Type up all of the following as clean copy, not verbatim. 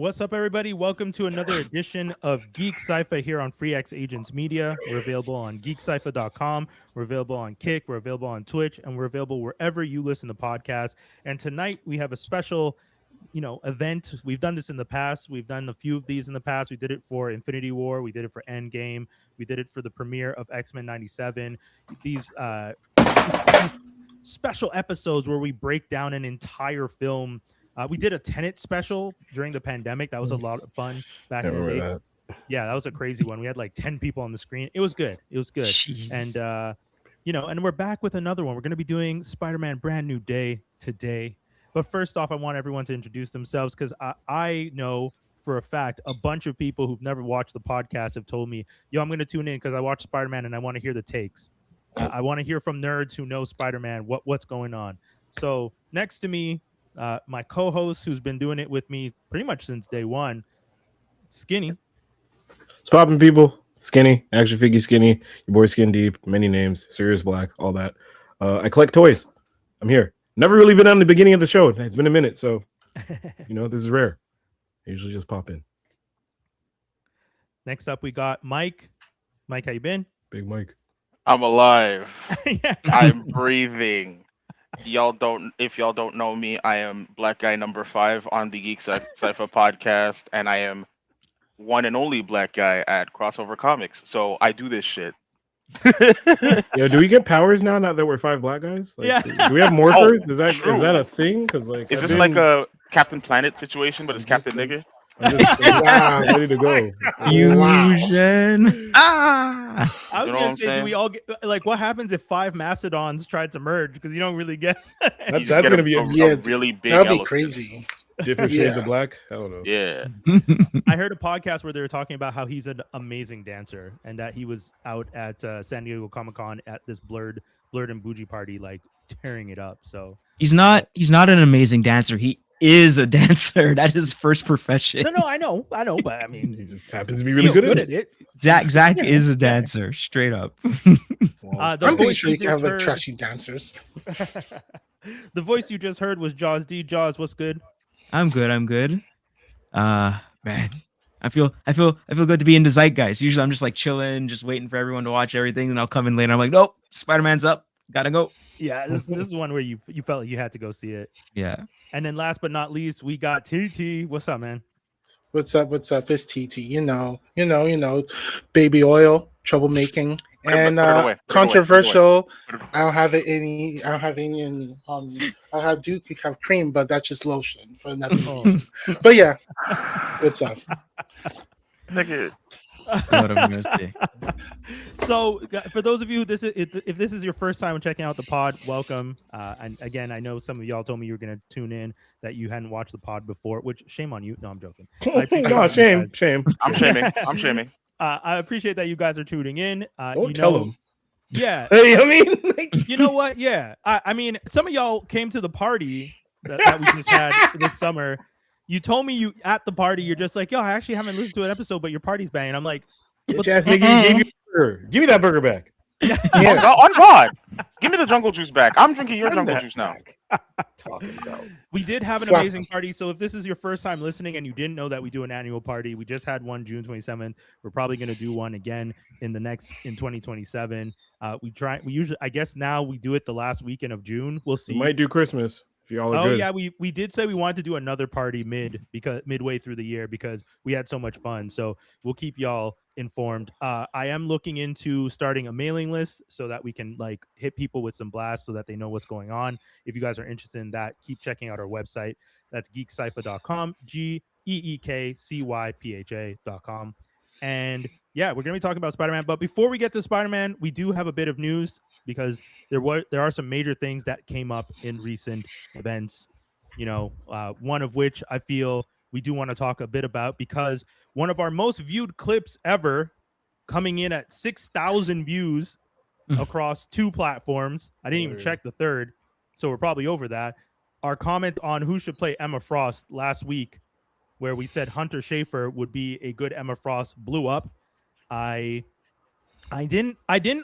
What's up, everybody? Welcome to another edition of Geek Sci-Fi here on FreeX Agents Media. We're available on geeksci-fi.com. We're available on Kick. We're available on Twitch, and we're available wherever you listen to podcasts. And tonight we have a special, event. We've done this in the past. We've done a few of these in the past. We did it for Infinity War. We did it for Endgame. We did it for the premiere of X-Men '97. These special episodes where we break down an entire film. We did a Tenet special during the pandemic. That was a lot of fun back in the day. That. Yeah, that was a crazy one. We had like 10 people on the screen. It was good. Jeez. And and we're back with another one. We're going to be doing Spider-Man Brand New Day today. But first off, I want everyone to introduce themselves because I know for a fact a bunch of people who've never watched the podcast have told me, yo, I'm going to tune in because I watched Spider-Man and I want to hear the takes. I want to hear from nerds who know Spider-Man what's going on. So next to me, my co-host who's been doing it with me pretty much since day one, Skinny. It's popping, people. Skinny, action figure Skinny, your boy Skin Deep, many names, Sirius Black, all that. I collect toys. I'm here. Never really been on the beginning of the show. It's been a minute, so this is rare. I usually just pop in. Next up, we got Mike. Mike, how you been? Big Mike. I'm alive. Yeah. I'm breathing. If y'all don't know me, I am Black Guy number 5 on the Geek Sci-Fi podcast, and I am one and only black guy at Crossover Comics. So I do this shit. Yeah, do we get powers now that we're 5 black guys? Like, Yeah. Do we have morphers? Oh, is that true. a thing? Because Is this like a Captain Planet situation, but it's Captain Nigga? I'm just ready to go. Fusion. Ah. I was You know what gonna I'm say, do saying? we all get what happens if 5 mastodons tried to merge? Because you don't really get. That's You just get gonna be a really big That'd be elephant. crazy. different shades Yeah. of black. I don't know. Yeah. I heard a podcast where they were talking about how he's an amazing dancer and that he was out at San Diego Comic-Con at this blurred and bougie party, like tearing it up. So He's not an amazing dancer. He is a dancer. That is his first profession. no, I know, but I He mean, just happens to be really he's good at it. it. Zach is a dancer, straight up. The I'm pretty voice sure you can just have like heard- trashy dancers. The voice you just heard was Jaws D. Jaws, what's good? I'm good. Man, I feel good to be in the zeitgeist. Usually I'm just like chilling, just waiting for everyone to watch everything, and I'll come in later. I'm like, nope, Spider-Man's up. Gotta go. Yeah, this is one where you felt like you had to go see it. Yeah. And then last but not least, we got TT. What's up, man? What's up? It's TT. You know, baby oil, troublemaking, Put it and away, put it away, controversial. put it away. I don't have any in I have Duke, you have cream, but that's just lotion for nothing. Oh. But yeah, what's up? Nigga. Lord have mercy. So, for those of you, if this is your first time checking out the pod, welcome. And again, I know some of y'all told me you were going to tune in that you hadn't watched the pod before, which shame on you. No, I'm joking. I appreciate No, you shame. guys- I'm shaming. I appreciate that you guys are tuning in. Don't tell them. Yeah. Hey, I mean, like, You know what? Yeah. I mean, some of y'all came to the party that we just had this summer. You told me you at the party, you're just like, yo, I actually haven't listened to an episode, but your party's banging. I'm like, bitch ass nigga, he gave you a burger. Give me that burger back. Yeah, On God. Give me the jungle juice back. I'm drinking your jungle juice now. Talking about. we did have an Suck. amazing party. So if this is your first time listening and you didn't know that we do an annual party, we just had one June 27th. We're probably going to do one again in 2027. We usually, I guess now we do it the last weekend of June. We'll see. We might do Christmas if y'all are Oh good. yeah, we did say we wanted to do another party midway through the year because we had so much fun. So we'll keep y'all informed. I am looking into starting a mailing list so that we can like hit people with some blasts so that they know what's going on. If you guys are interested in that, keep checking out our website. That's geekcypher.com, geekcypha.com. And yeah, we're gonna be talking about Spider-Man. But before we get to Spider-Man, we do have a bit of news because there are some major things that came up in recent events. One of which I feel we do want to talk a bit about because one of our most viewed clips ever, coming in at 6,000 views across 2 platforms. I didn't even check the third, so we're probably over that. Our comment on who should play Emma Frost last week, where we said Hunter Schafer would be a good Emma Frost, blew up. I didn't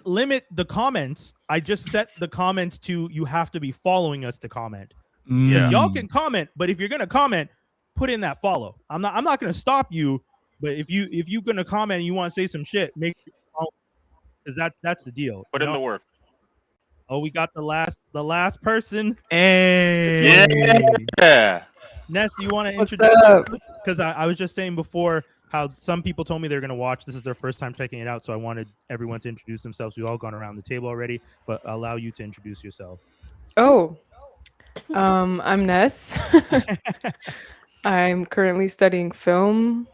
limit the comments. I just set the comments to you have to be following us to comment. Yeah. Y'all can comment, but if you're gonna comment, put in that follow. I'm not going to stop you, but if you're going to comment and you want to say some shit, make sure, because that's the deal. Put in the work. Oh, we got the last person. Hey. Yeah. Ness, you want to What's introduce? up? Because I was just saying before how some people told me they're going to watch. This is their first time checking it out, so I wanted everyone to introduce themselves. We've all gone around the table already, but I'll allow you to introduce yourself. Oh, I'm Ness. I'm currently studying film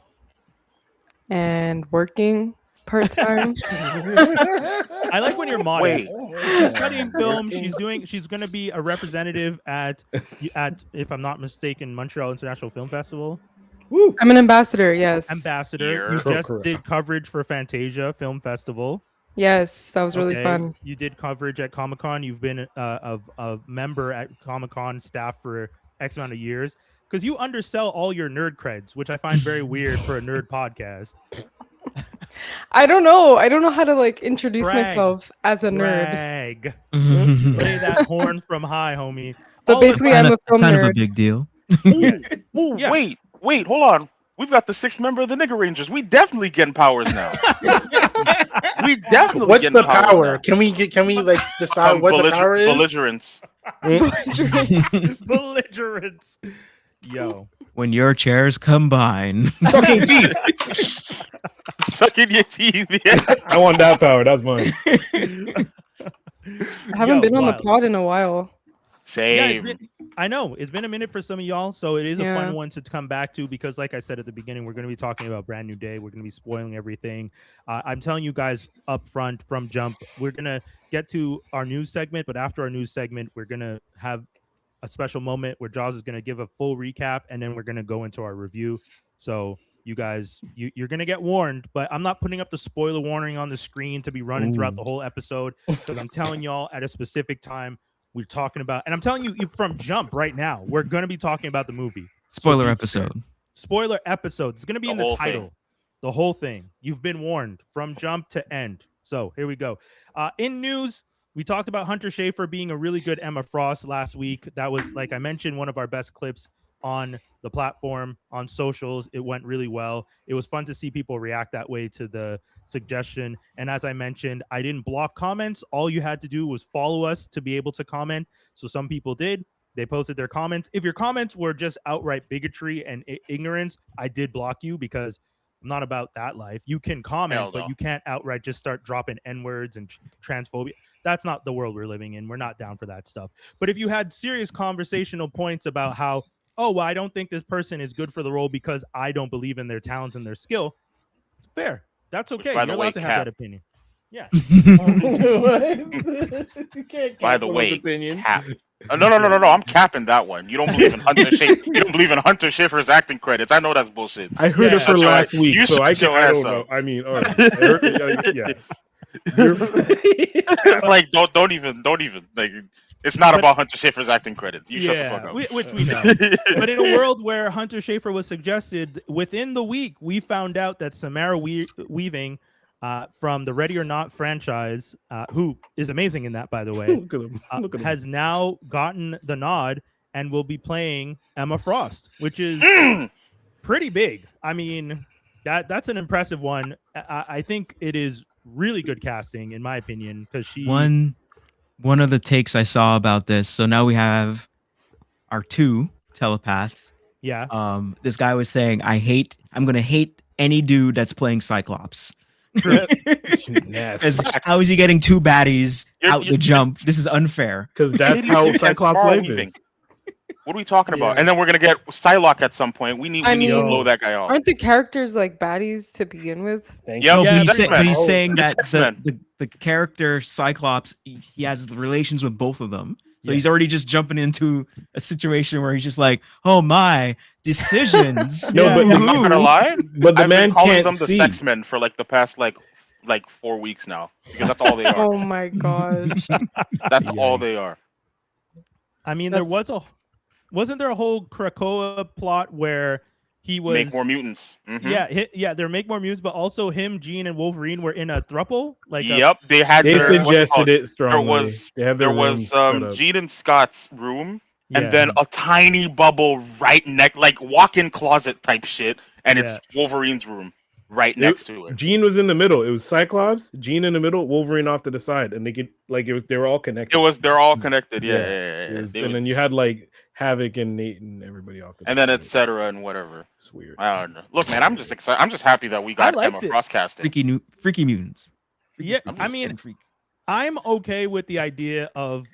and working part-time. I like when you're modest. Wait. She's studying film. She's going to be a representative at, if I'm not mistaken, Montreal International Film Festival. Woo. I'm an ambassador, yes. Ambassador. Here. You just Correct. did coverage for Fantasia Film Festival. Yes, that was really Okay. fun. You did coverage at Comic-Con. You've been a member at Comic-Con staff for X amount of years. Because you undersell all your nerd creds, which I find very weird for a nerd podcast. I don't know. I don't know how to like introduce Brag. myself as a nerd. Brag. Play that horn from high, homie. But All of us- basically, I'm a film kind of a nerd. big deal. Ooh, Yeah. Wait, hold on. We've got the 6th member of the Nigger Rangers. We definitely getting powers now. We definitely What's getting the power? now. Can we like decide what the power is? Belligerence. belligerence. Yo. When your chairs combine. Sucking teeth. Sucking your teeth. Yeah. I want that power. That's mine. I haven't been on the wild. pod in a while. Same. I know it's been a minute for some of y'all, so it is a Yeah. fun one to come back to because, like I said at the beginning, we're going to be talking about Brand New Day. We're going to be spoiling everything. I'm telling you guys up front from jump, we're going to get to our news segment, but after our news segment, we're going to have a special moment where Jaws is going to give a full recap, and then we're going to go into our review. So you guys, you're going to get warned, but I'm not putting up the spoiler warning on the screen to be running throughout the whole episode because I'm telling y'all at a specific time we're talking about, and I'm telling you from jump right now, we're going to be talking about the movie. Spoiler be episode. Spoiler episode. It's going to be The in the whole title. thing. The whole thing. You've been warned from jump to end. So here we go. In news, we talked about Hunter Schafer being a really good Emma Frost last week. That was, like I mentioned, one of our best clips on the platform, on socials. It went really well. It was fun to see people react that way to the suggestion. And as I mentioned, I didn't block comments. All you had to do was follow us to be able to comment. So some people did. They posted their comments. If your comments were just outright bigotry and ignorance, I did block you because I'm not about that life. You can comment, Hell no. but you can't outright just start dropping N-words and transphobia. That's not the world we're living in. We're not down for that stuff. But if you had serious conversational points about how, oh, well, I don't think this person is good for the role because I don't believe in their talents and their skill, fair. That's okay. by You're the allowed way, to have Cap. that opinion. Yeah. You can't By the cancel way, his opinion. Cap. No. I'm capping that one. You don't believe in Hunter Schafer. You don't believe in Hunter Schafer's acting credits. I know that's bullshit. I heard Yeah. it for Shut your last ass- week, you so I shut your I ass don't know. up. I mean, all right. I heard- yeah. Like, don't even. Like, it's not But- about Hunter Schafer's acting credits. You shut the Yeah, fuck up. which we know. But in a world where Hunter Schafer was suggested, within the week, we found out that Samara Weaving from the Ready or Not franchise, who is amazing in that, by the way, Look at him. Look at him. has now gotten the nod and will be playing Emma Frost, which is pretty big. I mean, that's an impressive one. I think it is really good casting, in my opinion, because she... One of the takes I saw about this. So now we have our two telepaths. Yeah. This guy was saying, I'm gonna hate any dude that's playing Cyclops. Nasty. How is he getting two baddies out the you're- jump? This is unfair. Because that's Ladies how and Cyclops Samara life Weaving. is. What are we talking about? Yeah. And then we're gonna get Psylocke at some point. We need I to mean- blow that guy off. Aren't the characters like baddies to begin with? Thank Yeah, you. No, Yeah, but, that's but he's X-Men. saying It's that X-Men. the character Cyclops, he has the relations with both of them. So Yeah. he's already just jumping into a situation where he's just like, oh my, decisions. No, but I'm not gonna lie. But the I've man been calling can't them the see. sex men for like the past like 4 weeks now because that's all they are. Oh my gosh. That's all they are. I mean, That's- wasn't there a whole Krakoa plot where he was... Make more mutants. Mhm. Yeah, they're Make More Mutants, but also him, Jean, and Wolverine were in a thruple. Yep, they had They their what's it suggested called? it strongly. was- They have their There was rooms set up. Gene and Scott's room, and then a tiny bubble right next, like walk-in closet type shit, and it's Wolverine's room right next to it. Jean was in the middle. It was Cyclops, Jean in the middle, Wolverine off to the side, and they could they were all connected. They're all connected. Yeah. And then you had like Havoc and Nate and everybody off the and then etc. and whatever. It's weird. I don't know. Look, man, I'm just excited. I'm just happy that we got Emma Frost casting. Freaky mutants. I'm okay with the idea of,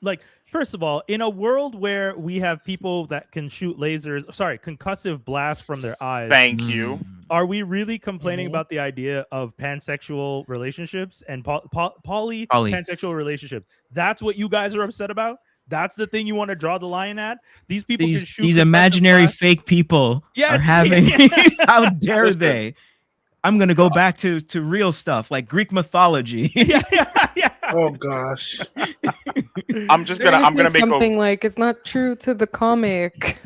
like, first of all, in a world where we have people that can shoot concussive blasts from their eyes. Thank you. Are we really complaining about the idea of pansexual relationships and poly pansexual relationships? That's what you guys are upset about? That's the thing you want to draw the line at? These people can shoot these imaginary fake people are having how dare they? I'm gonna go back to real stuff like Greek mythology. Oh gosh. I'm gonna make something like it's not true to the comic.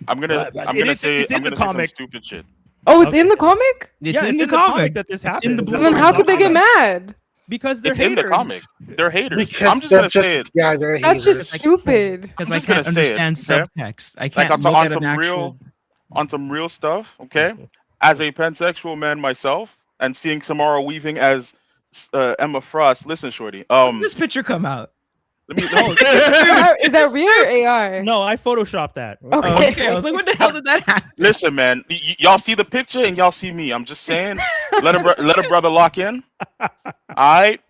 I'm gonna say some stupid shit. Oh, it's in the comic? It's in the comic that this happens. Then how could they get mad? Because they're it's haters. in the comic. They're haters. Because I'm just gonna say it. Yeah, they're haters. That's just stupid. Because I can't understand subtext. I can't like look on at some an actual... on some real stuff. Okay, as a pansexual man myself, and seeing Samara Weaving as Emma Frost. Listen, shorty. When did this picture come out? Is that real or AI? No, I photoshopped that. Okay. I was like, what the hell did that happen? Listen, man, y'all see the picture and y'all see me. I'm just saying, let a brother lock in. All right.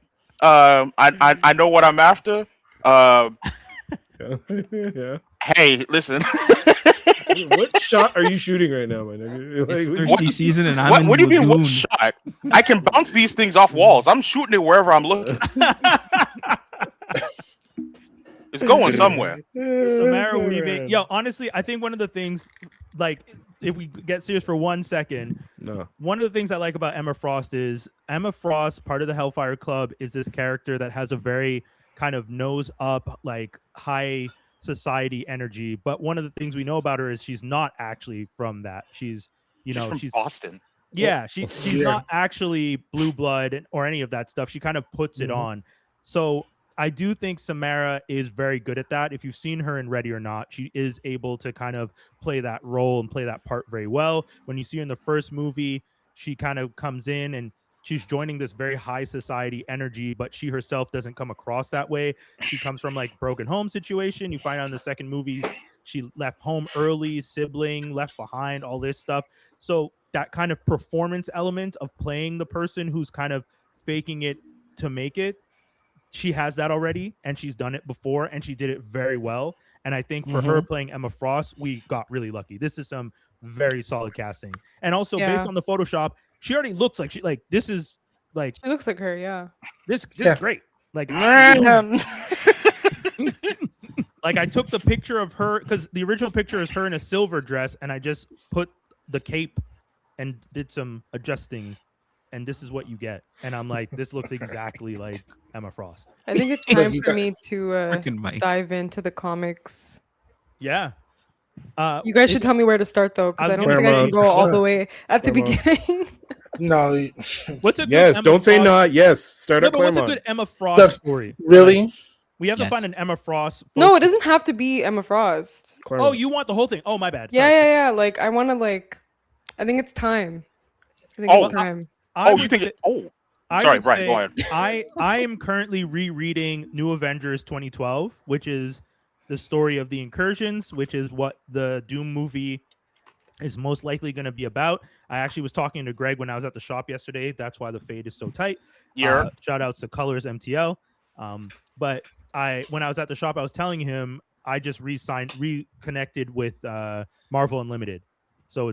I know what I'm after. Hey, listen. What shot are you shooting right now, my nigga? It's thirsty season, and I'm what do you mean? What shot? I can bounce these things off walls. I'm shooting it wherever I'm looking. It's going somewhere. Samara Weaving. Yo, honestly, I think one of the things, like, if we get serious for 1 second, one of the things I like about Emma Frost is Emma Frost, part of the Hellfire Club, is this character that has a very kind of nose up, like high society energy. But one of the things we know about her is she's not actually from that. She's from Boston. Yeah, she's not actually blue blood or any of that stuff. She kind of puts it on. So I do think Samara is very good at that. If you've seen her in Ready or Not, she is able to kind of play that role and play that part very well. When you see her in the first movie, she kind of comes in and she's joining this very high society energy, but she herself doesn't come across that way. She comes from like broken home situation. You find out in the second movies, she left home early, sibling, left behind, all this stuff. So that kind of performance element of playing the person who's kind of faking it to make it, she has that already, and she's done it before, and she did it very well. And I think for her playing Emma Frost, we got really lucky. This is some very solid casting. And also based on the Photoshop, she already looks like she this is like she looks like her, yeah. This is great. Like like I took the picture of her because the original picture is her in a silver dress, and I just put the cape and did some adjusting, and this is what you get. And I'm like, this looks exactly like Emma Frost. I think it's time for me to dive into the comics. Yeah. You guys should tell me where to start though, because I don't think I can go all the way at the beginning. No. What's a good yes, Emma don't say Frost? not. Yes, start at Claremont. What's a good Emma Frost story? Really? Like, we have to find an Emma Frost. No, it doesn't have to be Emma Frost. Claremont. Oh, you want the whole thing? Oh, my bad. Yeah. Like I want to I think it's time. I think it's time. Sorry, Brian, go ahead. I am currently rereading New Avengers 2012, which is the story of the incursions, which is what the Doom movie is most likely going to be about. I actually was talking to Greg when I was at the shop yesterday. That's why the fade is so tight. Yeah. Shout outs to Colors MTL. But when I was at the shop, I was telling him I just reconnected with Marvel Unlimited. So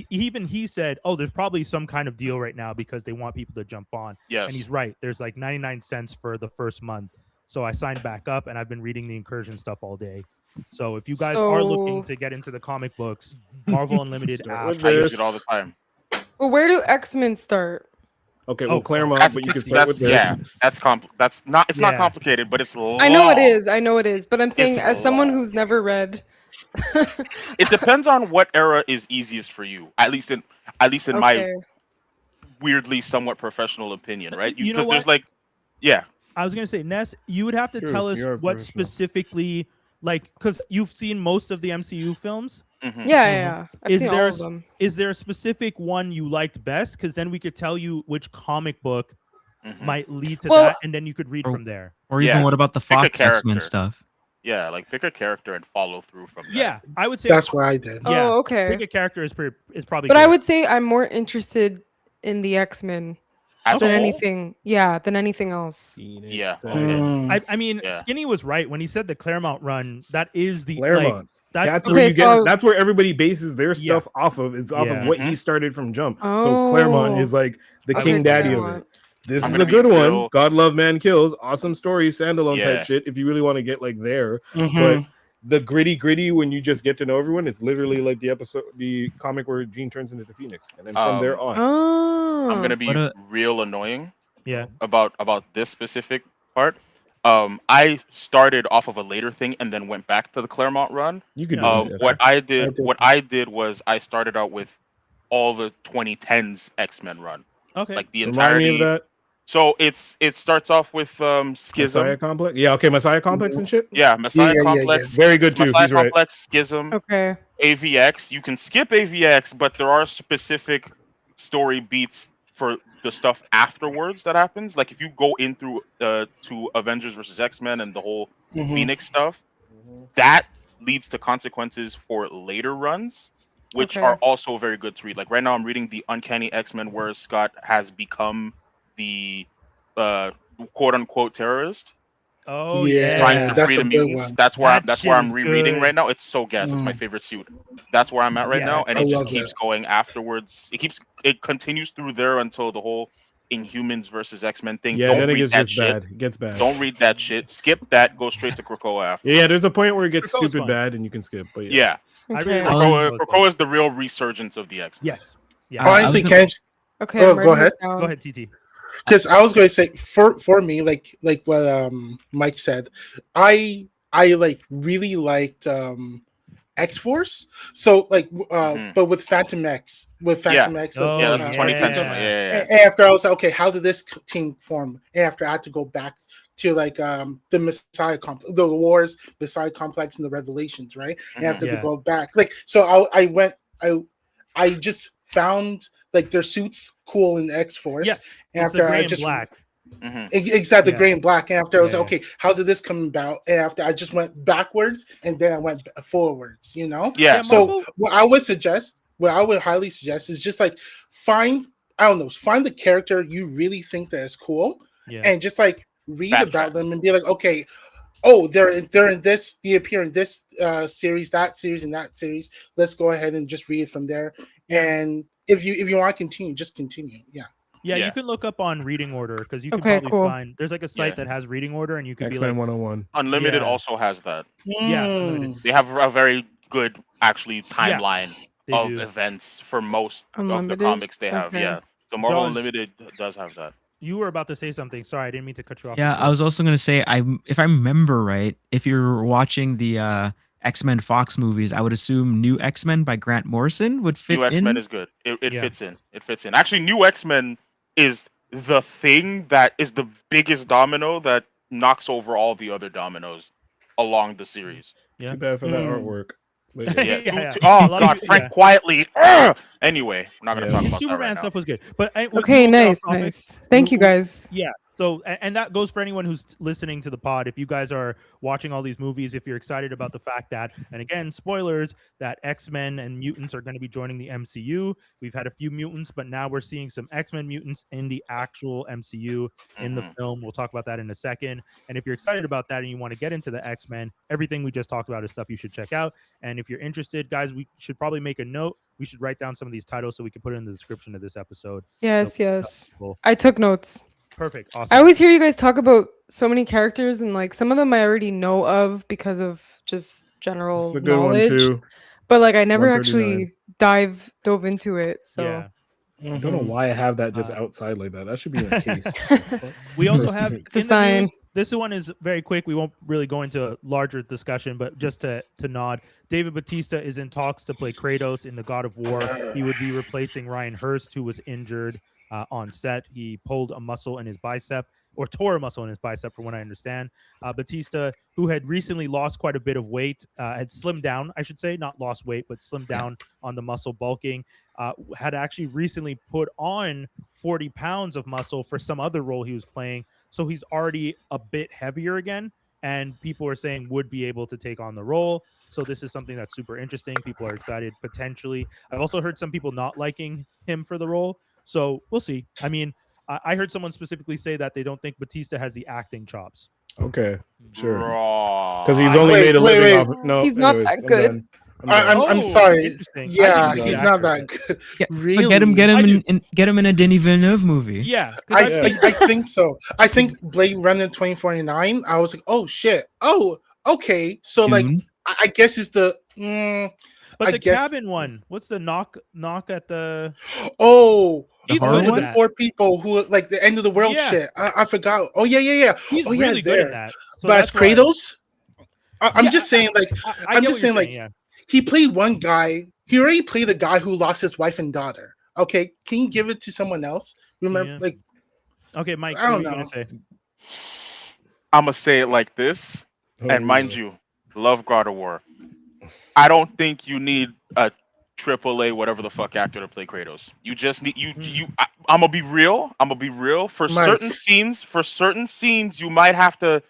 even he said, oh, there's probably some kind of deal right now because they want people to jump on. Yes. And he's right. There's like 99 cents for the first month. So I signed back up, and I've been reading the incursion stuff all day. So if you guys are looking to get into the comic books, Marvel Unlimited app. I use it all the time. Well, where do X-Men start? Okay, well, Claremont, but you can start with this. Yeah, that's not. It's not complicated, but it's long. I know it is. But I'm saying, as someone who's never read, it depends on what era is easiest for you. At least in my weirdly somewhat professional opinion, right? You know what? There's I was gonna say, Ness, you would have to tell us what specifically like because you've seen most of the MCU films. Mhm. Yeah. I've Is seen there all a of them. Is there a specific one you liked best? Because then we could tell you which comic book Mhm. might lead to Well- that, and then you could read Or- from there. Or even Yeah. what about the Pick a Fox X-Men character. stuff? Yeah, like pick a character and follow through from that. Yeah, I would say That's what I did. Yeah. Oh, okay. pick a character is probably. But good. I would say I'm more interested in the X-Men As than a whole, anything. Yeah, than anything else. Yeah. Mm. I mean, Yeah. Skinny was right when he said the Claremont run. That is the Claremont. Like, that's That's where you so- get. That's where everybody bases their Yeah. stuff off of. Is off Yeah. of what he started from Jump. So Claremont Oh. is like the I king would- daddy of it. Claremont. This I'm is gonna a be good one. real- God Love Man Kills. Awesome story, standalone Yeah. type shit. If you really want to get like there, Mhm. but the gritty when you just get to know everyone, it's literally like the comic where Jean turns into the Phoenix, and then from there on. Oh. I'm gonna be What real annoying Yeah. about this specific part. I started off of a later thing and then went back to the Claremont run. You could Yeah. do it. What I did did. was I started out with all the 2010s X-Men run, Okay. like the Remind entirety. me of that So it starts off with Schism. Messiah Complex. Yeah, okay, Messiah Complex and shit. Yeah, Messiah Yeah. Complex. Very good too. Messiah He's right. Complex, Schism, Okay. AVX. You can skip AVX, but there are specific story beats for the stuff afterwards that happens. Like if you go in through to Avengers versus X-Men and the whole Mhm. Phoenix stuff, that leads to consequences for later runs, which Okay. are also very good to read. Like right now, I'm reading the Uncanny X-Men, where Scott has become the quote unquote terrorist, Oh Yeah. yeah. trying to that's free a the good mutants. one. That's where That I'm shit is rereading good. right now. It's so gas. It's my favorite suit. That's where I'm at right Yeah, now, and I it just love keeps that. going afterwards. It continues through there until the whole Inhumans versus X-Men thing. Yeah, Don't then it read gets that just shit. bad. It gets bad. Don't read that shit. Skip that. Go straight to Krakoa after. Yeah, there's a point where it gets Krakoa's stupid fun. bad, and you can skip. But Yeah. I Okay. really like was- Krakoa is the real resurgence of the X-Men. Yes. Yeah. I was Honestly, gonna- Ken, Okay. Oh, I'm go writing this ahead. down. Go ahead, TT. because I was going to say for me, like what Mike said, I like really liked X-Force. So like but with Phantom X, X, Oh, Yeah, that's yeah. 2010. Yeah. Yeah. and after I was like, okay, how did this team form? And after I had to go back to like the Messiah complex, the Wars, Messiah complex, and the Revelations, right? And after Yeah. to go back, like so, I just found like their suits cool in X Force. Yes. And It's the after gray I and just black. exactly Yeah. gray and black, and after I was Yeah, like, okay, how did this come about? And after I just went backwards, and then I went forwards. You know. Yeah. So Marvel- what I would highly suggest is just like find the character you really think that is cool, Yeah. and just like read Backtrack. about them and be like, okay, oh, they're in this, they appear in this series, that series, and that series. Let's go ahead and just read it from there. And if you want to continue, just continue. Yeah. Yeah, Yeah. you can look up on reading order because you can Okay, probably cool. find there's like a site Yeah. that has reading order and you could be X-Men like 101. Unlimited Yeah. also has that. Yeah, Mm. Unlimited. They have a very good actually timeline they of do. events for most of Unlimited? the comics they have. Okay. Yeah. So Marvel Jaws- Unlimited does have that. You were about to say something. Sorry, I didn't mean to cut you off. Yeah, before. I was also gonna say, if I remember right, if you're watching the X-Men Fox movies, I would assume New X-Men by Grant Morrison would fit New X-Men in. is good. It Yeah. fits in. It fits in. Actually, New X-Men is the thing that is the biggest domino that knocks over all the other dominoes along the series. Yeah. Too bad for that Mm. artwork. But Yeah. Yeah, yeah. Oh A lot of God, people- Frank yeah. quietly. Ugh! Anyway, we're not gonna Yeah. talk The about that Superman right now. stuff was good, but Okay, we'll get off nice, topic. nice. Thank you guys. Yeah. So, and that goes for anyone who's listening to the pod. If you guys are watching all these movies, if you're excited about the fact that, and again, spoilers, that X-Men and mutants are going to be joining the MCU. We've had a few mutants, but now we're seeing some X-Men mutants in the actual MCU in the Mhm. film. We'll talk about that in a second. And if you're excited about that and you want to get into the X-Men, everything we just talked about is stuff you should check out. And if you're interested, guys, we should probably make a note. We should write down some of these titles so we can put it in the description of this episode. Yes, So, yes. cool. I took notes. Perfect. Awesome. I always hear you guys talk about so many characters, and like some of them I already know of because of just general it's a good knowledge. one too. But like I never 139. actually dove into it. So Yeah. I don't know why I have that just Uh, outside like that. That should be in a case. We also First have thing. It's a in the sign. news, this one is very quick. We won't really go into larger discussion, but just to nod, David Bautista is in talks to play Kratos in the God of War. He would be replacing Ryan Hurst, who was injured on set. He pulled a muscle in his bicep, or tore a muscle in his bicep, from what I understand. Bautista, who had recently lost quite a bit of weight, had slimmed down, I should say, not lost weight, but slimmed down on the muscle bulking, had actually recently put on 40 pounds of muscle for some other role he was playing. So he's already a bit heavier again, and people are saying would be able to take on the role. So this is something that's super interesting. People are excited potentially. I've also heard some people not liking him for the role. So we'll see. I mean, I heard someone specifically say that they don't think Batista has the acting chops. Okay, sure. Bro, Because he's only made a living wait. off. No, He's not that good. done. I'm done. I'm sorry. Interesting. I Yeah, think he's an not actor, that but- good. Really? Get him in a Denis Villeneuve movie. Yeah, 'cause I, that's- I think so. I think Blade Runner 2049. I was like, oh shit. Oh, okay. So like, Dune. I guess it's the. but I the guess- cabin one. What's the knock at the? Oh, The He's horror good with at the that. four people who like the end of the world Yeah. shit. I forgot. Oh yeah. He's Oh, yeah, really good there. at that. So But as that's why- Kratos, I'm Yeah, just saying like I I'm get just what you're saying, like, yeah. he played one guy. He already played the guy who lost his wife and daughter. Okay, can you give it to someone else? Remember, Yeah. like, Okay, Mike. I don't what were you know. gonna say? I'm gonna say it like this, Oh, and mind you, love God of War. I don't think you need a AAA whatever the fuck actor to play Kratos. You just need I'm gonna be real. For Mike. certain scenes, you might have to,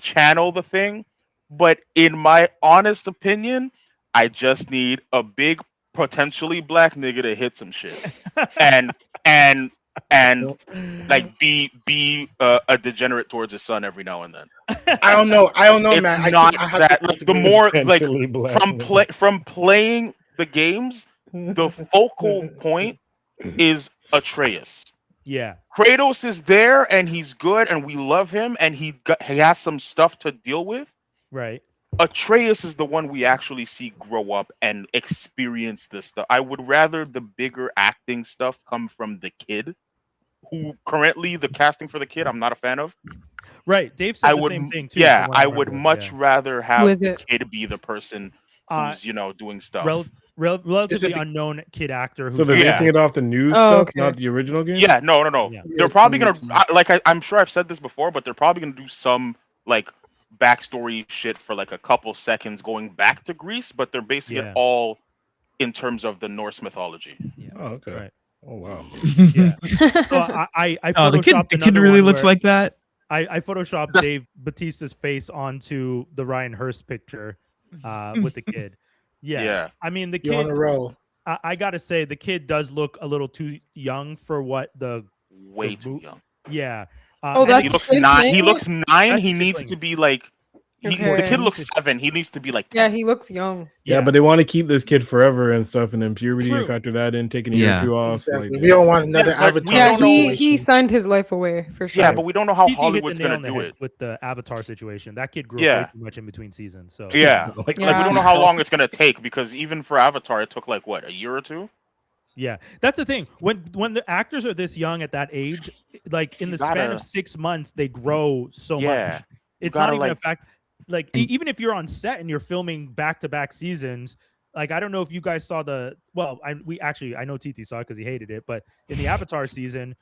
channel the thing. But in my honest opinion, I just need a big, potentially black nigga to hit some shit, and like be a degenerate towards his son every now and then. I don't know, It's man. I not think I have that to like the disagree. more like Potentially black nigga. from playing the games, the focal point is Atreus. Yeah. Kratos is there and he's good and we love him and he has some stuff to deal with. Right. Atreus is the one we actually see grow up and experience this stuff. I would rather the bigger acting stuff come from the kid, who currently the casting for the kid I'm not a fan of. Right. Dave said I the would, same thing too. yeah, from what I would remember. much Yeah. rather have is the it? kid be the person Uh, who's doing stuff. relatively the- unknown kid actor. So they're Yeah. basing it off the new Oh, stuff, okay. not the original game. Yeah, no. Yeah. They're probably Yeah, gonna I'm sure I've said this before, but they're probably gonna do some like backstory shit for like a couple seconds going back to Greece, but they're basing Yeah. it all in terms of the Norse mythology. Oh, okay. Right. Oh, wow. Yeah. So I Oh, the photoshopped kid another really one looks where like that. I photoshopped That's- Dave Bautista's face onto the Ryan Hurst picture with the kid. Yeah. Yeah. I mean, the You're on kid. a roll. I gotta say, the kid does look a little too young for what the. Way The too boot- young. Yeah. Oh, and that's He he- looks kid 9. playing He it? looks 9. That's He the kid needs playing to it. be like the Okay. kid looks 7. He needs to be like 10. Yeah, he looks young. Yeah, but they want to keep this kid forever and stuff, and then puberty True. and factor that in, taking a year Yeah. or two off. Exactly. Like, We don't want another Yeah, but we Avatar. Yeah, don't know- he situation. signed his life away for sure. Yeah, but we don't know how TT hit the Hollywood's nail gonna on the do head it. with the Avatar situation. That kid grew Yeah. up way too much in between seasons. So Yeah. like, Yeah. Like we don't know how long it's gonna take because even for Avatar, it took like what, a year or two? Yeah, that's the thing. When the actors are this young at that age, like in You the span gotta- of 6 months, they grow so Yeah. much. It's gotta, not even a like- fact. Like even if you're on set and you're filming back-to-back seasons, like I don't know if you guys saw I know TT saw it because he hated it, but in the Avatar season,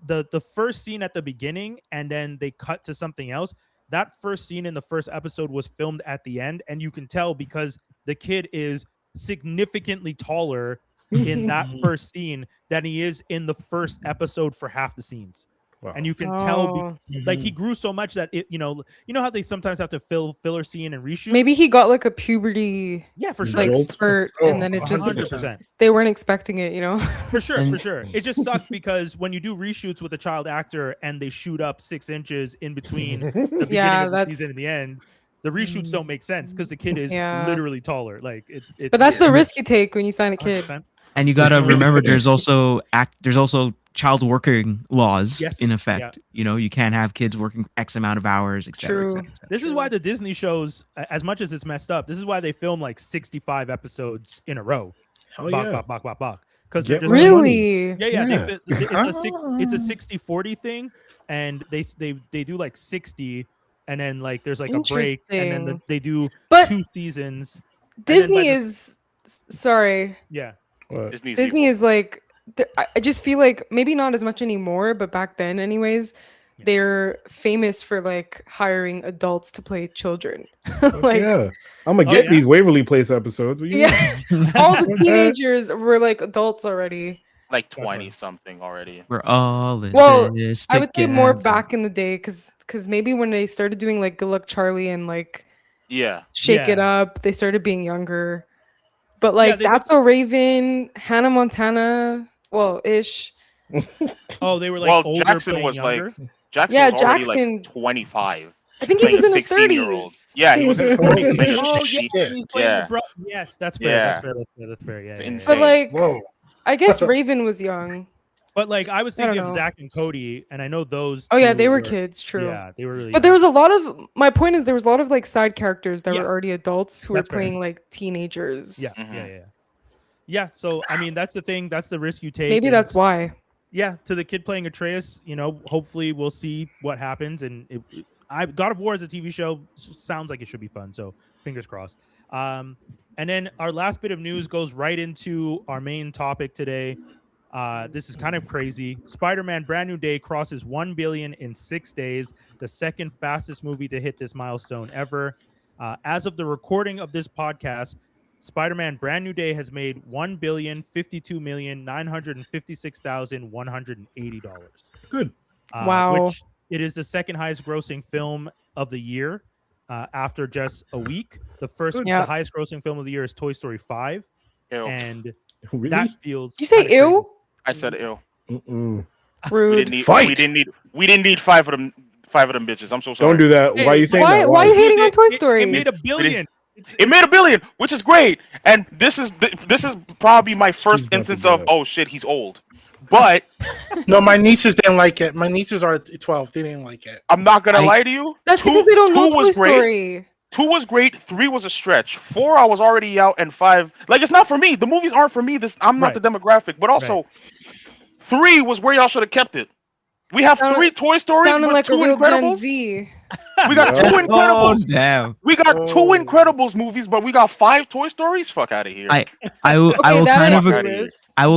the first scene at the beginning and then they cut to something else. That first scene in the first episode was filmed at the end, and you can tell because the kid is significantly taller in that first scene than he is in the first episode for half the scenes. wow. And you can tell Oh. like he grew so much that it you know how they sometimes have to fill filler scene and reshoot. Maybe he got like a puberty Yeah, for sure. like Jolt. spurt, Oh, and then it just 100%. they weren't expecting it, you know. For sure, And- for sure. It just sucked because when you do reshoots with a child actor and they shoot up 6 inches in between the beginning Yeah, of the that's- season and the end, the reshoots don't make sense because the kid is Yeah. literally taller. Like it But that's the risk you take when you sign a kid. 100%. And you gotta sure. remember, there's also child working laws Yes, in yeah. effect. You know, you can't have kids working X amount of hours, et cetera, et True. cetera, et cetera. This is why the Disney shows, as much as it's messed up, this is why they film like 65 episodes in a row. Hell Bok, yeah. bok, bok, bok, bok. because they're Get just Really? yeah. Yeah. It's a 60-40 thing, and they do like 60, and then like there's like a break, and then Interesting. they do But 2 seasons. Disney is sorry. Yeah. What? Disney is like I just feel like maybe not as much anymore, but back then anyways, Yeah. they're famous for like hiring adults to play children. Like, yeah, I'm gonna get these Waverly Place episodes. What you mean? All the teenagers were like adults already. Like 20 something already. We're all in Well, this I would say more together. back in the day because maybe when they started doing like Good Luck Charlie and like Shake It Up, they started being younger. But like That's So Raven, Hannah Montana, well, ish. Oh, they were like older, Jackson was younger? like Jackson was already like 25. I think he was in his 30s. Yeah, he was in his 30s. Oh yeah, yes, that's fair. Yeah. That's fair. Yeah, It's But like, Whoa. I guess Raven was young. But like, I was I don't thinking of know. Zach and Cody, and I know those. Oh yeah, two they were kids. True. Yeah, they were really. But there was a lot of. My point is, there was a lot of like side characters that were already adults who That's were playing like teenagers. Yeah. Yeah. So I mean, that's the thing. That's the risk you take. Maybe and that's why. Yeah, to the kid playing Atreus, hopefully we'll see what happens. And God of War as a TV show sounds like it should be fun. So fingers crossed. And then our last bit of news goes right into our main topic today. This is kind of crazy. Spider-Man Brand New Day crosses 1 billion in 6 days, the second fastest movie to hit this milestone ever. As of the recording of this podcast, Spider-Man Brand New Day has made $1,052,956,180. Good. Wow. Which it is the second highest grossing film of the year after just a week. The highest grossing film of the year is Toy Story 5. Ew. And Really? that feels. Did you say ew? I said ew. Mm-mm. Rude. We didn't need five of them bitches. I'm so sorry. Don't do that. Why are you saying that? Why are you hating on Toy Story? It made $1 billion. It made $1 billion, which is great. And this is probably my first instance of shit, he's old. But no, my nieces didn't like it. My nieces are 12. They didn't like it. I'm not gonna lie to you. That's because they don't know Toy Story. 2 was great. 3 was a stretch. 4 I was already out, and 5 it's not for me. The movies aren't for me. I'm not the demographic. But also, 3 was where y'all should have kept it. We have 3 Toy Stories, sounding but like 2 a real Gen Incredibles. Z. We got 2 Incredibles. Damn. We got 2 Incredibles movies, but we got 5 Toy Stories. Fuck out of here. I will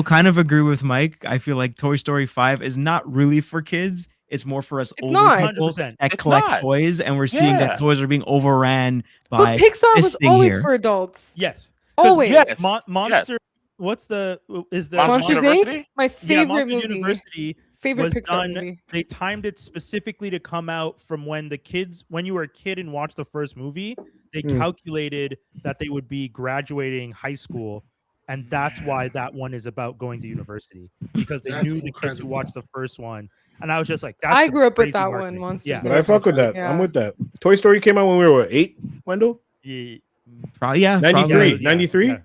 kind of agree with Mike. I feel like Toy Story 5 is not really for kids. It's more for us older people that collect toys, and we're seeing that toys are being overran by. But Pixar was always here. for adults. Yes. Always. Yes. Monster. What's the Monsters Inc? My favorite Monsters movie. University Favorite was Pixar done. movie. They timed it specifically to come out from when you were a kid and watched the first movie. They calculated that they would be graduating high school, and that's why that one is about going to university, because they knew the kids who watched the first one. And I was just like, that's I grew up with crazy that marketing. one. Monsters. Yeah. But I fuck with that. Yeah. I'm with that. Toy Story came out when we were 8, Wendell? Yeah. Probably, yeah. 93. Yeah. 93? Yeah.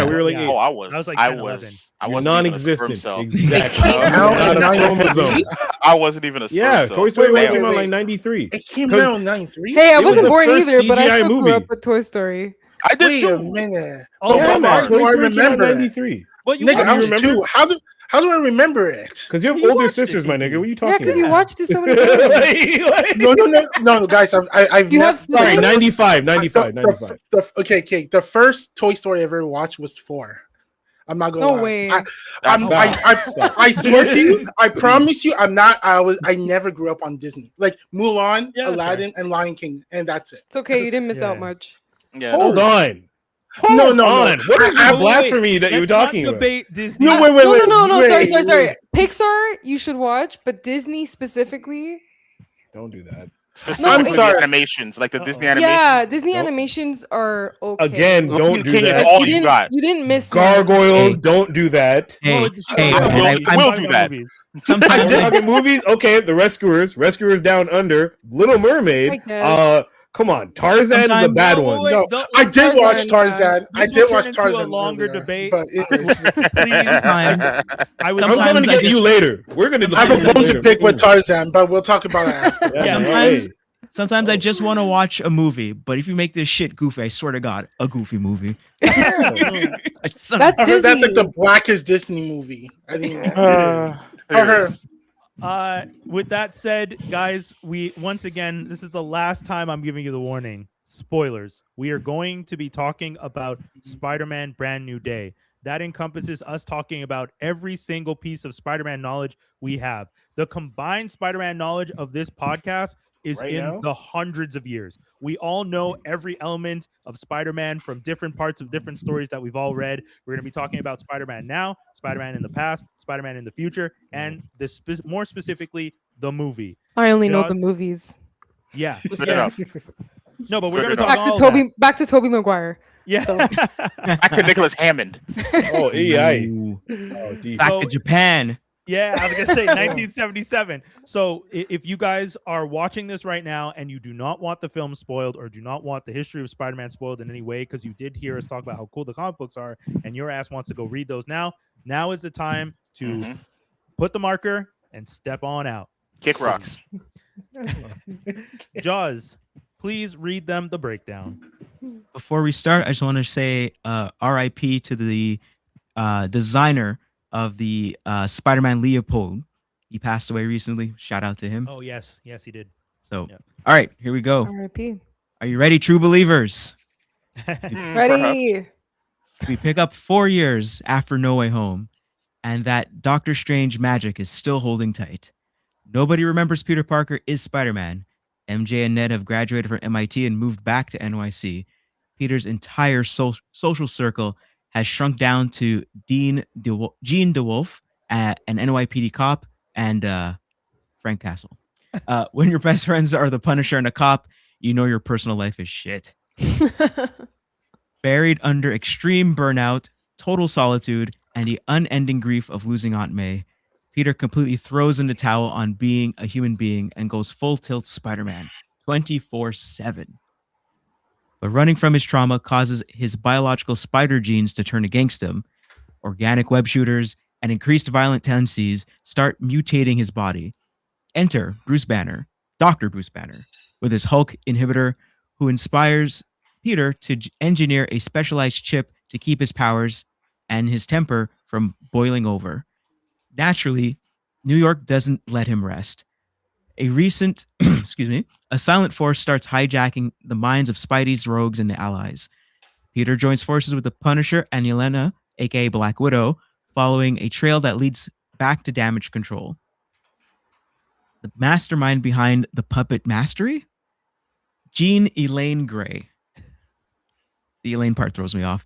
We were like 8. Oh, I was like I 10, 11. was non-existent. Exactly. I I wasn't even a sperm Yeah, cell. Toy Story Wait, came out wait. like 93. It came out in 93. Hey, I It was wasn't the born first either, but I CGI still movie. grew up with Toy Story. I did Wait a too. minute. Oh, Yeah, yeah, man. Why do I Toy Story came out remember it? 93. Well, you Nigga, watched I it. was remember? 2. How do I remember it? Because you have You older watched it, sisters, my didn't nigga. What are you Yeah, talking because you about? watched it so many times. No, guys. I've You never. have Sorry, siblings? 95. Okay. The first Toy Story I ever watched was 4. I'm not gonna No lie. way. I swear to you, I promise you, I'm not. I never grew up on Disney. Like Mulan, Yeah, that's Aladdin, and Lion King, and that's it. It's okay. You didn't miss Yeah. out much. Yeah. Hold on. No. What is I- the blasphemy that you're Let's not talking about? debate Disney. No, wait. No. wait, Sorry. wait. Pixar, you should watch, but Disney specifically. Don't do that. Specifically I'm the sorry. animations, like the Disney animations. Yeah, Disney Nope. animations are okay. Again, Lion don't do King is that. all you you didn't. got. You didn't miss Gargoyles, Hey. don't do that. Hey, Well, hey, I man, will- I'm will do that. sometimes We're talking movies. Okay, The Rescuers, Rescuers Down Under, Little I Mermaid. guess. Come on, Tarzan is the Sometimes- bad No, one. wait, No, don't- I let's did not- watch Tarzan. I This did will watch turn into Tarzan. a longer earlier, debate. but anyways, Please, Sometimes- I would I'm Sometimes coming to I get just- you later. We're gonna. I have a Sometimes bone to pick with Tarzan, but we'll talk about it after. Yeah, Sometimes- hey. Sometimes I just want to watch a movie, but if you make this shit goofy, I swear to God, a goofy movie. That's I heard that's like Disney. the blackest Disney movie. I mean, with that said, guys, we once again, this is the last time I'm giving you the warning. Spoilers. We are going to be talking about Spider-Man Brand New Day. That encompasses us talking about every single piece of Spider-Man knowledge we have. The combined Spider-Man knowledge of this podcast is the hundreds of years. We all know every element of Spider-Man from different parts of different stories that we've all read. We're going to be talking about Spider-Man now, Spider-Man in the past, Spider-Man in the future, and more specifically, the movie. I only know the movies. Yeah. Enough. No, but we're going to talk back to Tobey Maguire. Yeah. So. Back to Nicholas Hammond. Oh, EI. Back to Japan. Yeah, I was going to say 1977. So if you guys are watching this right now and you do not want the film spoiled or do not want the history of Spider-Man spoiled in any way, because you did hear us talk about how cool the comic books are and your ass wants to go read those now is the time to put the marker and step on out. Kick rocks. Jaws, please read them the breakdown. Before we start, I just want to say RIP to the designer of the Spider-Man Leopold. He passed away recently. Shout out to him. Oh, yes. Yes, he did. So, all right, here we go. RIP. Are you ready, true believers? Ready. We pick up 4 years after No Way Home, and that Doctor Strange magic is still holding tight. Nobody remembers Peter Parker is Spider-Man. MJ and Ned have graduated from MIT and moved back to NYC. Peter's entire social circle has shrunk down to Gene DeWolf, an NYPD cop, and Frank Castle. When your best friends are the Punisher and a cop, you know your personal life is shit. Buried under extreme burnout, total solitude, and the unending grief of losing Aunt May, Peter completely throws in the towel on being a human being and goes full tilt Spider-Man 24/7. But running from his trauma causes his biological spider genes to turn against him. Organic web shooters and increased violent tendencies start mutating his body. Enter Bruce Banner, Dr. Bruce Banner, with his Hulk inhibitor, who inspires Peter to engineer a specialized chip to keep his powers and his temper from boiling over. Naturally, New York doesn't let him rest. A silent force starts hijacking the minds of Spidey's rogues and allies. Peter joins forces with the Punisher and Yelena, aka Black Widow, following a trail that leads back to Damage Control. The mastermind behind the puppet mastery? Jean Elaine Gray. The Elaine part throws me off.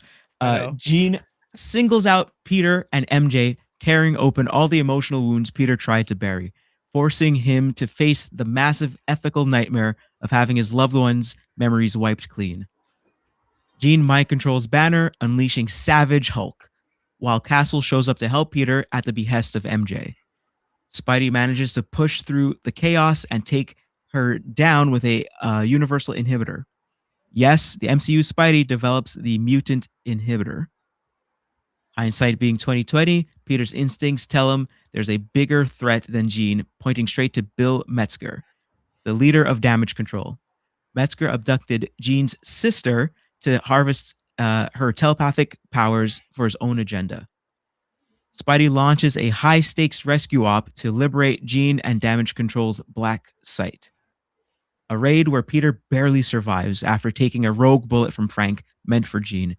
Jean singles out Peter and MJ, tearing open all the emotional wounds Peter tried to bury, forcing him to face the massive ethical nightmare of having his loved ones' memories wiped clean. Jean mind controls Banner, unleashing Savage Hulk, while Castle shows up to help Peter at the behest of MJ. Spidey manages to push through the chaos and take her down with a universal inhibitor. Yes, the MCU Spidey develops the mutant inhibitor. Hindsight being 2020, Peter's instincts tell him there's a bigger threat than Jean, pointing straight to Bill Metzger, the leader of Damage Control. Metzger abducted Jean's sister to harvest her telepathic powers for his own agenda. Spidey launches a high-stakes rescue op to liberate Jean and Damage Control's Black Site. A raid where Peter barely survives after taking a rogue bullet from Frank meant for Jean.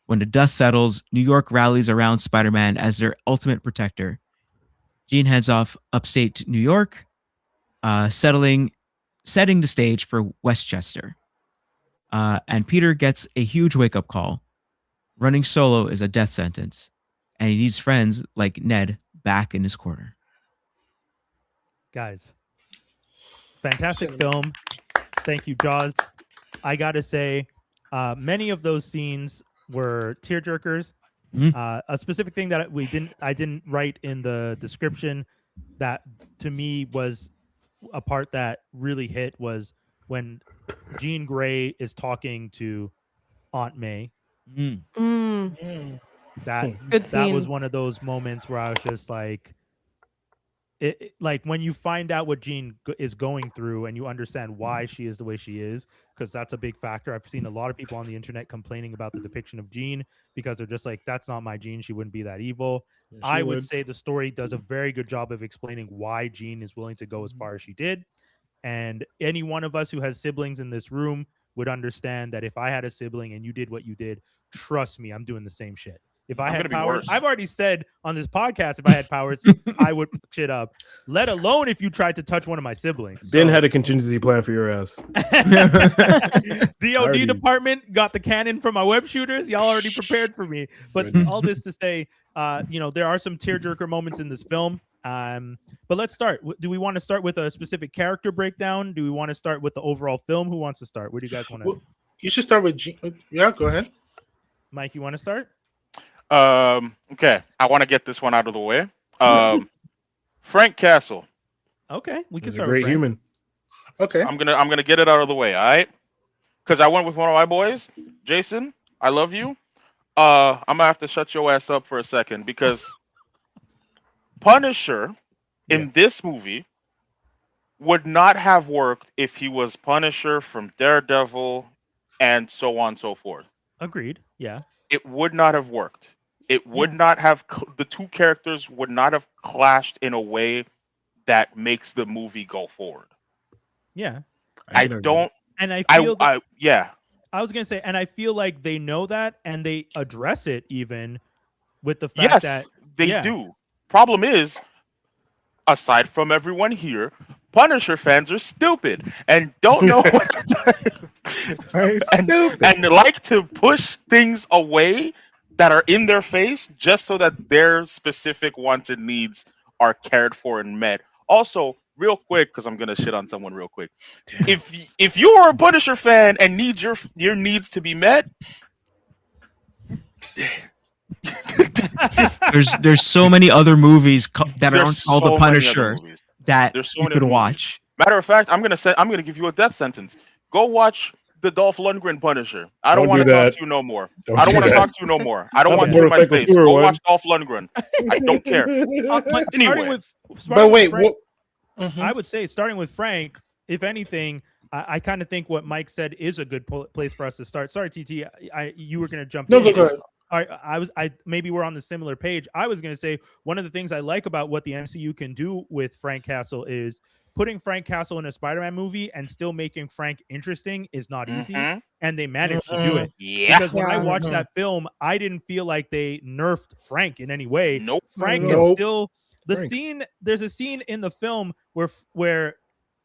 When the dust settles, New York rallies around Spider-Man as their ultimate protector. Jean heads off upstate New York, setting the stage for Westchester. And Peter gets a huge wake-up call. Running solo is a death sentence, and he needs friends like Ned back in his corner. Guys, fantastic film. Thank you, Jaws. I gotta say, many of those scenes were tearjerkers. A specific thing that I didn't write in the description that to me was a part that really hit was when Jean Grey is talking to Aunt May. That was one of those moments where I was just like, like when you find out what Jean is going through and you understand why she is the way she is, because that's a big factor. I've seen a lot of people on the internet complaining about the depiction of Jean because they're just like, that's not my Jean. She wouldn't be that evil. Yeah, I would say the story does a very good job of explaining why Jean is willing to go as far as she did. And any one of us who has siblings in this room would understand that if I had a sibling and you did what you did, trust me, I'm doing the same shit. If I had powers, I've already said on this podcast, if I had powers, I would fuck shit up. Let alone if you tried to touch one of my siblings. Ben had a contingency plan for your ass. DOD department got the cannon from my web shooters. Y'all already prepared for me. But all this to say, there are some tearjerker moments in this film. But let's start. Do we want to start with a specific character breakdown? Do we want to start with the overall film? Who wants to start? Where do you guys want to? Well, you should start with Yeah, go ahead. Mike, you want to start? Okay. I want to get this one out of the way. Frank Castle. Okay, we can He's start. A great with human. Okay. I'm gonna get it out of the way. All right. Because I went with one of my boys, Jason. I love you. I'm gonna have to shut your ass up for a second because Punisher in this movie would not have worked if he was Punisher from Daredevil and so on and so forth. Agreed. Yeah. It would not have worked. It would not have, the two characters would not have clashed in a way that makes the movie go forward. Yeah. I don't. And I feel yeah. I was going to say, and I feel like they know that and they address it even with the fact that they do. Problem is, aside from everyone here, Punisher fans are stupid and don't know what and like to push things away that are in their face just so that their specific wants and needs are cared for and met. Also, real quick, because I'm gonna shit on someone real quick. If you are a Punisher fan and need your needs to be met, there's so many other movies that aren't called The Punisher that you could watch. Matter of fact, I'm gonna give you a death sentence. Go watch the Dolph Lundgren Punisher. I don't want to talk to you no more. I don't want to talk to you no more. I don't want you in my space. Go watch Dolph Lundgren. I don't care. Anyway, but wait, Frank, I would say starting with Frank, if anything, I kind of think what Mike said is a good place for us to start. Sorry, TT, you were going to jump in. No, go ahead. I maybe we're on the similar page. I was going to say one of the things I like about what the MCU can do with Frank Castle is putting Frank Castle in a Spider-Man movie and still making Frank interesting is not easy, and they managed to do it. Yeah. Because when I watched that film, I didn't feel like they nerfed Frank in any way. Nope. Frank is still scene. There's a scene in the film where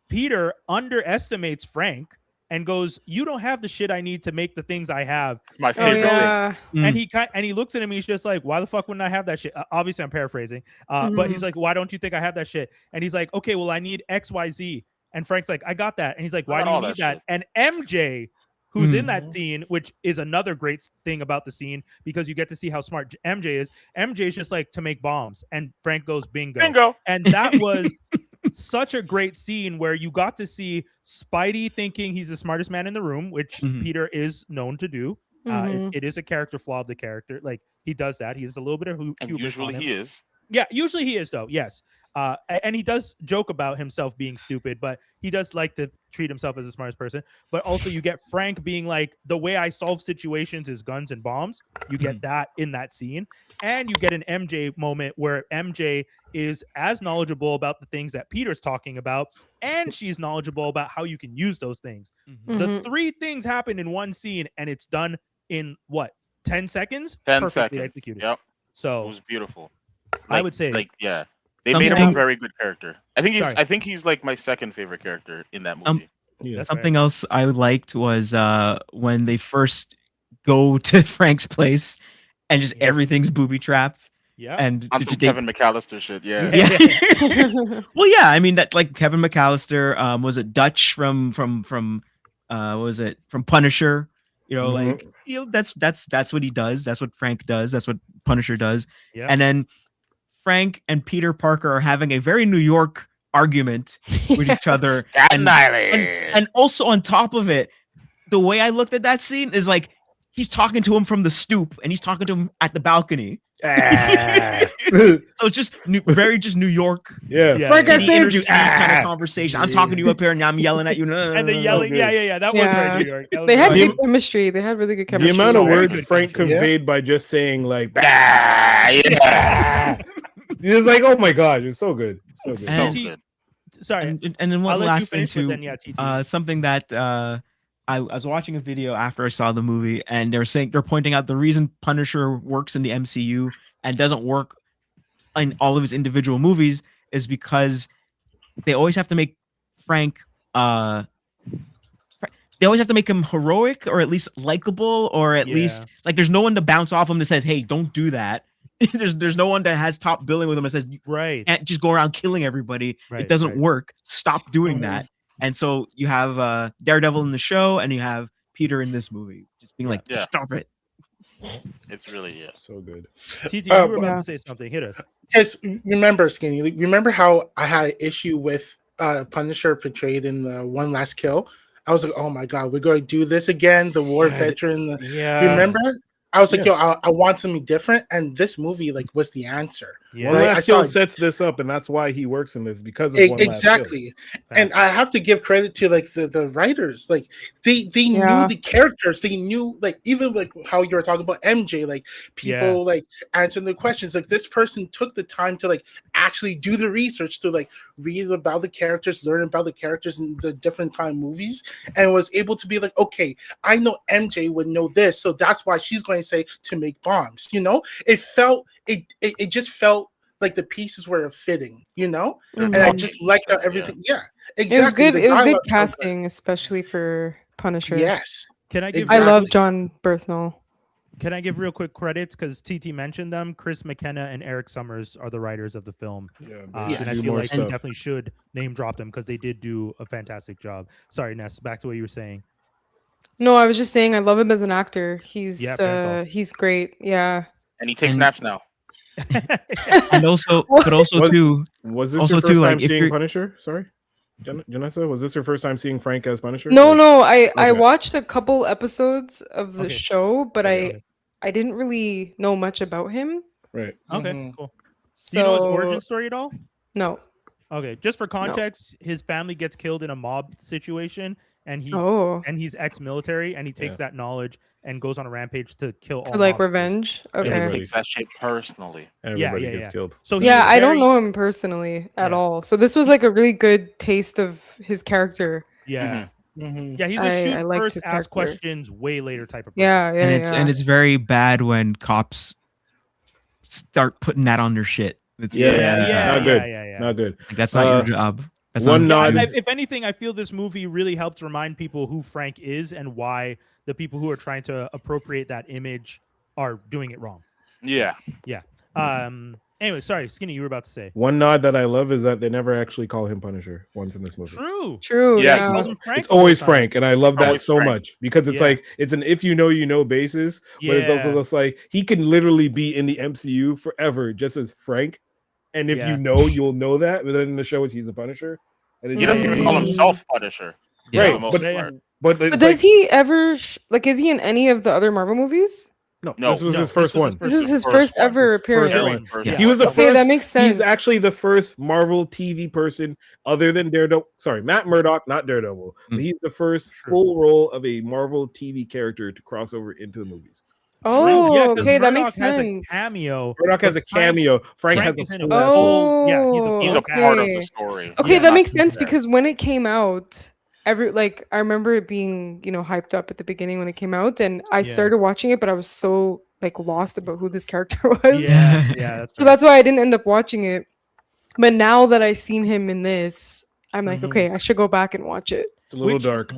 Peter underestimates Frank and goes, "You don't have the shit I need to make the things I have." My favorite thing. And he looks at him. He's just like, "Why the fuck wouldn't I have that shit?" Obviously, I'm paraphrasing, but he's like, "Why don't you think I have that shit?" And he's like, "Okay, well, I need X, Y, Z." And Frank's like, "I got that." And he's like, "Why do you need that?" And MJ, who's in that scene, which is another great thing about the scene because you get to see how smart MJ is. MJ is just like to make bombs, and Frank goes bingo. Bingo. And that was such a great scene where you got to see Spidey thinking he's the smartest man in the room, which Peter is known to do. It is a character flaw of the character. Like he does that. He has a little bit of hubris. Usually he is. Yeah, usually he is though. Yes. And he does joke about himself being stupid, but he does like to treat himself as the smartest person. But also you get Frank being like, the way I solve situations is guns and bombs. You get that in that scene. And you get an MJ moment where MJ is as knowledgeable about the things that Peter's talking about, and she's knowledgeable about how you can use those things. The three things happen in one scene, and it's done in what, 10 seconds? 10 Perfectly seconds. Executed. Yep. So it was beautiful. I would say, they made him a very good character. I think he's like my second favorite character in that movie. Something else I liked was when they first go to Frank's place and just everything's booby trapped. Yeah. And on some Kevin McAllister shit. Yeah. Well, yeah. I mean, that like Kevin McAllister, was it Dutch from what was it, from Punisher? You know, like, you know, that's what he does. That's what Frank does. That's what Punisher does. Yeah. And then Frank and Peter Parker are having a very New York argument with each other. And also on top of it, the way I looked at that scene is like, he's talking to him from the stoop, and he's talking to him at the balcony. So it's just very just New York. City interview kind of conversation. I'm talking to you up here, and I'm yelling at you. And the yelling, that was very New York. They had good chemistry. They had really good chemistry. The amount of words Frank conveyed by just saying like, it's like, oh my gosh, it's so good, so good. So good. Sorry, and then one last thing too. Something that I was watching a video after I saw the movie, and they're pointing out the reason Punisher works in the MCU and doesn't work in all of his individual movies is because they always have to make Frank. They always have to make him heroic, or at least likable, or at least like there's no one to bounce off him that says, "Hey, don't do that." there's no one that has top billing with him that says, "Right, can't just go around killing everybody. It doesn't work. Stop doing that." And so you have Daredevil in the show, and you have Peter in this movie, just being like, "Stop it." It's really so good. TT, you were about to say something. Hit us. Yes, remember, Skinny. Remember how I had an issue with Punisher portrayed in the One Last Kill? I was like, "Oh my god, we're going to do this again." The war veteran. Remember? I was like, yo, I want something different, and this movie like was the answer. One Last Kill sets this up, and that's why he works in this, because of One exactly. Last Kill. And I have to give credit to like the writers, like they knew the characters, they knew like even like how you were talking about MJ, like people like answering the questions. Like this person took the time to like actually do the research to like read about the characters, learn about the characters in the different kind of movies, and was able to be like, okay, I know MJ would know this, so that's why she's going to say to make bombs. You know, it just felt like the pieces were fitting, you know, and I just liked everything. Yeah, exactly. It was good casting, especially for Punisher. Yes. Can I give? I love John Berthnell. Can I give real quick credits, because TT mentioned them? Chris McKenna and Eric Summers are the writers of the film. And I feel like we definitely should name drop them because they did do a fantastic job. Sorry, Ness, back to what you were saying. No, I was just saying I love him as an actor. He's great. Yeah. And he takes naps now. And also, but also too, was this your first time seeing Punisher? Sorry, Janessa, was this your first time seeing Frank as Punisher? No. I watched a couple episodes of the show, but I didn't really know much about him. Right. Okay. Cool. So, do you know his origin story at all? No. Okay. Just for context, his family gets killed in a mob situation, and he's ex-military, and he takes that knowledge and goes on a rampage to kill all. To like revenge. Okay. He takes that shit personally. Everybody gets killed. So I don't know him personally at all. So this was like a really good taste of his character. Yeah. Yeah, he's a shoot first, ask questions way later type of person. And it's very bad when cops start putting that on their shit. Not good. Not good. Like, that's not your job. If anything, I feel this movie really helped remind people who Frank is and why the people who are trying to appropriate that image are doing it wrong. Yeah. Anyway, sorry, Skinny, you were about to say. One nod that I love is that they never actually call him Punisher once in this movie. True. Yeah. It's always Frank, and I love that so much because it's like it's an if you know basis, but it's also just like he can literally be in the MCU forever just as Frank, and if you know, you'll know that. But then in the show, he's a Punisher, and he doesn't even call himself Punisher. Right, but does he ever is he in any of the other Marvel movies? No, this was his first one. This is his first ever appearance. He was the first. Okay, that makes sense. He's actually the first Marvel TV person other than Daredevil. Sorry, Matt Murdock, not Daredevil. But he's the first full role of a Marvel TV character to cross over into the movies. Oh, okay, that makes sense. Cameo. Murdock has a cameo. Frank has a full. He's a part of the story. Okay, that makes sense because when it came out, I remember it being, hyped up at the beginning when it came out, and I started watching it, but I was so lost about who this character was. So that's why I didn't end up watching it. But now that I've seen him in this, I'm like, okay, I should go back and watch it. It's a little dark.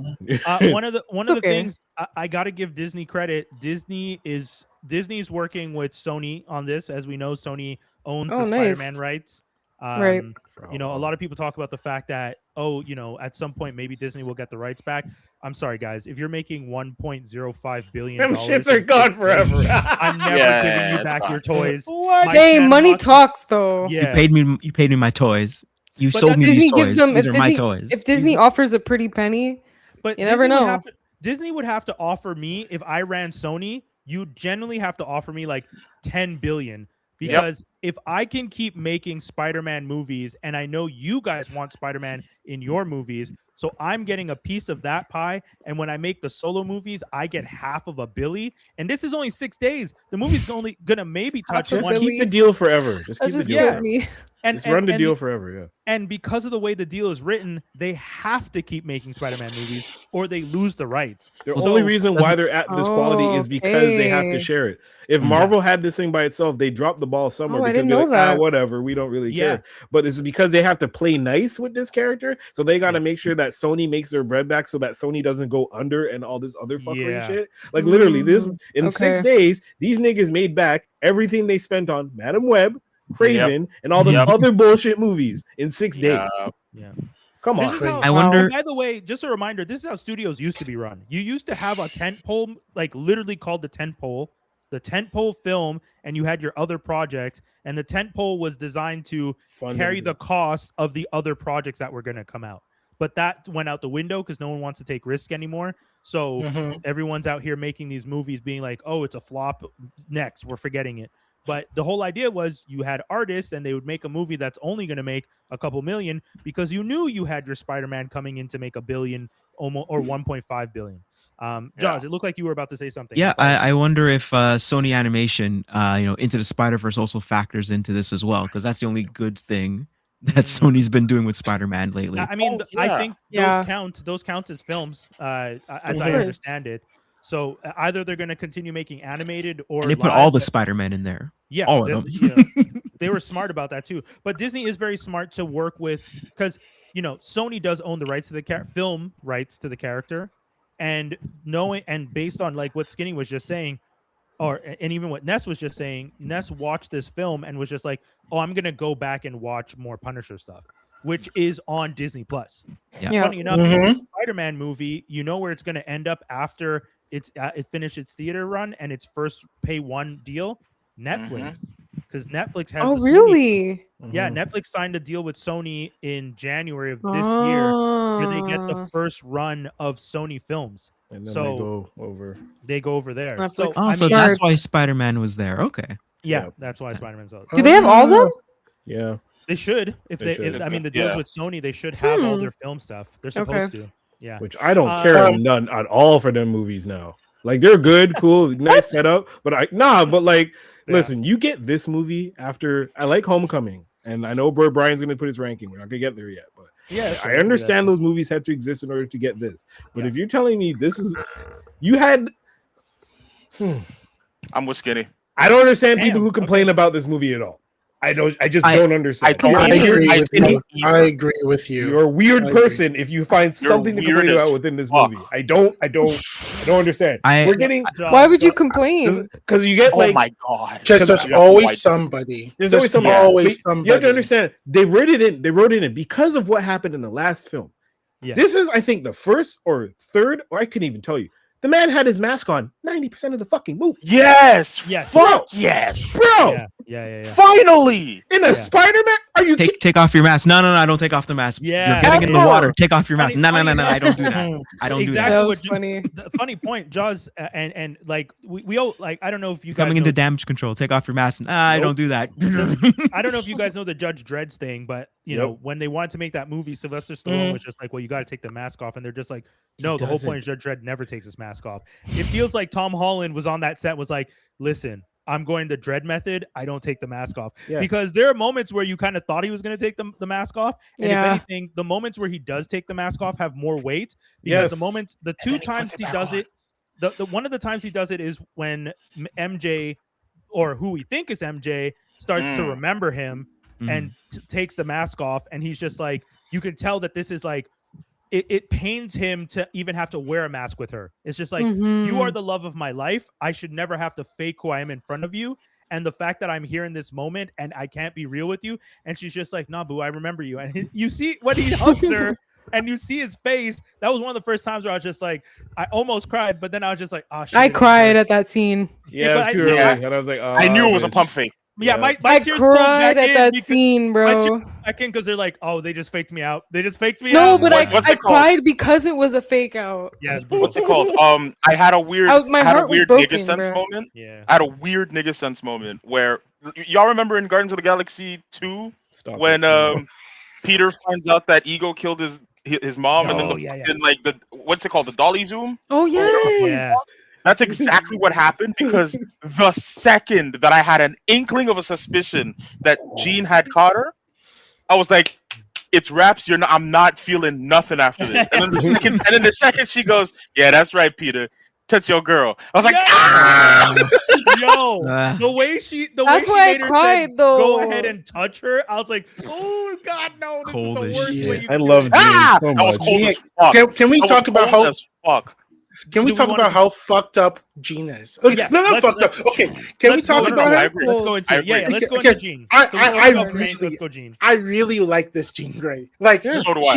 One of the things I got to give Disney credit. Disney's working with Sony on this. As we know, Sony owns the Spider-Man rights. Right. A lot of people talk about the fact that at some point maybe Disney will get the rights back. I'm sorry, guys. If you're making $1.05 billion, them shits are gone forever. I'm never giving you back your toys. Hey, money talks, though. Yeah. You paid me my toys. You sold me these toys. These are my toys. If Disney offers a pretty penny, you never know. Disney would have to offer me, if I ran Sony, you generally have to offer me like 10 billion, because if I can keep making Spider-Man movies, and I know you guys want Spider-Man in your movies, so I'm getting a piece of that pie. And when I make the solo movies, I get half of a billy. And this is only 6 days. The movie's only gonna maybe touch Just one. keep the deal forever. Just keep the deal forever. And run the deal forever, yeah. And because of the way the deal is written, they have to keep making Spider-Man movies, or they lose the rights. The only reason why they're at this quality is because they have to share it. If Marvel had this thing by itself, they dropped the ball somewhere because they're like, whatever, we don't really care. But it's because they have to play nice with this character, so they got to make sure that Sony makes their bread back, so that Sony doesn't go under and all this other fuckery shit. Like literally, this in 6 days, these niggas made back everything they spent on Madam Web, Craven, and all the other bullshit movies in 6 days. Yeah. Come on. I wonder. By the way, just a reminder, this is how studios used to be run. You used to have a tentpole, like literally called the tentpole film, and you had your other projects, and the tentpole was designed to carry the cost of the other projects that were going to come out. But that went out the window because no one wants to take risk anymore. So everyone's out here making these movies being like, oh, it's a flop. Next, we're forgetting it. But the whole idea was you had artists, and they would make a movie that's only going to make a couple million because you knew you had your Spider-Man coming in to make $1 billion almost, or 1.5 billion. Jaws, it looked like you were about to say something. Yeah, I wonder if Sony Animation, Into the Spider-Verse also factors into this as well, because that's the only good thing that Sony's been doing with Spider-Man lately. I mean, I think those count as films, as I understand it. So either they're going to continue making animated, or and they put all the Spider-Man in there. Yeah, all of them. They were smart about that too. But Disney is very smart to work with, because Sony does own the rights to the film rights to the character, and based on like what Skinny was just saying, and even what Ness was just saying, Ness watched this film and was just like, oh, I'm going to go back and watch more Punisher stuff, which is on Disney Plus. Yeah. Funny enough, the Spider-Man movie, where it's going to end up after it finished its theater run and its first pay one deal? Netflix. Because Netflix has Netflix signed a deal with Sony in January of this year where they get the first run of Sony films. And then they go over there. Netflix so that's why Spider-Man was there. Okay. Yeah, that's why Spider-Man's out. Do they have all of them? Yeah. They should. The deals with Sony, they should have all their film stuff. They're supposed to. Yeah. Which I don't care none at all for them movies now. Like, they're good, cool, nice setup, but listen, you get this movie after I like Homecoming, and I know Brian's gonna put his ranking. We're not gonna get there yet, but I understand those movies had to exist in order to get this. But if you're telling me this is I'm with Skinny. I don't understand people who complain about this movie at all. I just don't understand. I agree with you. You're a weird person if you find something to complain about within this movie. I don't understand. We're getting. Why would you complain? Because you get oh my god. Because there's always somebody. There's always somebody. You have to understand. They wrote it in because of what happened in the last film. Yeah. This is, I think, the first or third, or I couldn't even tell you. The man had his mask on 90% of the fucking movie. Yes. Fuck yes. Bro. Yeah. Finally. In a Spider-Man? Are you take off your mask? No, I don't take off the mask. Yeah. You're getting in the water. Take off your mask. No. I don't do that. I don't do that. That was funny. The funny point, Jaws, and like we all like. I don't know if you guys coming into damage control. Take off your mask. I don't do that. I don't know if you guys know the Judge Dredd's thing, but you know when they wanted to make that movie, Sylvester Stallone was just like, "Well, you got to take the mask off," and they're just like, "No, the whole point is Judge Dredd never takes his mask off." It feels like Tom Holland was on that set, was like, "Listen, I'm going the Dredd method. I don't take the mask off." Because there are moments where you kind of thought he was going to take the mask off. And if anything, the moments where he does take the mask off have more weight, because the two times he does it, one of the times he does it is when MJ, or who we think is MJ, starts to remember him and takes the mask off. And he's just like, you can tell that this is like, it pains him to even have to wear a mask with her. It's just like, you are the love of my life. I should never have to fake who I am in front of you. And the fact that I'm here in this moment and I can't be real with you. And she's just like, nah, boo, I remember you. And you see when he hugs her and you see his face. That was one of the first times where I was just like, I almost cried, but then I was just like, oh, shit. I cried at that scene. Yeah, it was too early. And I was like, oh, I knew it was a pump fake. Yeah, my I tears pulled back cried at in that because scene, my tears bro. pulled back in because they're like, oh, they just faked me out. They just faked me No, out. but What's I it called? cried because it was a fake out. Yeah, it's What's it brutal. called? I had a weird, My I had a heart was weird broken, nigga sense bro. moment. Yeah. I had a weird nigga sense moment where y'all remember in Guardians of the Galaxy 2 when Peter finds out that Ego killed his mom, and then then like the what's it called, the dolly zoom? Oh yes. Yeah. That's exactly what happened, because the second that I had an inkling of a suspicion that Jean had caught her, I was like, it's raps. I'm not feeling nothing after this. And then the second she goes, yeah, that's right, Peter. Touch your girl. I was like, yo, the way she That's she why I made her cried, said, though. go ahead and touch her. I was like, oh God, no, this Cold is as the worst shit. way you I can love do it. Jean so that was much. cold as fuck. Can we That was talk about cold how? as fuck. Can we Do we talk wanna- about how fucked up Jean is? Yeah, no, not let's- fucked up. let's- Okay, can we Let's talk go about into her? it. Let's go into I it. Yeah, agree. let's go Because into Jean. I Let's really, go Jean. I really like this Jean Grey. Like So do I.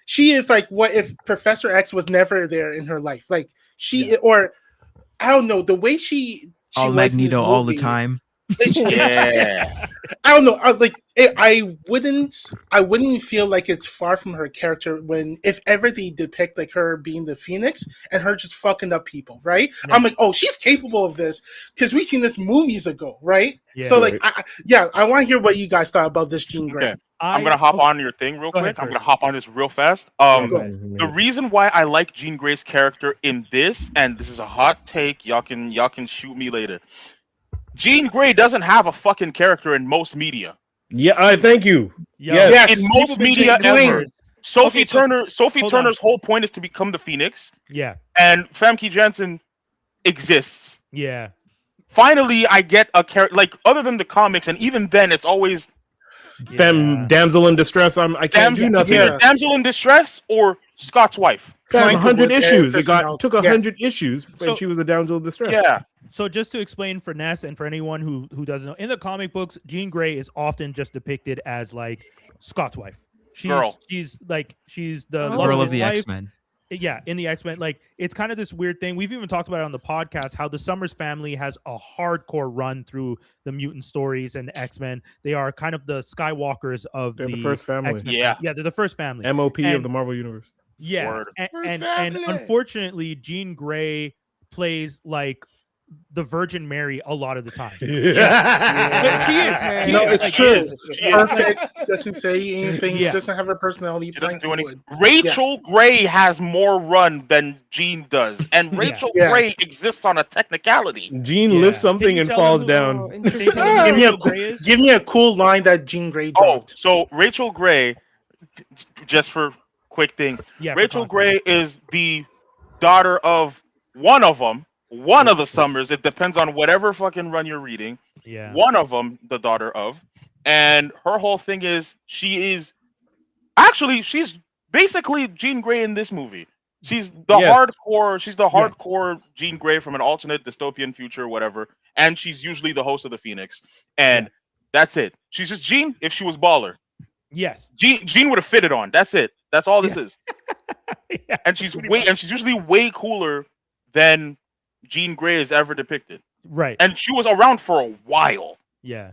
she is like what if Professor X was never there in her life? Like or I don't know, the way she all was in this Magneto all the movie, time. Yeah. I don't know. I wouldn't feel like it's far from her character when, if ever they depict like her being the Phoenix and her just fucking up people, right? Yeah. I'm like, oh, she's capable of this because we've seen this movies ago, right? Yeah. So like, I want to hear what you guys thought about this Jean Grey. Okay. I'm gonna hop on your thing real quick. I'm gonna hop on this real fast. The reason why I like Jean Grey's character in this, and this is a hot take, y'all can shoot me later. Jean Grey doesn't have a fucking character in most media. Yeah, I thank you. Yo, Yes. In most media ever. Sophie Turner's whole point is to become the Phoenix, Yeah. and Famke Janssen exists. Yeah. Finally, I get a character, like, other than the comics, and even then, it's always damsel in distress. I can't do nothing. Either damsel in distress or Scott's wife. 100 issues. It took 100 Yeah. issues when she was a damsel in distress. Yeah. So just to explain for Ness and for anyone who doesn't know, in the comic books, Jean Grey is often just depicted as like Scott's wife. She's the love girl of his the life. X-Men. Yeah, in the X-Men, like it's kind of this weird thing. We've even talked about it on the podcast how the Summers family has a hardcore run through the mutant stories and the X-Men. They are kind of the Skywalkers of They're the first family. X-Men. Yeah. Yeah, they're the first family. MOP of And- the Marvel Universe. Yeah, Word. and unfortunately, Jean Grey plays like the Virgin Mary a lot of the time. But she is. She No, is. it's Like, true. She is. Perfect. Doesn't say anything. Yeah. Doesn't have her personality. She doesn't do blank anything. wood. Rachel Grey has more run than Jean does, and Rachel Yes. Grey exists on a technicality. Jean Yeah. lifts Can something you and tell falls them down. Oh, Can you interesting. tell them who Give me a Rachel Grey is? Give me a cool line that Jean Grey Oh, dropped. so Rachel Grey, just for quick thing, Yeah, for Rachel context. Grey is the daughter of one of them, one of the Summers. It depends on whatever fucking run you're reading. Yeah. One of them, the daughter of, and her whole thing is she's basically Jean Grey in this movie. She's the hardcore Jean Grey from an alternate dystopian future, whatever, and she's usually the host of the Phoenix, and that's it. She's just Jean if she was baller. Yes. Jean would have fitted on. That's it. That's all this is. Yeah, And she's pretty much. she's usually way cooler than Jean Grey is ever depicted. Right. And she was around for a while, Yeah.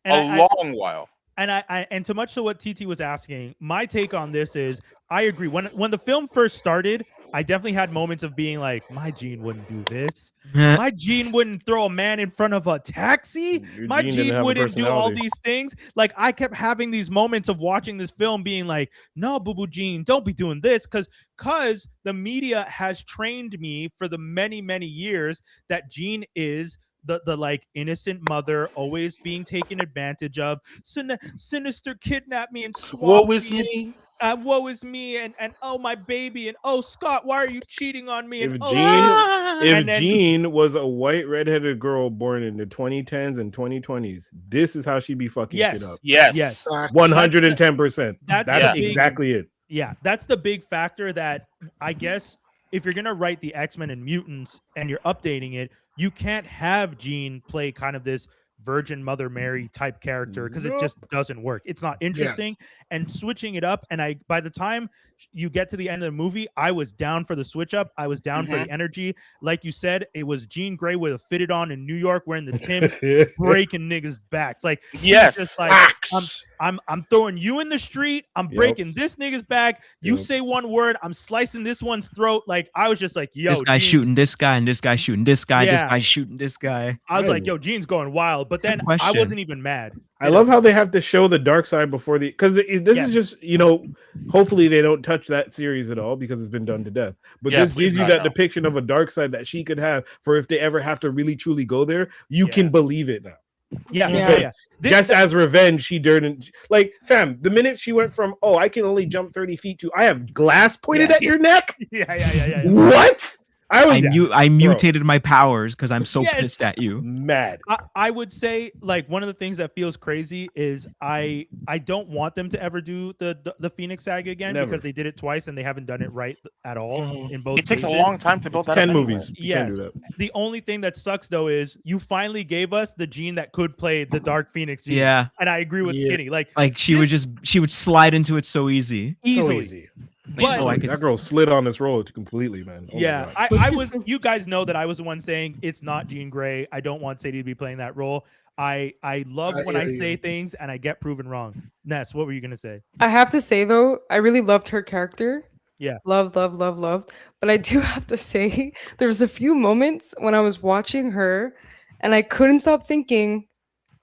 long while. And to much to what TT was asking, my take on this is I agree. When the film first started, I definitely had moments of being like, my Jean wouldn't do this. My Jean wouldn't throw a man in front of a taxi. Your My Jean didn't Jean have a wouldn't do all personality. these things. Like I kept having these moments of watching this film being like, no, Boo Boo Jean, don't be doing this. Because the media has trained me for the many, many years that Jean is the like innocent mother always being taken advantage of. Sinister kidnapped me and swapped Woe is me. me. Woe is me, and oh my baby, and oh Scott, why are you cheating on me? And, If Jean was a white redheaded girl born in the 2010s and 2020s, this is how she be fucking shit up. Yes. 110%. That's exactly it. Yeah, that's the big factor that I guess if you're gonna write the X-Men and mutants and you're updating it, you can't have Jean play kind of this Virgin Mother Mary type character because it just doesn't work. It's not interesting. And switching it up, and by the time you get to the end of the movie, I was down for the switch up. I was down for the energy. Like you said, it was Jean Grey with a fitted on in New York wearing the Timbs, breaking niggas' backs. Like, just like, I'm throwing you in the street. I'm breaking this nigga's back. You say one word, I'm slicing this one's throat. Like, I was just like, yo, this guy's shooting this guy, and this guy's shooting this guy. This guy's shooting this guy. I was like, yo, Gene's going wild. But then I wasn't even mad. I love how they have to show the dark side before because this is just, hopefully they don't touch that series at all because it's been done to death. But this gives you that depiction of a dark side that she could have for if they ever have to really truly go there, you can believe it now. Just as revenge, she didn't like fam. The minute she went from I can only jump 30 feet to I have glass pointed at your neck. What? I mutated my powers because I'm so pissed at you. Mad. I would say like one of the things that feels crazy is I don't want them to ever do the Phoenix saga again because they did it twice and they haven't done it right at all in both. It takes a long time to build that. 10 movies. Yes. The only thing that sucks though is you finally gave us the Jean that could play the Dark Phoenix Jean. Yeah. And I agree with Skinny. Like she would slide into it so easy. Easily. But that girl slid on this role completely, man. I was. You guys know that I was the one saying it's not Jean Grey. I don't want Sadie to be playing that role. I love when I say things and I get proven wrong. Ness, what were you gonna say? I have to say though, I really loved her character. Yeah, loved. But I do have to say, there was a few moments when I was watching her, and I couldn't stop thinking,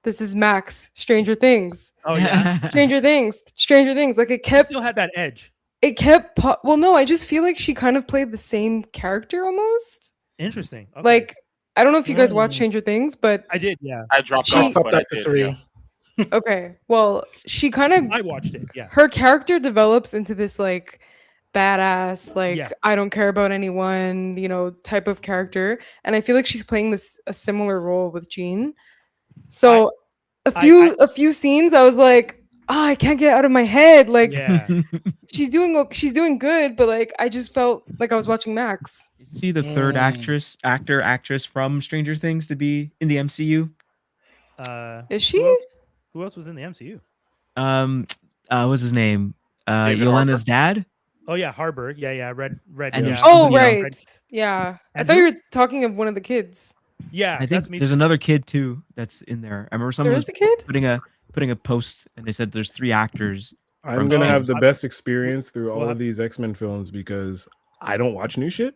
"This is Max, Stranger Things." Oh yeah, Stranger Things. Like it kept. She still had that edge. It kept well, no, I just feel like she kind of played the same character almost. Interesting. Okay. Like, I don't know if you guys watch Stranger Things, but I did. Yeah, I dropped off, but I did. 3. Yeah. Okay, well, she kind of. I watched it. Yeah, her character develops into this like badass, like I don't care about anyone, type of character, and I feel like she's playing a similar role with Jean. So a few scenes, I was like. I can't get out of my head. Like she's doing good, but like I just felt like I was watching Max. Is she the third actress from Stranger Things to be in the MCU? Is she? Who else was in the MCU? What's his name? Yolanda's dad. Oh yeah, Harbor. Yeah. Red. Oh right. Yeah. I thought you were talking of one of the kids. Yeah, I think there's another kid too that's in there. I remember someone was putting a post and they said there's 3 actors. I'm gonna have the best experience through all of these X-Men films because I don't watch new shit.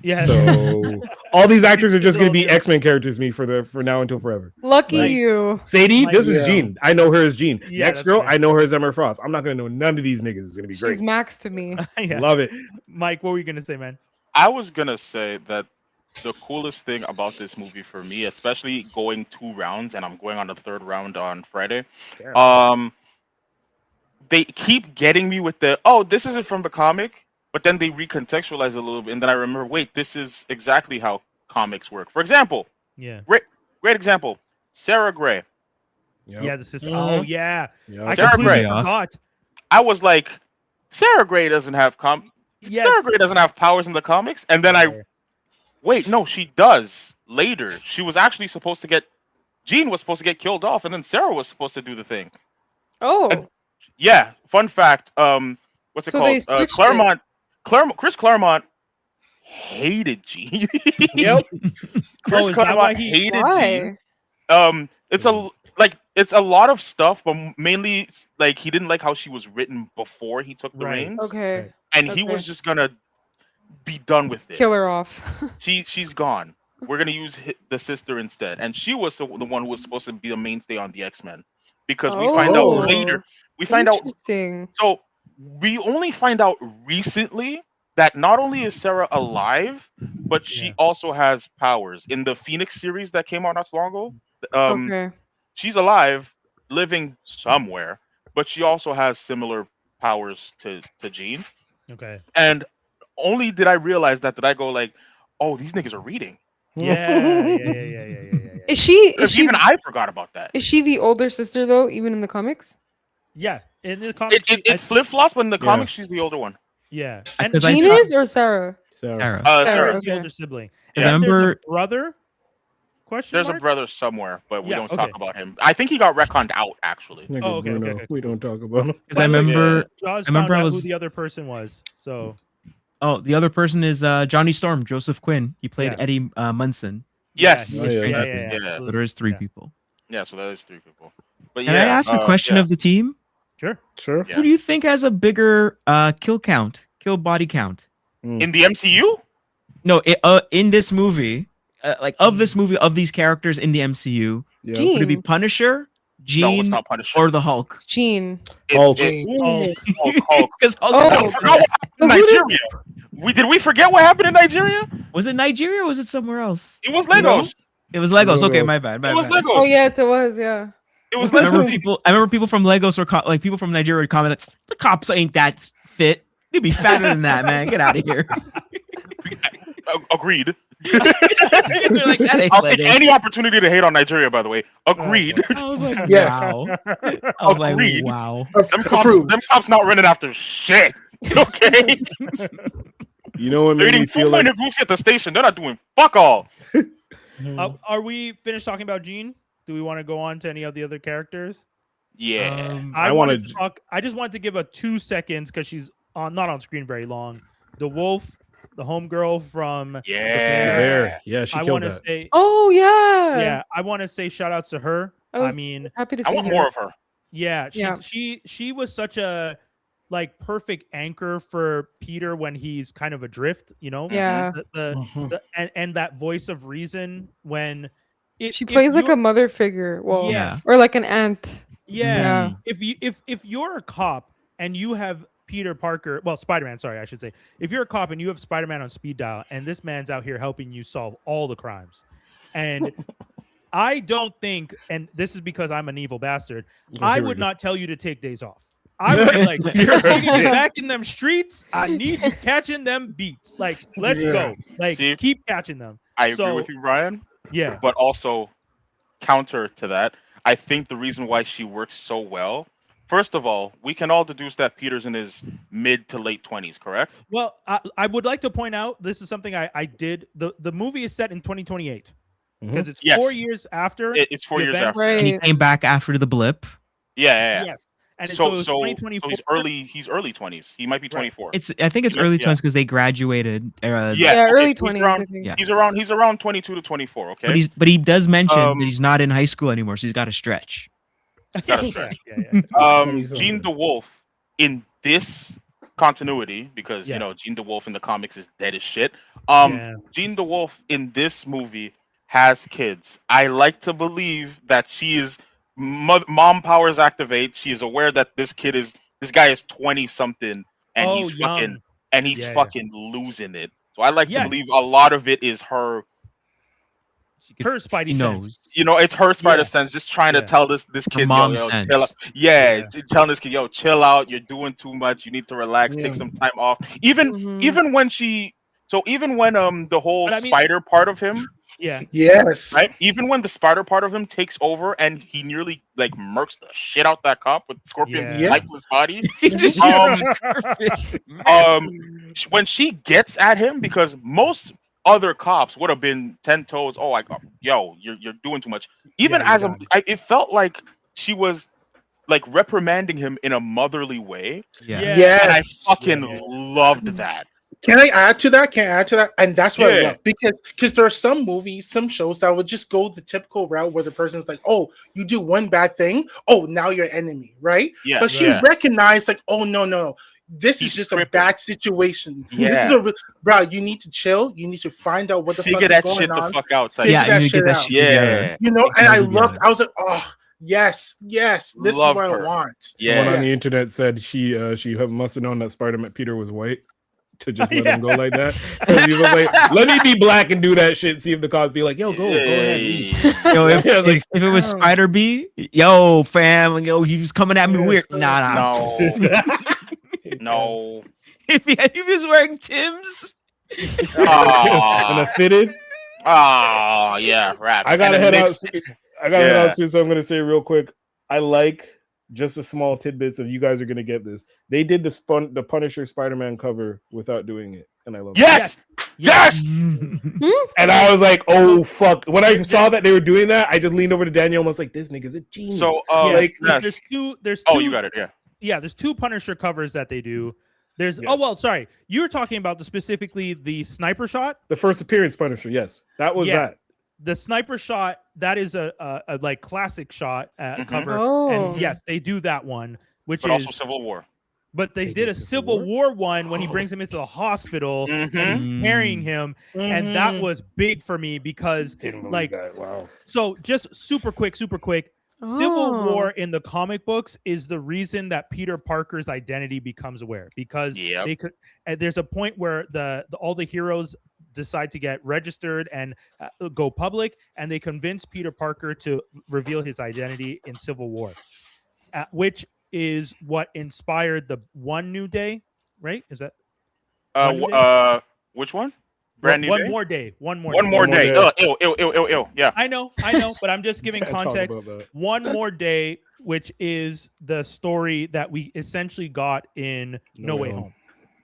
Yeah. So all these actors are just gonna be X-Men characters to me for now until forever. Lucky you. Sadie, this is Jean. I know her as Jean. Next girl, I know her as Emma Frost. I'm not gonna know none of these niggas. It's gonna be great. She's Max to me. Love it. Mike, what were you gonna say, man? I was gonna say that the coolest thing about this movie for me, especially going 2 rounds, and I'm going on the 3rd round on Friday, they keep getting me with this isn't from the comic, but then they recontextualize it a little bit, and then I remember, wait, this is exactly how comics work. For example, great example, Sarah Gray. Yeah, the sister. Oh yeah, I Sarah Gray. Forgot. I was like, Sarah Gray doesn't have Sarah Gray doesn't have powers in the comics, and then wait, no, she does. Later, she was actually supposed to get. Jean was supposed to get killed off, and then Sarah was supposed to do the thing. Oh. And, fun fact. What's it called? Chris Claremont hated Jean. Yep. Chris Claremont hated Jean. It's a lot of stuff, but mainly like he didn't like how she was written before he took the reins. Okay. And he was just gonna be done with it. Kill her off. She's gone. We're gonna use the sister instead, and she was the one who was supposed to be the mainstay on the X-Men, because we find out later. We find out. So we only find out recently that not only is Sarah alive, but she also has powers. In the Phoenix series that came out not so long ago, she's alive, living somewhere, but she also has similar powers to Jean. Okay. And only did I realize that I go like, oh, these niggas are reading. Yeah. Is she? Even I forgot about that. Is she the older sister though? Even in the comics? Yeah, in the comics, it flip flops, but in the comics, she's the older one. Yeah, and Jean is or Sarah? Sarah's the older sibling. I remember brother. Question mark? a brother somewhere, but we don't talk about him. I think he got retconned out, actually. Okay. We don't talk about him. Because I remember I was who the other person was. So. Oh, the other person is Johnny Storm, Joseph Quinn. He played Eddie Munson. Yes. So there is 3 people. Yeah, so that is 3 people. But Can I ask a question of the team? Sure. Who do you think has a bigger kill body count? In the MCU? No, in this movie, of these characters in the MCU, Jean. would it be Punisher, Jean, no, it's not Punisher. or the Hulk? It's Jean. Hulk. Hulk. I forgot what Nigeria. Did we forget what happened in Nigeria? Was it Nigeria or was it somewhere else? It was Legos. It was Legos. Okay, my bad. It was Legos. Oh yes, it was. Yeah. It was I remember people from Legos or people from Nigeria would comment, the cops ain't that fit. They'd be fatter than that, man. Get out of here. Agreed. Like, I'll take any opportunity to hate on Nigeria, by the way. Agreed. I was like, Yes. wow. I was Agreed. like, wow. Them cops not running after shit. Okay? You know what They're made eating me feel like at the station. They're not doing fuck all. Are we finished talking about Jean? Do we want to go on to any of the other characters? Yeah. I wanted to talk. I just wanted to give a 2 seconds because she's not on screen very long. The wolf, the homegirl from the bear. Yeah, she killed that. Say, oh yeah. I want to say shout outs to her. I mean, happy to see I want more of her. Yeah, she was such a perfect anchor for Peter when he's kind of adrift, you know. Yeah. And that voice of reason when she plays like a mother figure. Well, or like an aunt. Yeah. If you're a cop and you have Peter Parker, Spider-Man, sorry, I should say. If you're a cop and you have Spider-Man on speed dial and this man's out here helping you solve all the crimes. And I don't think, and this is because I'm an evil bastard, I would not tell you to take days off. I would be like, you're back in them streets. I need you catching them beats. Like, let's go. Like, keep catching them. I agree with you, Brian. Yeah. But also, counter to that, I think the reason why she works so well, first of all, we can all deduce that Peter's in his mid to late 20s, correct? Well, I would like to point out, this is something I did. The movie is set in 2028 because it's 4 years after. It's 4 years after. And he came back after the blip. Yeah. Yes. And so 2024. He's early 20s. He might be 24. I think it's early 20s because they graduated. Early 20s. He's around 22 to 24. Okay. But he does mention that he's not in high school anymore, so he's got to stretch. Jean DeWolf in this continuity, because you know Jean DeWolf in the comics is dead as shit. Jean DeWolf in this movie has kids. I like to believe that she is mom powers activate. She is aware that this guy is 20 something and he's fucking losing it. So I like to believe a lot of it is her spidey sense. You know, it's her spider sense, just trying to tell this kid, mom chill out. Telling this kid, chill out. You're doing too much. You need to relax. Take some time off. Even when the whole spider part of him. Yeah. Yes. Right. Even when the spider part of him takes over and he nearly murks the shit out that cop with Scorpion's lifeless body. When she gets at him, because most other cops would have been 10 toes. Oh, you're doing too much. Even it felt like she was reprimanding him in a motherly way. Yeah. Yes. And I fucking loved that. Can I add to that? And that's what I love, because there are some movies, some shows that would just go the typical route where the person's like, "Oh, you do one bad thing, oh, now you're enemy," right? Yeah. But she recognized, "Oh, no, this is just a bad situation. Yeah. This is bro. You need to chill. You need to find out what the fuck is going on. The fuck out. Figure that shit out. Yeah. You know, and I loved. I was like, oh. Yes, this is what I want. Yeah. Someone on the internet said she must have known that Spider-Man Peter was white to just let him go like that. So he was like, let me be black and do that shit and see if the cops be like, yo, go ahead. Yo, if it was Spider B, yo, fam, he was coming at me weird. Nah. No. If he was wearing Tim's and a fitted. Oh yeah, rap. I gotta head out soon, so I'm gonna say real quick. I like just a small tidbits of you guys are gonna get this. They did the Punisher Spider-Man cover without doing it, and I love it. Yes. Yes. And I was like, oh fuck. When I saw that they were doing that, I just leaned over to Daniel and was like, this nigga's a genius. So there's two oh, you got it, yeah, there's two Punisher covers that they do. There's sorry, you were talking about specifically the sniper shot, the first appearance Punisher. Yes, that was that. The sniper shot, that is a like classic shot cover, and yes, they do that one, but is also Civil War. But they did a Civil War one when he brings him into the hospital and he's carrying him, and that was big for me because like, wow. So just super quick. Civil War in the comic books is the reason that Peter Parker's identity becomes aware, because they could. There's a point where all the heroes decide to get registered and go public, and they convince Peter Parker to reveal his identity in Civil War, which is what inspired the One New Day, right? Is that which one? Brand New One Day? More Day. One more day. Ew. Yeah. I know, but I'm just giving context. One More Day, which is the story that we essentially got in No Way Home.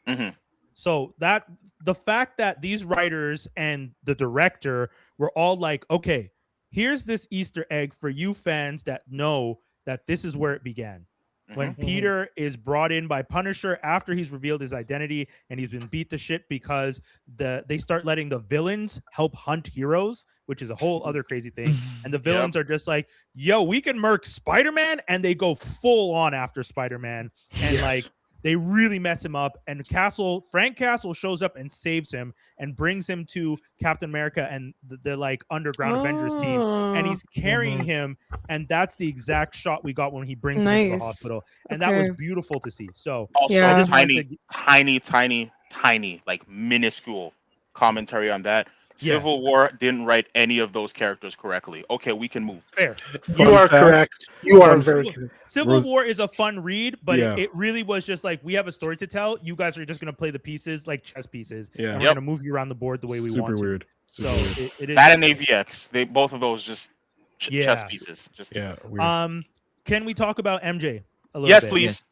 Mm-hmm. So the fact that these writers and the director were all like, okay, here's this Easter egg for you fans that know that this is where it began. When Peter is brought in by Punisher after he's revealed his identity and he's been beat to shit because they start letting the villains help hunt heroes, which is a whole other crazy thing. And the villains are just like, yo, we can murk Spider-Man, and they go full on after Spider-Man. And like they really mess him up. And Frank Castle shows up and saves him and brings him to Captain America and the like underground Avengers team. And he's carrying him. And that's the exact shot we got when he brings him into the hospital. And that was beautiful to see. So also I just tiny, like minuscule commentary on that. Civil War didn't write any of those characters correctly. Okay, we can move. Fair. You are correct. You are very correct. Civil War is a fun read, but it really was just like, we have a story to tell. You guys are just going to play the pieces like chess pieces. Yeah. And we're going to move you around the board the way we want to. Weird. So it is. That and AVX. Both of those just chess pieces. Just weird. Can we talk about MJ a little bit? Yes, please.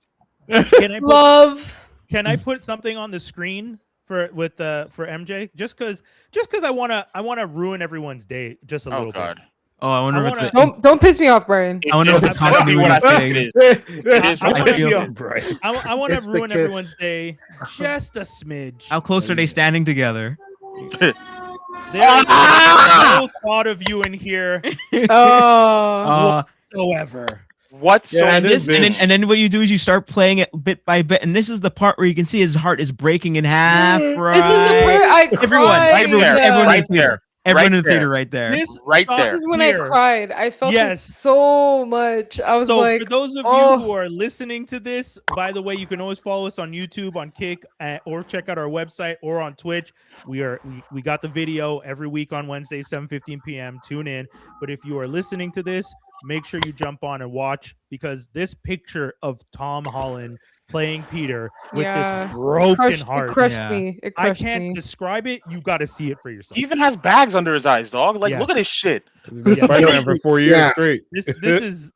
Can I put something on the screen for MJ just because I wanna ruin everyone's day just a little bit. Oh, I wonder if it's don't piss me off, Brian. I wonder if it's continuity thing. I want to ruin everyone's day just a smidge. How close are they standing together? There's no thought of you in here whatsoever. And then what you do is you start playing it bit by bit, and this is the part where you can see his heart is breaking in half. Right? This is the part I cried. Everyone in the theater right there. This is when I cried. I felt this so much. I was like, for those of you who are listening to this, by the way, you can always follow us on YouTube, on Kick, or check out our website or on Twitch. We got the video every week on Wednesday, 7:15 p.m. Tune in. But if you are listening to this, make sure you jump on and watch, because this picture of Tom Holland playing Peter with this broken heart. It crushed me. I can't describe it. You got to see it for yourself. He even has bags under his eyes, dog. Like, look at this shit. Spider-Man for 4 years straight. This is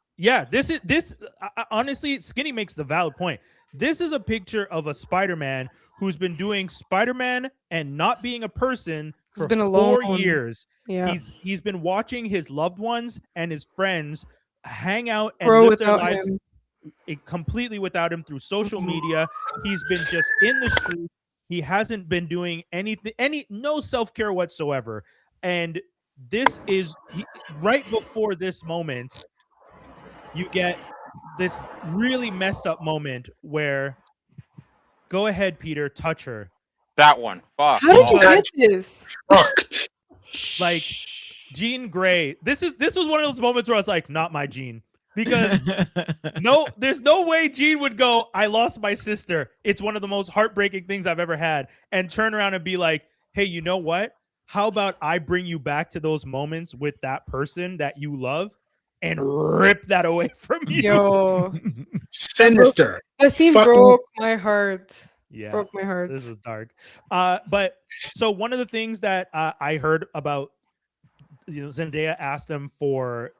honestly, Skinny makes the valid point. This is a picture of a Spider-Man who's been doing Spider-Man and not being a person for 4 years. Yeah. He's been watching his loved ones and his friends hang out and grow live their without lives completely without him through social media. He's been just in the street. He hasn't been doing anything, no self-care whatsoever. And this is right before this moment, you get this really messed up moment where, go ahead, Peter, touch her. That one. Fuck. How did you get this? Fucked. Like Jean Grey. This was one of those moments where I was like, not my Jean. Because there's no way Jean would go, I lost my sister. It's one of the most heartbreaking things I've ever had. And turn around and be like, hey, you know what? How about I bring you back to those moments with that person that you love and rip that away from you? Yo. Sinister. That scene broke my heart. Yeah. Broke my heart. This is dark. But so one of the things that I heard about, Zendaya asked them for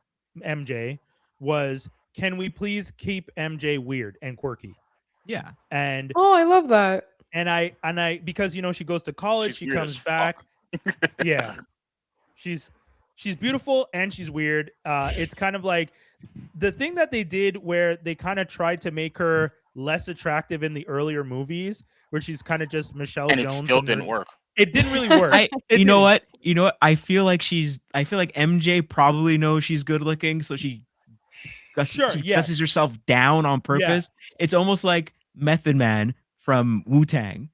MJ was, can we please keep MJ weird and quirky? Yeah. And I love that. And I because she goes to college, she comes back. Yeah. She's beautiful and she's weird. It's kind of like the thing that they did where they kind of tried to make her less attractive in the earlier movies, where she's kind of just Michelle and Jones. It still didn't work. It didn't really work. You know what? I feel like MJ probably knows she's good looking, so she gusses herself down on purpose. Yeah. It's almost like Method Man from Wu-Tang.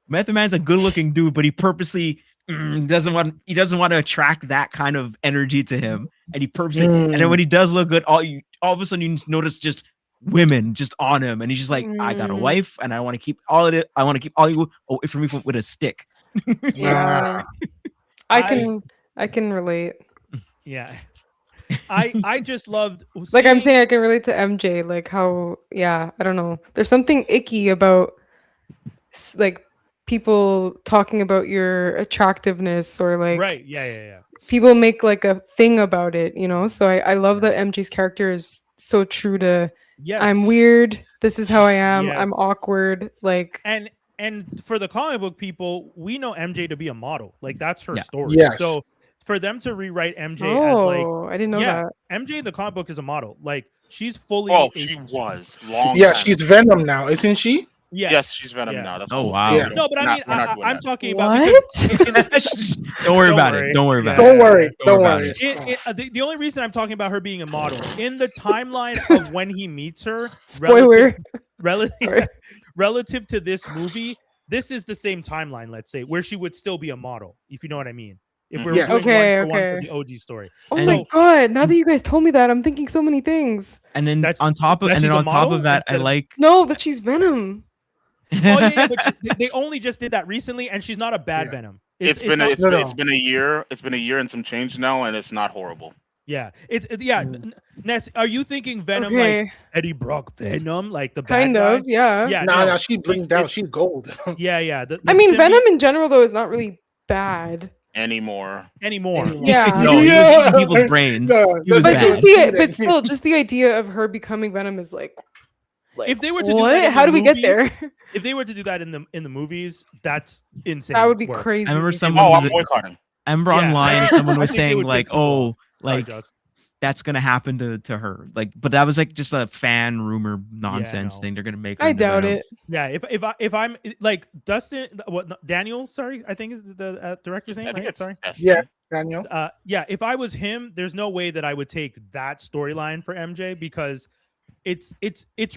Method Man's a good looking dude, but he purposely doesn't want to attract that kind of energy to him, and he purposely and then when he does look good, all of a sudden you notice just women just on him, and he's just like, I got a wife and I want to keep all of it. I want to keep all you away from me with a stick. Yeah. I can relate. Yeah. I just loved like I'm saying I can relate to MJ, like how I don't know. There's something icky about like people talking about your attractiveness or like right. Yeah. People make like a thing about it, So I love that MJ's character is so true to I'm weird. This is how I am. I'm awkward. Like and for the comic book people, we know MJ to be a model. Like that's her story. Yes. So for them to rewrite MJ as like I didn't know that. MJ the comic book is a model. Like she's fully she was long. Yeah, she's Venom now, isn't she? Yeah. Yes, she's Venom now. That's cool. Wow. Yeah. No, but I mean, I'm talking about Don't worry about it. Don't worry about it. Don't worry. The only reason I'm talking about her being a model in the timeline of when he meets her, spoiler, relative to this movie, this is the same timeline. Let's say where she would still be a model, if you know what I mean. If we're doing one for the OG story. Oh my god! Now that you guys told me that, I'm thinking so many things. And then on top of that, I like that she's Venom. But they only just did that recently, and she's not a bad Venom. It's been a year. It's been a year and some change now, and it's not horrible. Yeah, Ness, are you thinking Venom like Eddie Brock Venom, like the bad kind guy? of? Yeah. Yeah. No, she brings down. She's gold. Yeah. I mean, Venom in general though is not really bad anymore. Yeah. No, he was eating people's brains. But just the idea of her becoming Venom is like if they were to do that how do we get there? If they were to do that in the movies, that's insane. That would be crazy. I remember someone I'm boycotting. I remember online someone was saying like, that's gonna happen to her. Like, but that was like just a fan rumor nonsense thing. They're gonna make her I doubt it. Yeah, if I'm like Dustin, Daniel? Sorry, I think is the director's name. Right? Sorry. Yeah, Daniel. If I was him, there's no way that I would take that storyline for MJ because it's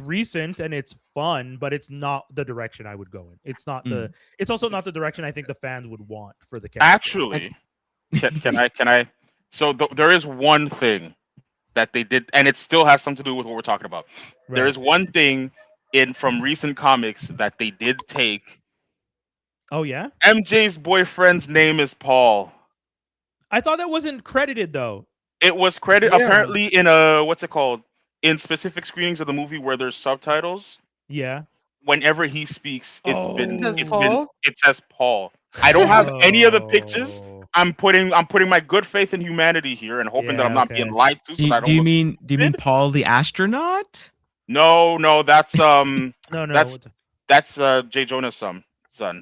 recent and it's fun, but it's not the direction I would go in. It's not it's also not the direction I think the fans would want for the character. Actually, can I? So there is one thing that they did, and it still has something to do with what we're talking about. Right. There is one thing from recent comics that they did take. Oh yeah? MJ's boyfriend's name is Paul. I thought that wasn't credited though. It was credited apparently in what's it called? In specific screenings of the movie where there's subtitles. Yeah. Whenever he speaks, it says Paul. I don't have any of the pictures. I'm putting my good faith in humanity here and hoping that I'm not being lied to. So do you mean Paul the astronaut? No, that's no. That's Jay Jonah's son.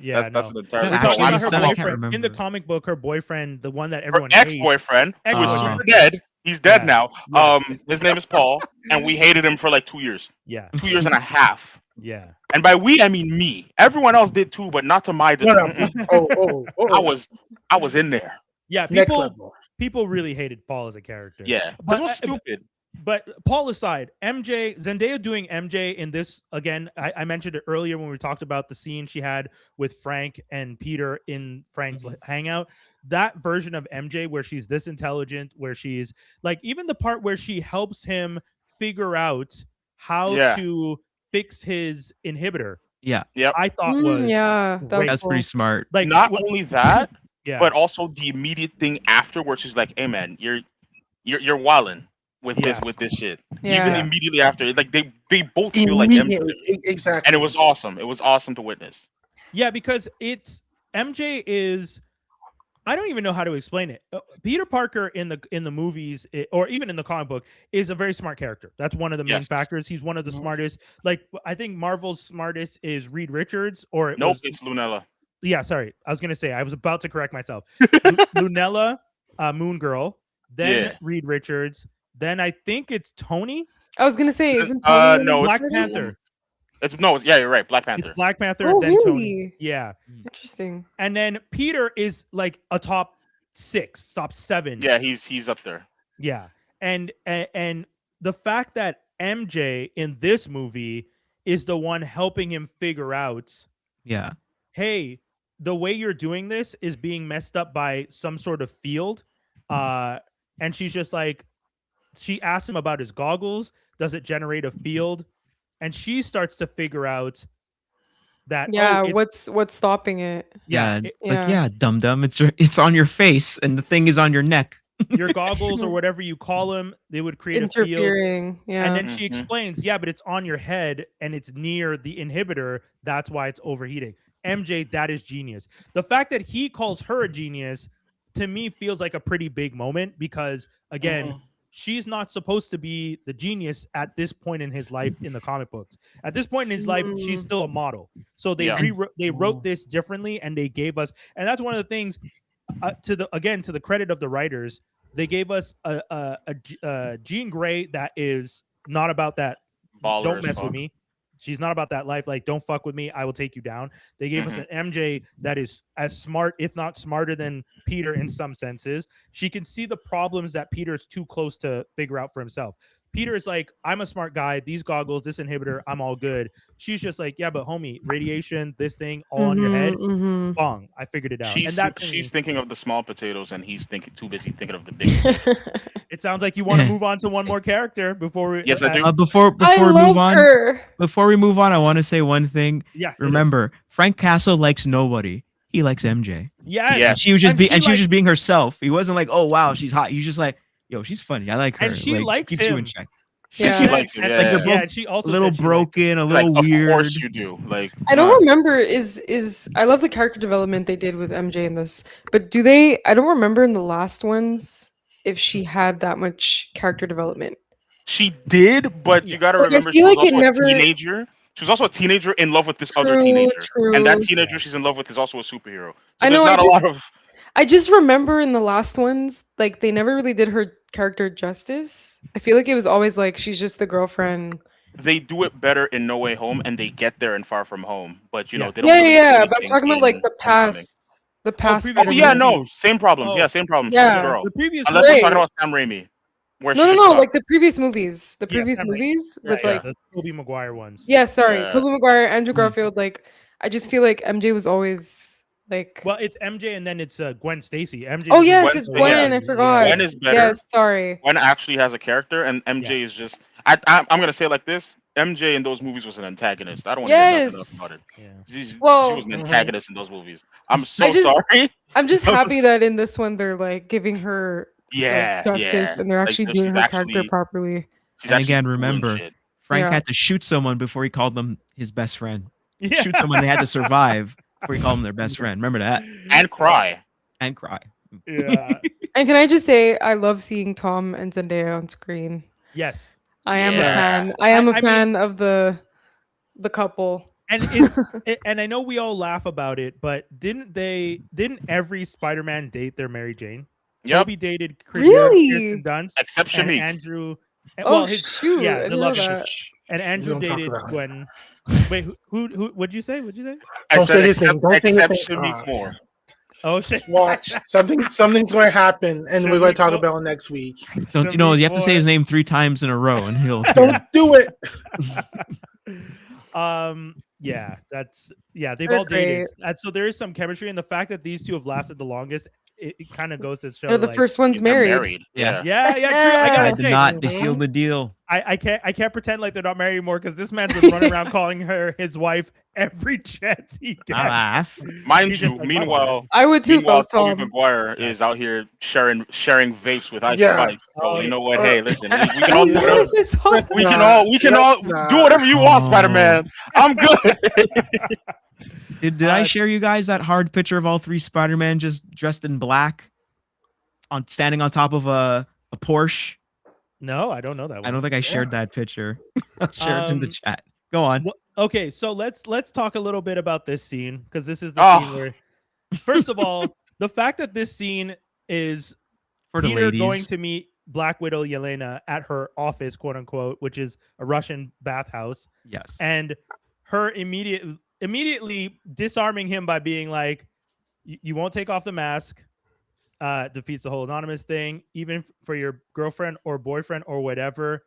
Yeah, that's an entirely in the comic book. Her boyfriend, the one that her everyone ex-boyfriend, who was super dead. He's dead now. Yes. His name is Paul, and we hated him for like 2 years. Yeah, 2 years and a half. Yeah, and by we I mean me. Everyone else did too, but not to my. I was in there. Yeah, people really hated Paul as a character. Yeah, this was stupid. But Paul aside, Zendaya doing MJ in this again. I mentioned it earlier when we talked about the scene she had with Frank and Peter in Frank's hangout. That version of MJ where she's this intelligent, where she's like even the part where she helps him figure out how to fix his inhibitor. Yeah, I thought was that's pretty smart. Like not only that, but also the immediate thing after where she's like, "Hey man, you're wilding with this shit." Yeah. Even immediately after, like they both feel like MJ. Exactly, and it was awesome. It was awesome to witness. Yeah, because MJ is I don't even know how to explain it. Peter Parker in the movies or even in the comic book is a very smart character. That's one of the main factors. He's one of the smartest. Like I think Marvel's smartest is Reed Richards, or it's Lunella. Yeah, sorry. I was gonna say I was about to correct myself. Lunella, Moon Girl, then Reed Richards, then I think it's Tony. I was gonna say, isn't Tony Black Panther? You're right. Black Panther. It's Black Panther, then really? Tony. Yeah. Interesting. And then Peter is like a top 6, top 7. Yeah, he's up there. Yeah. And the fact that MJ in this movie is the one helping him figure out, hey, the way you're doing this is being messed up by some sort of field. And she's just like, she asks him about his goggles. Does it generate a field? And she starts to figure out that what's stopping it. Dum dum, it's on your face and the thing is on your neck. Your goggles or whatever you call them, they would create a field. And then she explains, but it's on your head and it's near the inhibitor. That's why it's overheating. MJ, that is genius. The fact that he calls her a genius to me feels like a pretty big moment because again, she's not supposed to be the genius at this point in his life in the comic books. At this point in his life, she's still a model. So they wrote this differently and they gave us, and that's one of the things to the credit of the writers, they gave us a Jean Grey that is not about that. Don't mess with me. She's not about that life. Like, don't fuck with me. I will take you down. They gave us an MJ that is as smart, if not smarter than Peter in some senses. She can see the problems that Peter's too close to figure out for himself. Peter is like, I'm a smart guy. These goggles, this inhibitor, I'm all good. She's just like, yeah, but homie, radiation, this thing all on your head. Bong, I figured it out. She's thinking of the small potatoes and he's too busy thinking of the big potatoes. It sounds like you want to move on to one more character before we. Yes, I do. Before we move on, I want to say one thing. Yeah. Remember, Frank Castle likes nobody. He likes MJ. Yeah. And she was just being herself. He wasn't like, oh wow, she's hot. He's just like, yo, she's funny. I like her. And she likes keeps him. you in check. She likes him. And she also a little broken, a little weird. Of course you do. Like, I don't remember. Is I love the character development they did with MJ in this, but I don't remember in the last ones if she had that much character development. She did, but you got to remember she was also a teenager. She was also a teenager in love with this other teenager, and that teenager she's in love with is also a superhero. So I know. I just remember in the last ones, like they never really did her character justice. I feel like it was always like she's just the girlfriend. They do it better in No Way Home, and they get there in Far From Home. But they don't. But I'm talking about like the past. The past. Same problem. Yeah, same problem. Yeah, girl. The previous. Unless we're talking about Sam Raimi. No, like the previous movies. The previous movies with like the Tobey Maguire ones. Yeah, sorry, Tobey Maguire, Andrew Garfield. Like, I just feel like MJ was always like. Well, it's MJ and then it's Gwen Stacy. MJ. Oh yes, it's Gwen. I forgot. Gwen is better. Yes, sorry. Gwen actually has a character, and MJ is just. I'm gonna say it like this. MJ in those movies was an antagonist. I don't want to hear nothing about it. Yeah. She was an antagonist in those movies. I'm sorry. I'm just happy that in this one they're like giving her justice and they're actually doing her character properly. And again, remember, Frank had to shoot someone before he called them his best friend. Yeah. Shoot someone they had to survive before he called them their best friend. Remember that. And cry. Yeah. And can I just say, I love seeing Tom and Zendaya on screen. Yes. I am a fan. I am a fan of the couple. And and I know we all laugh about it, but didn't every Spider-Man date their Mary Jane? Yep. Toby dated Kirsten Dunst, except Shameik. Andrew. Shoot! Yeah, the love that. And Andrew dated Gwen. Wait, who? What'd you say? Don't say his name. Don't say his name. Shameik more. Oh shit! Watch something's going to happen, and we're going to talk about it next week. Don't you have to say his name 3 times in a row, and he'll. Don't do it. Yeah, they've all dated, and so there is some chemistry, and the fact that these two have lasted the longest, it kind of goes to show. They're the first ones married. Yeah, true. I gotta say, they sealed the deal. I can't pretend like they're not married anymore because this man's been running around calling her his wife every chance he gets. Mind you, meanwhile, I would too. Tobey Maguire is out here sharing vapes with Ice Spice. So you know what? Hey, listen, we can all do whatever. We can all do whatever you want, Spider-Man. I'm good. Did I share you guys that hard picture of all three Spider-Man just dressed in black, standing on top of a Porsche? No, I don't know that one. I don't think I shared that picture. I'll share it in the chat. Go on. Okay, so let's talk a little bit about this scene, because this is the scene where, first of all, the fact that this scene is for Peter the going to meet Black Widow Yelena at her office, quote unquote, which is a Russian bathhouse. Yes. And her immediately disarming him by being like, you won't take off the mask. Defeats the whole anonymous thing, even for your girlfriend or boyfriend or whatever.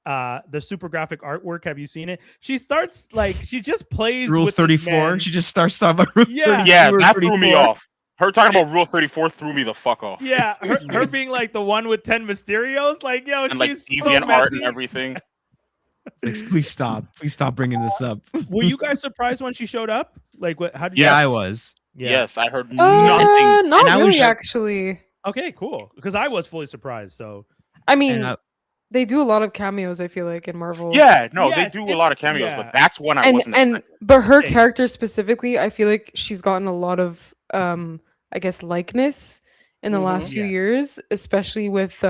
The super graphic artwork, have you seen it? She starts like, she just plays Rule with 34. She just starts talking about Rule 34. Yeah, that threw me off. Her talking about Rule 34 threw me the fuck off. Yeah, her being like the one with 10 Mysterios, like, yo, and she's like so deviant art and messy. everything. Like, please stop bringing this up. Were you guys surprised when she showed up? Like, what? How did you? Yeah, I was. Yeah. Yes, I heard nothing. Not really, actually. Okay, cool. Because I was fully surprised. So, I mean, they do a lot of cameos, I feel like, in Marvel. Yeah, no, they do a lot of cameos, but that's when I wasn't. But her character specifically, I feel like she's gotten a lot of, I guess, likeness in the last few years, especially with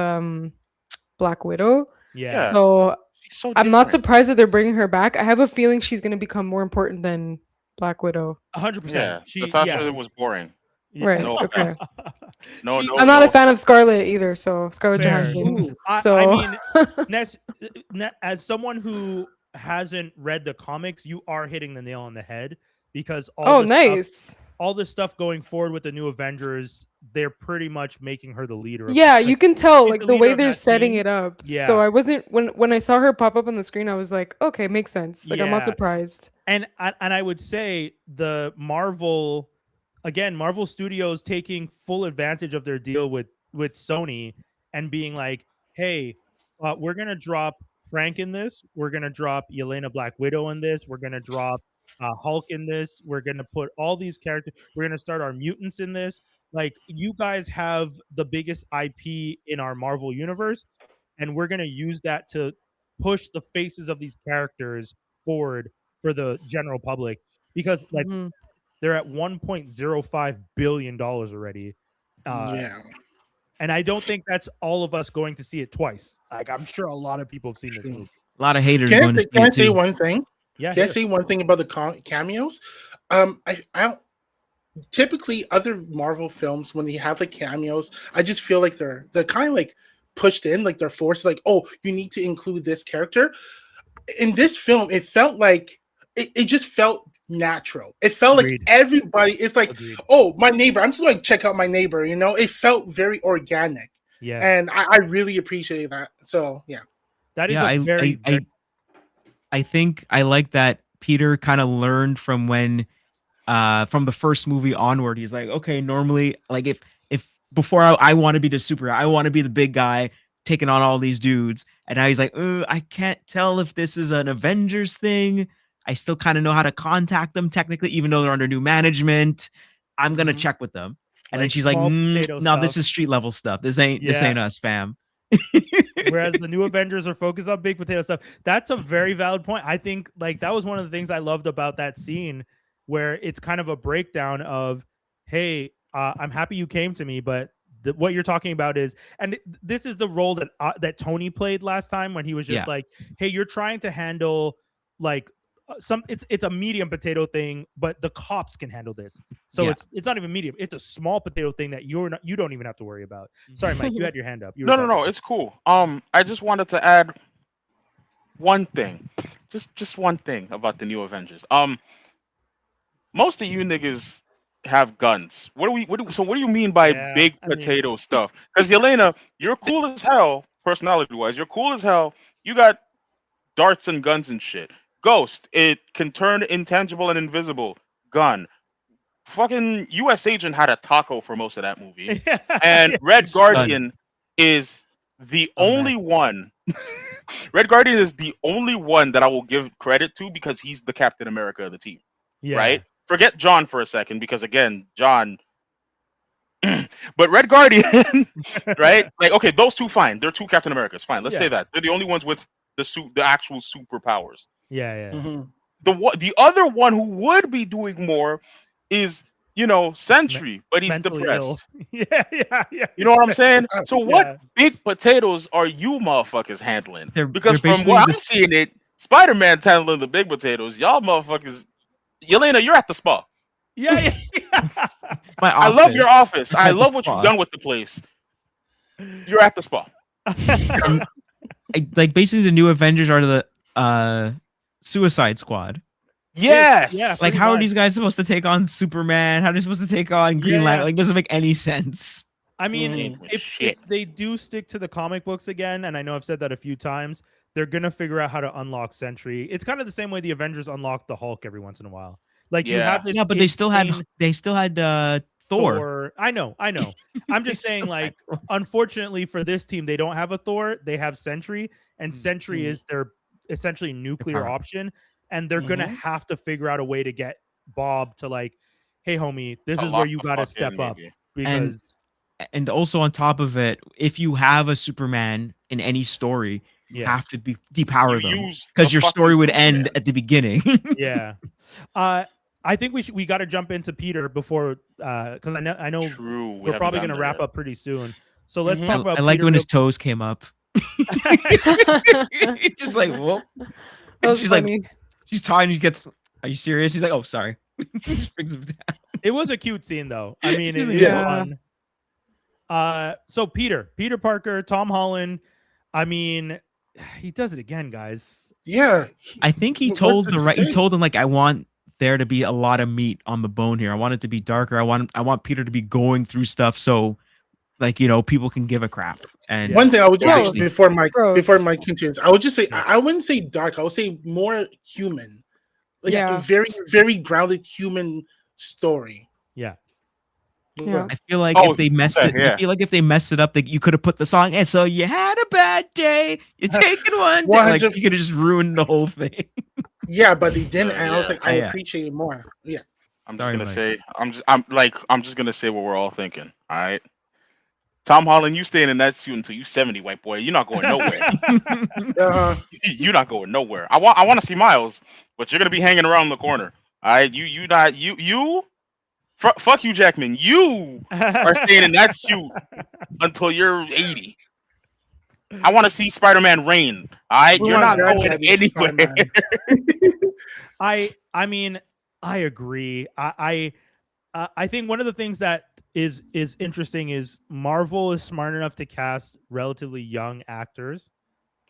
Black Widow. Yeah. So I'm not surprised that they're bringing her back. I have a feeling she's going to become more important than Black Widow. 100%. Yeah, Natasha was boring. Right. No, okay. No, I'm not a fan of Scarlet either. So Scarlett Johansson. I mean, as someone who hasn't read the comics, you are hitting the nail on the head, because all the stuff going forward with the new Avengers, they're pretty much making her the leader. Yeah, you can tell like the way they're setting it up. Yeah. So I wasn't when I saw her pop up on the screen, I was like, okay, makes sense. Like I'm not surprised. And I would say the Marvel Studios taking full advantage of their deal with Sony and being like, hey, we're gonna drop Frank in this, we're gonna drop Yelena Black Widow in this, we're gonna drop Hulk in this, we're gonna put all these characters, we're gonna start our mutants in this. Like, you guys have the biggest IP in our Marvel universe, and we're gonna use that to push the faces of these characters forward for the general public, because like they're at $1.05 billion already. And I don't think that's all of us going to see it twice. Like, I'm sure a lot of people have seen this movie. A lot of haters. Can I say one thing? Yeah. Can I say one thing about the cameos? I don't. Typically, other Marvel films, when they have like cameos, I just feel like they're kind of like pushed in, like they're forced. Like, oh, you need to include this character. In this film, it felt like it just felt natural. It felt like everybody is like, oh, my neighbor. I'm just going to check out my neighbor. You know, it felt very organic. Yeah, and I really appreciate that. So yeah, that is I think I like that Peter kind of learned from when from the first movie onward. He's like, okay, normally, like if before I want to be the superhero, I want to be the big guy taking on all these dudes, and now he's like, I can't tell if this is an Avengers thing. I still kind of know how to contact them technically, even though they're under new management. I'm gonna check with them. And then she's like, no, this is street level stuff. This ain't us, fam. Whereas the new Avengers are focused on big potato stuff. That's a very valid point. I think like that was one of the things I loved about that scene, where it's kind of a breakdown of, hey, I'm happy you came to me, but what you're talking about is, and this is the role that Tony played last time, when he was just like, hey, you're trying to handle like it's a medium potato thing, but the cops can handle this. So it's not even medium. It's a small potato thing that you don't even have to worry about. Sorry, Mike, you had your hand up. No, it's cool. I just wanted to add one thing, just one thing about the new Avengers. Most of you niggas have guns. What do you mean by big potato stuff? Because Yelena, you're cool as hell, personality wise. You're cool as hell. You got darts and guns and shit. Ghost, it can turn intangible and invisible. Gun. Fucking US Agent had a taco for most of that movie. And Red Guardian is the only one. Red Guardian is the only one that I will give credit to, because he's the Captain America of the team. Yeah. Right? Forget John for a second, because again, John. But Red Guardian, right? Like, okay, those two, fine. They're two Captain Americas. Fine. Let's say that. They're the only ones with the actual superpowers. Yeah. the other one who would be doing more is Sentry, but he's depressed. Yeah. You know what I'm saying? So what big potatoes are you motherfuckers handling? Because from what I'm seeing it, Spider-Man's handling the big potatoes. Y'all motherfuckers, Yelena, you're at the spa. Yeah. I love your office. I love what you've done with the place. You're at the spa. Like basically the new Avengers are the Suicide Squad. Yes. Yeah. Like how are these guys supposed to take on Superman? How are they supposed to take on Green Lantern? Like doesn't make any sense. I mean, if they do stick to the comic books again, and I know I've said that a few times, they're gonna figure out how to unlock Sentry. It's kind of the same way the Avengers unlocked the Hulk every once in a while. Like you have this, but they still had Thor. I know. I'm just saying, like, unfortunately for this team, they don't have a Thor. They have Sentry, and Sentry is their essentially nuclear option, and they're gonna have to figure out a way to get Bob to like, hey, homie, this is where you gotta step up because. And also on top of it, if you have a Superman in any story, you have to depower them because your story would end at the beginning. Yeah. I think we got to jump into Peter before because I know we're probably going to wrap up pretty soon. So let's talk about. I liked when his toes came up. Just like whoa. She's funny. Like she's talking. He gets. Are you serious? He's like, oh, sorry. Just brings him down. It was a cute scene though. I mean, it is fun. So Peter Parker, Tom Holland. I mean, he does it again, guys. Yeah. I think he told them like, I want there to be a lot of meat on the bone here. I want it to be darker. I want Peter to be going through stuff so like, people can give a crap. And one thing I would just say before Mike continues, I would just say I wouldn't say dark. I would say more human. Like a very, very grounded human story. Yeah. Yeah. I feel like if they messed it, I feel like if they messed it up, that you could have put the song. And so you had a bad day. You're taking one day. Like, you could have just ruined the whole thing. Yeah, but they didn't. And I was like, I appreciate it more. Yeah. I'm just gonna say what we're all thinking. All right. Tom Holland, you staying in that suit until you 70, white boy. You're not going nowhere. You're not going nowhere. I want to see Miles, but you're gonna be hanging around the corner. All right. Fuck you, Jackman. You are staying in that suit until you're 80. I want to see Spider-Man reign. All right, you're not going anywhere. I mean, I agree. I think one of the things that is interesting is Marvel is smart enough to cast relatively young actors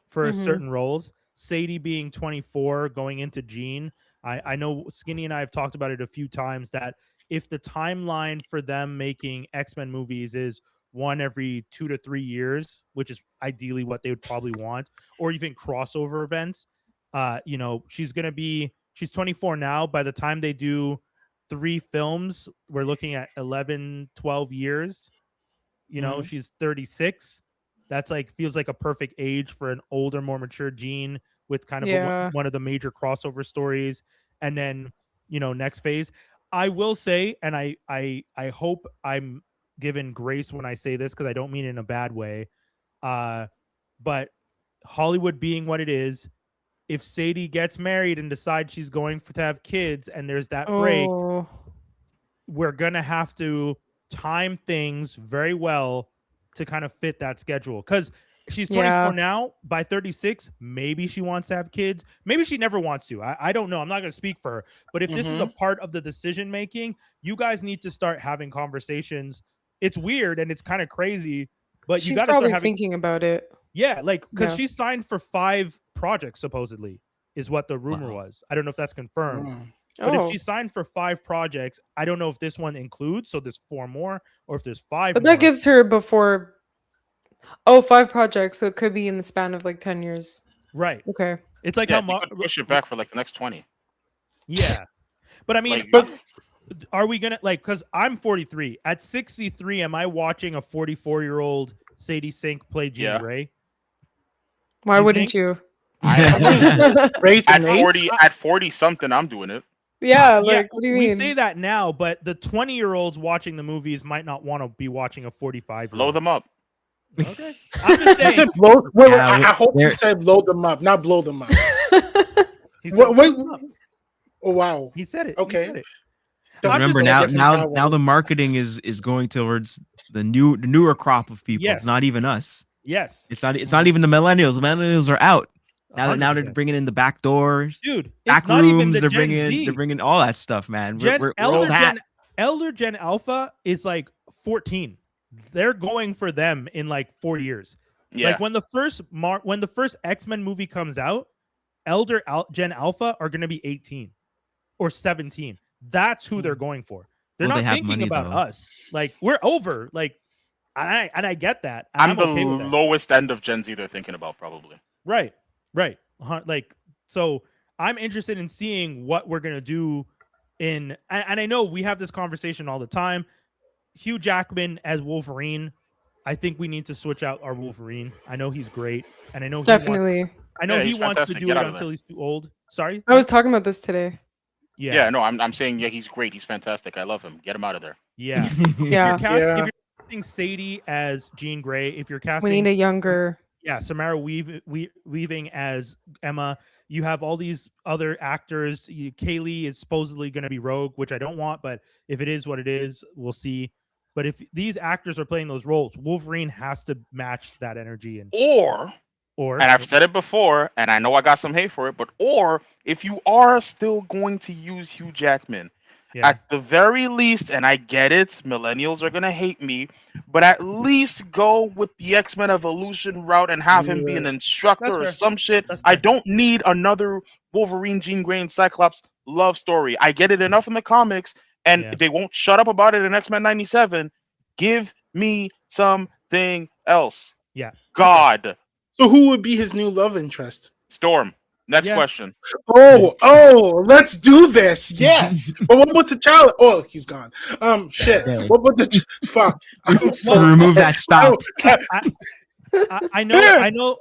for certain roles. Sadie being 24, going into Jean. I know Skinny and I have talked about it a few times that if the timeline for them making X-Men movies is one every 2 to 3 years, which is ideally what they would probably want, or even crossover events, she's 24 now. By the time they do 3 films, we're looking at 11, 12 years. She's 36. That's feels like a perfect age for an older, more mature Jean with kind of one of the major crossover stories. And then, next phase. I will say, and I hope I'm given grace when I say this because I don't mean it in a bad way, but Hollywood being what it is, if Sadie gets married and decides she's going to have kids and there's that break, we're going to have to time things very well to kind of fit that schedule. Because she's 24 now. By 36, maybe she wants to have kids. Maybe she never wants to. I don't know. I'm not going to speak for her. But if this is a part of the decision making, you guys need to start having conversations. It's weird and it's kind of crazy, but she's you got to probably start thinking about it. Yeah, because she's signed for 5 projects supposedly, is what the rumor was. I don't know if that's confirmed. But if she signed for 5 projects, I don't know if this one includes. So there's 4 more, or if there's 5. But that gives her 5 projects, so it could be in the span of 10 years. Right. Okay. It's like how push it back for the next 20. Yeah. But I mean, are we gonna because I'm 43. At 63, am I watching a 44-year-old Sadie Sink play Jean Grey? Why wouldn't you? At 40 something, I'm doing it. Yeah, what do you mean? We say that now, but the 20-year-olds watching the movies might not want to be watching a 45-year-old. Blow them up. Okay. I'm just saying. Said I hope you said blow them up, not blow them up. He said, Oh wow. He said it. Okay. He said it. Remember now the marketing is going towards the newer crop of people. Yes. It's not even us. Yes. It's not even the millennials. The millennials are out. Now they're 100%. bringing in the back doors. Dude, back it's not rooms, even the they're Gen bringing Z. they're bringing all that stuff, man. We're old hat. Elder Gen Alpha is like 14. They're going for them in like 4 years. Yeah. Like when the first X-Men movie comes out, Gen Alpha are going to be 18 or 17. That's who they're going for. They're not thinking money, about us. Like we're over. Like, and I get that. I'm the okay lowest end of Gen Z they're thinking about, probably. Right. Like, so I'm interested in seeing what we're gonna do and I know we have this conversation all the time. Hugh Jackman as Wolverine. I think we need to switch out our Wolverine. I know he's great, and I know definitely. He wants to do it until he's too old. Sorry, I was talking about this today. Yeah. No, I'm saying he's great. He's fantastic. I love him. Get him out of there. Yeah. If you're casting Sadie as Jean Grey, if you're casting, we need a younger. Yeah, Samara Weaving as Emma. You have all these other actors. Kaylee is supposedly going to be Rogue, which I don't want, but if it is what it is, we'll see. But if these actors are playing those roles, Wolverine has to match that energy. Or, and I've said it before, and I know I got some hate for it, but if you are still going to use Hugh Jackman, at the very least, and I get it, millennials are going to hate me, but at least go with the X-Men Evolution route and have him be an instructor or some shit. I don't need another Wolverine, Jean Grey, and Cyclops love story. I get it enough in the comics, and they won't shut up about it in X-Men 97. Give me something else. Yeah. God. So who would be his new love interest? Storm. Next question. Oh, let's do this. Yes. But what about T'Challa? Oh, he's gone. Shit. What about the fuck? Remove that stop. I know.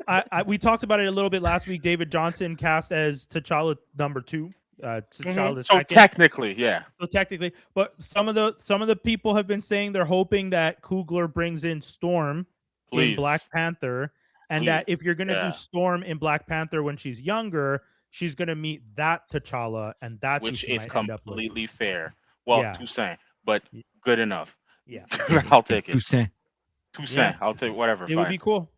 We talked about it a little bit last week. David Johnson cast as T'Challa number 2. So technically, but some of the people have been saying they're hoping that Coogler brings in Storm in Black Panther. And that if you're going to do Storm in Black Panther when she's younger, she's going to meet that T'Challa, and that's which who she is might end up completely fair. Well, Toussaint, but good enough. Yeah, I'll take it. Toussaint. I'll take whatever. It would be cool.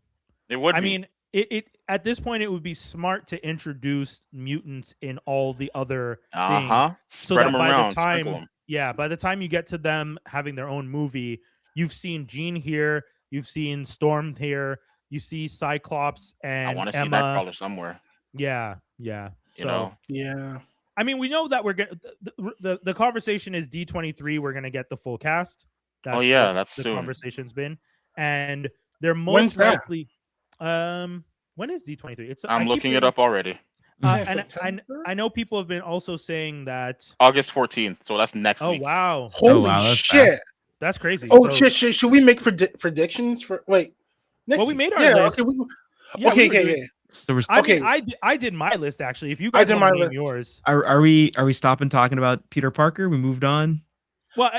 It would. I mean, it at this point it would be smart to introduce mutants in all the other things. Spread them around. By the time you get to them having their own movie, you've seen Jean here, you've seen Storm here. You see Cyclops and I want to Emma. see Nightcrawler somewhere. Yeah. Yeah. I mean, we know that we're gonna. The conversation is D23. We're gonna get the full cast. That's the soon. Conversation's been, and they're most likely. When is D23? I'm looking it up already. And I know people have been also saying that August 14th. So that's next week. Wow! Holy shit! That's crazy. Oh shit! Should we make predictions for? Wait. Well, we made our list. Okay. So I did my list actually. If you guys want to name yours, are we stopping talking about Peter Parker? We moved on. Well,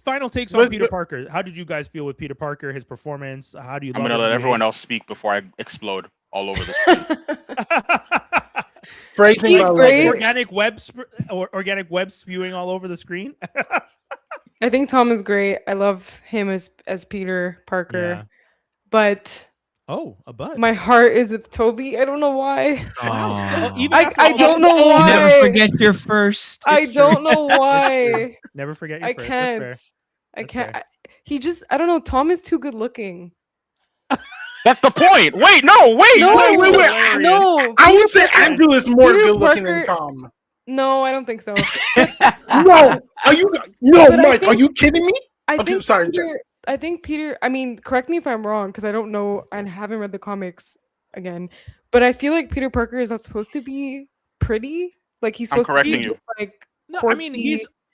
final takes on Peter Parker. How did you guys feel with Peter Parker? His performance? How do you? I'm gonna let everyone else speak before I explode all over the screen. Phrasing organic web spewing all over the screen. I think Tom is great. I love him as Peter Parker. Yeah. But my heart is with Toby. I don't know why. I don't know why. You never forget your first. I don't know why. Never forget your first. I can't. He just. I don't know. Tom is too good looking. That's the point. Wait. No. I would say Andrew is more good looking than Tom. No, I don't think so. No. Are you? No, Mike. Are you kidding me? Sorry. I think Peter, I mean, correct me if I'm wrong, because I don't know and haven't read the comics again, but I feel like Peter Parker is not supposed to be pretty. Like he's supposed to be just like quirky. I mean,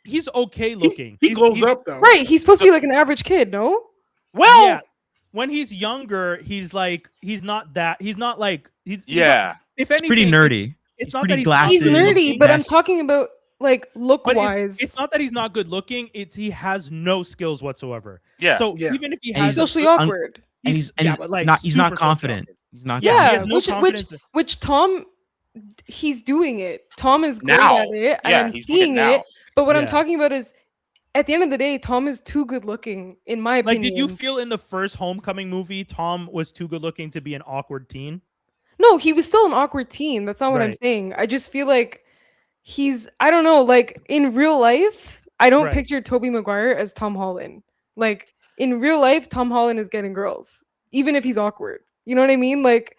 he's okay looking. He glows up though. Right. He's supposed to be like an average kid, no? Well, yeah. When he's younger, he's not that. He's not like if anything, it's pretty nerdy. It's not pretty that glasses. He's nerdy, but I'm talking about like look wise. It's not that he's not good looking. It's he has no skills whatsoever. Yeah. So even if he has socially awkward, he's not confident. He's not. Yeah. Which Tom he's doing it. Tom is great at it, and I'm seeing it. But what I'm talking about is, at the end of the day, Tom is too good looking, in my opinion. Like, did you feel in the first Homecoming movie, Tom was too good looking to be an awkward teen? No, he was still an awkward teen. That's not what I'm saying. I just feel like I don't know, like in real life, I don't picture Tobey Maguire as Tom Holland. Like in real life, Tom Holland is getting girls, even if he's awkward. You know what I mean? Like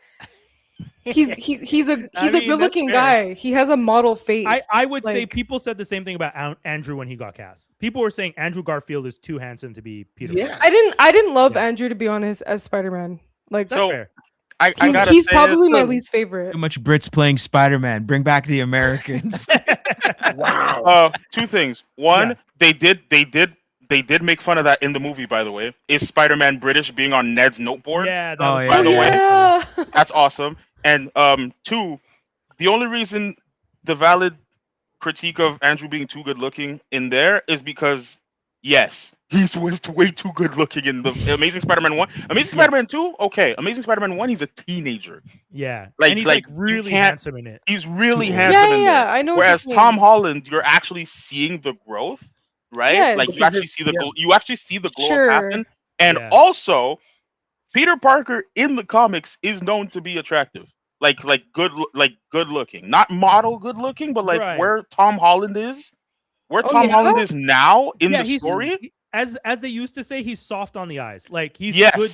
he's a good looking guy. He has a model face. I would say people said the same thing about Andrew when he got cast. People were saying Andrew Garfield is too handsome to be Peter. Yeah. I didn't love Andrew, to be honest, as Spider-Man. Like that's fair. He's probably my least favorite. Too much Brits playing Spider-Man. Bring back the Americans. Wow. Two things. One, they did make fun of that in the movie, by the way. Is Spider-Man British being on Ned's noteboard? Yeah, that was by the way. That's awesome. And two, the only reason the valid critique of Andrew being too good looking in there is because yes, he's way too good looking in the Amazing Spider-Man 1. Amazing Spider-Man 2, okay. Amazing Spider-Man 1, he's a teenager. Yeah. Like, and he's like really handsome in it. He's really handsome in there. I know. Whereas Tom Holland, you're actually seeing the growth, right? Yes. Like you actually see the glow happen. And also, Peter Parker in the comics is known to be attractive. Like good looking. Not model good looking, but like where Tom Holland is. Where Tom Holland is now in the story, as they used to say, he's soft on the eyes. Like he's good.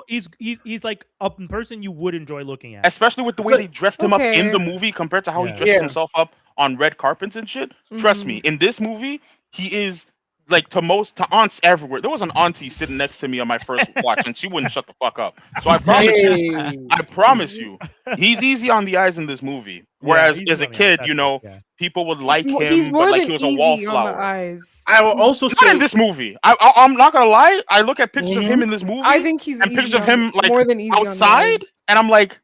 He's like a person you would enjoy looking at, especially with the way they dressed him up in the movie compared to how he dressed himself up on red carpets and shit. Trust me, in this movie, he is like to aunts everywhere. There was an auntie sitting next to me on my first watch, and she wouldn't shut the fuck up. So I promise you, he's easy on the eyes in this movie. Whereas as a kid, people would like him, but like he was a wallflower. I will also say in this movie. I'm not gonna lie. I look at pictures of him in this movie. I think he's and pictures of him like more than easy outside, and I'm like,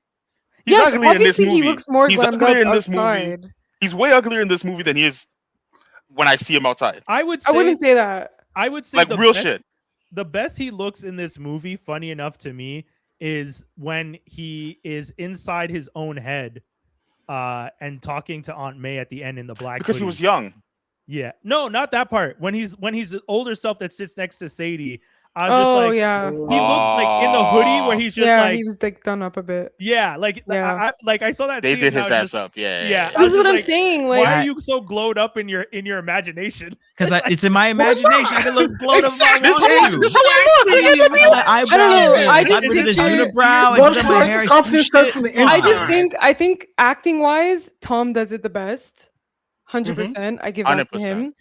he's ugly in this movie. He looks more he's uglier in this movie. He's way uglier in this movie than he is when I see him outside. I wouldn't say that. I would say like real shit. The best he looks in this movie, funny enough to me, is when he is inside his own head, and talking to Aunt May at the end in the black. Because hoodie. He was young. Yeah, no, not that part. When he's the older self that sits next to Sadie. I was just like, he looks like in the hoodie where he's just like he was like done up a bit. Yeah, I saw that. They did his ass up. Yeah. This is what I'm saying. Like, why are you so glowed up in your imagination? Because it's in my imagination. I can look glowed up. This is how I look. I don't know. I just think this unibrow and my hair. I think acting wise, Tom does it the best. 100%. I give that to him.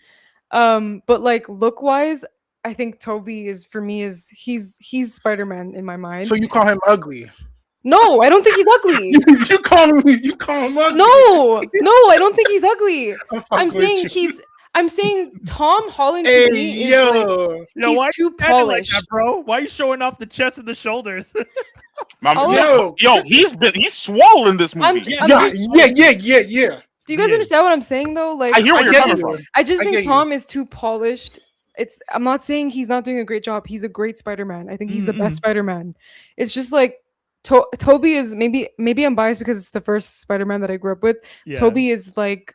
But like look wise, I think Toby is he's Spider-Man in my mind. So you call him ugly? No, I don't think he's ugly. you call him ugly? No, I don't think he's ugly. I'm saying Tom Holland to me is he's too polished, like that, bro. Why are you showing off the chest and the shoulders? He's swollen this movie. Yeah. Do you guys understand what I'm saying though? Like I hear where you're coming from. I just think Tom is too polished. I'm not saying he's not doing a great job. He's a great Spider-Man. I think he's the best Spider-Man. It's just like Toby is maybe I'm biased because it's the first Spider-Man that I grew up with. Yeah. Toby is like,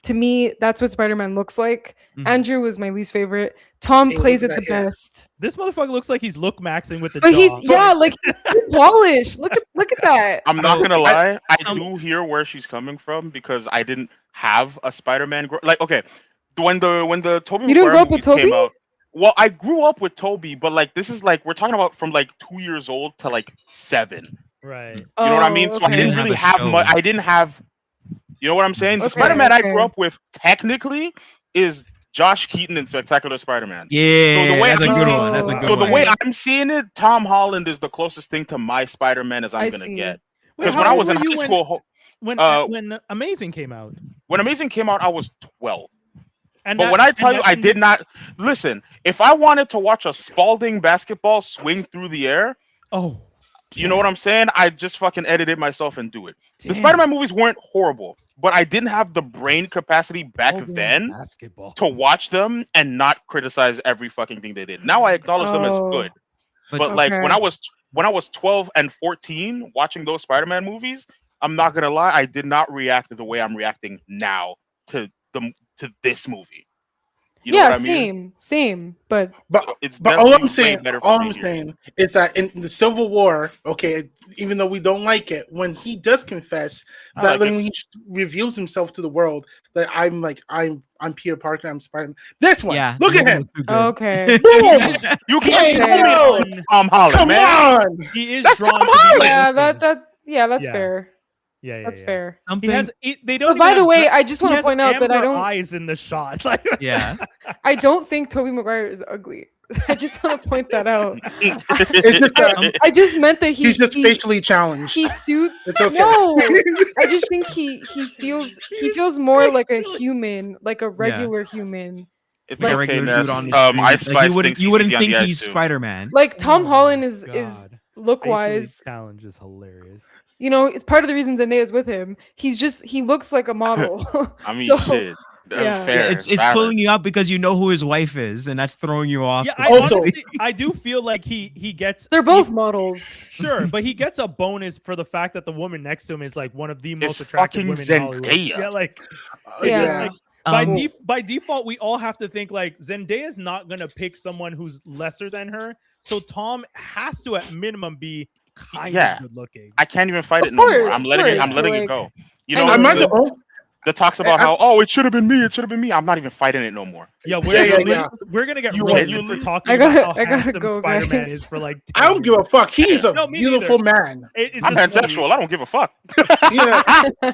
to me, that's what Spider-Man looks like. Andrew was my least favorite. Tom plays it the best. This motherfucker looks like he's look maxing with the but jaw. He's polished. Look at that. I'm not gonna lie. I do hear where she's coming from because I didn't have a Spider-Man. Okay, when the Tobey Maguire movies came out. Well, I grew up with Toby, but like this is like we're talking about from like 2 years old to like 7. Right. You know what I mean? So I didn't really have much. I didn't have. You know what I'm saying? The Spider-Man I grew up with technically is Josh Keaton in Spectacular Spider-Man. Yeah, so that's a good one. That's a good one. So the way I'm seeing it, Tom Holland is the closest thing to my Spider-Man as I'm gonna get. Because when I was in high school, when Amazing came out, I was 12. But when I tell you, I did not listen. If I wanted to watch a Spalding basketball swing through the air, you know what I'm saying? I just fucking edit it myself and do it. The Spider-Man movies weren't horrible, but I didn't have the brain capacity back then to watch them and not criticize every fucking thing they did. Now I acknowledge them as good. But like when I was 12 and 14 watching those Spider-Man movies, I'm not gonna lie, I did not react the way I'm reacting now to this movie. You know what I mean? Same. But it's all I'm saying, saying is that in the Civil War, okay, even though we don't like it, when he does confess that when he reveals himself to the world, that I'm Peter Parker, I'm Spider-Man. This one, look at him. Okay. Boom! You can't tell me Tom Holland, Come on! He is that's drawn Tom to Holland. That's fair. That's fair. He has. They don't. But by the way, I just want to point out that I don't. Eyes in the shot. I don't think Tobey Maguire is ugly. I just want to point that out. It's just I just meant that he's just facially challenged. He suits. It's okay. No, I just think he feels more like a human, like a regular human. It's like okay, a regular dude on the street. Like you wouldn't think he's Spider-Man. Like Tom Holland is look-wise. Challenge is hilarious. You know, it's part of the reason Zendaya's with him. He looks like a model. I mean, so, shit. Fair. It's pulling you up because you know who his wife is, and that's throwing you off. Yeah, honestly, I do feel like he gets. They're both models. Sure, but he gets a bonus for the fact that the woman next to him is like one of the most attractive women in Hollywood. Yeah, by default, we all have to think like Zendaya's not gonna pick someone who's lesser than her. So Tom has to, at minimum, be kind of good looking. I can't even fight it no more. I'm letting it go. You know, that talks about how it should have been me. It should have been me. I'm not even fighting it no more. Yeah, we're gonna get roasted for talking about how handsome Spider-Man is for like. I don't give a fuck. He's a beautiful man. I'm pansexual. I don't give a fuck.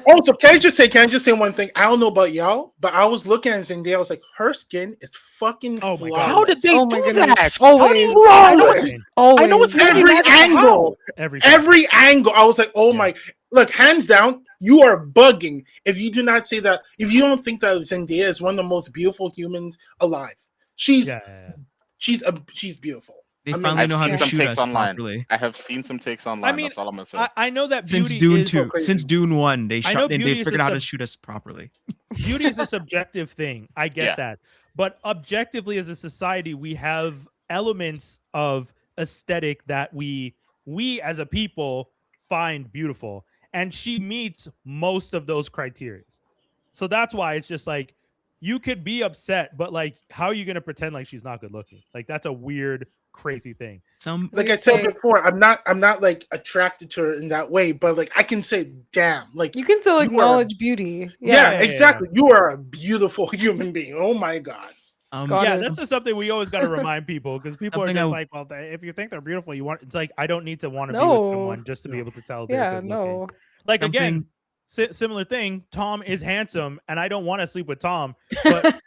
Also, can I just say one thing? I don't know about y'all, but I was looking at Zendaya. I was like, her skin is fucking flawless. How did they do that? Always. I know it's every angle. Every angle. I was like, oh my. Look, hands down, you are bugging if you do not say that. If you don't think that Zendaya is one of the most beautiful humans alive, she's beautiful. They finally know how to shoot us properly. I have seen some takes online. I mean, that's all I'm gonna say. I know that since Dune 2, since Dune 1, they figured out how to shoot us properly. Beauty is a subjective thing. I get that, but objectively, as a society, we have elements of aesthetic that we as a people find beautiful. And she meets most of those criteria. So that's why it's just like, you could be upset, but like, how are you going to pretend like she's not good looking? Like, that's a weird, crazy thing. Like I said before, I'm not like attracted to her in that way, but like, I can say, damn, like you can still acknowledge beauty. Yeah, exactly. You are a beautiful human being. Oh my God. That's just something we always got to remind people, because people are just like, well, if you think they're beautiful, you want. It's like, I don't need to want to be with someone just to be able to tell. They're good looking. Like again, similar thing. Tom is handsome, and I don't want to sleep with Tom. But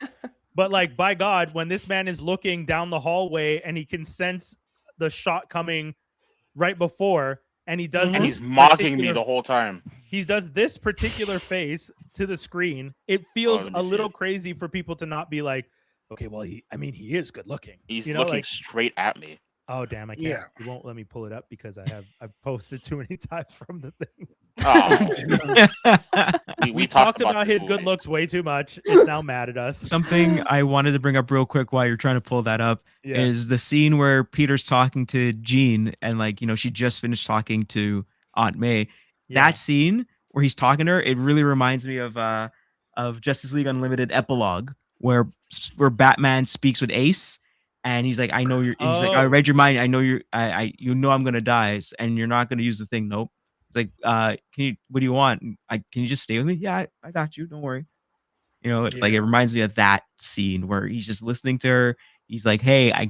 but like, by God, when this man is looking down the hallway and he can sense the shot coming right before, and he does, and he's mocking me the whole time. He does this particular face to the screen. It feels a little crazy for people to not be like, okay, well, he is good looking. He's looking straight at me. Oh damn! I can't. Yeah. You won't let me pull it up because I've posted too many times from the thing. Oh. we talked about his good looks way too much. It's now mad at us. Something I wanted to bring up real quick while you're trying to pull that up is the scene where Peter's talking to Jean, and like, you know, she just finished talking to Aunt May. Yeah. That scene where he's talking to her, it really reminds me of Justice League Unlimited epilogue, where Batman speaks with Ace. And he's like, I know you're. He's like, I read your mind. I know you're. You know I'm gonna die, and you're not gonna use the thing. Nope. It's like, what do you want? Can you just stay with me? Yeah, I got you. Don't worry. You know, like it reminds me of that scene where he's just listening to her. He's like, hey, I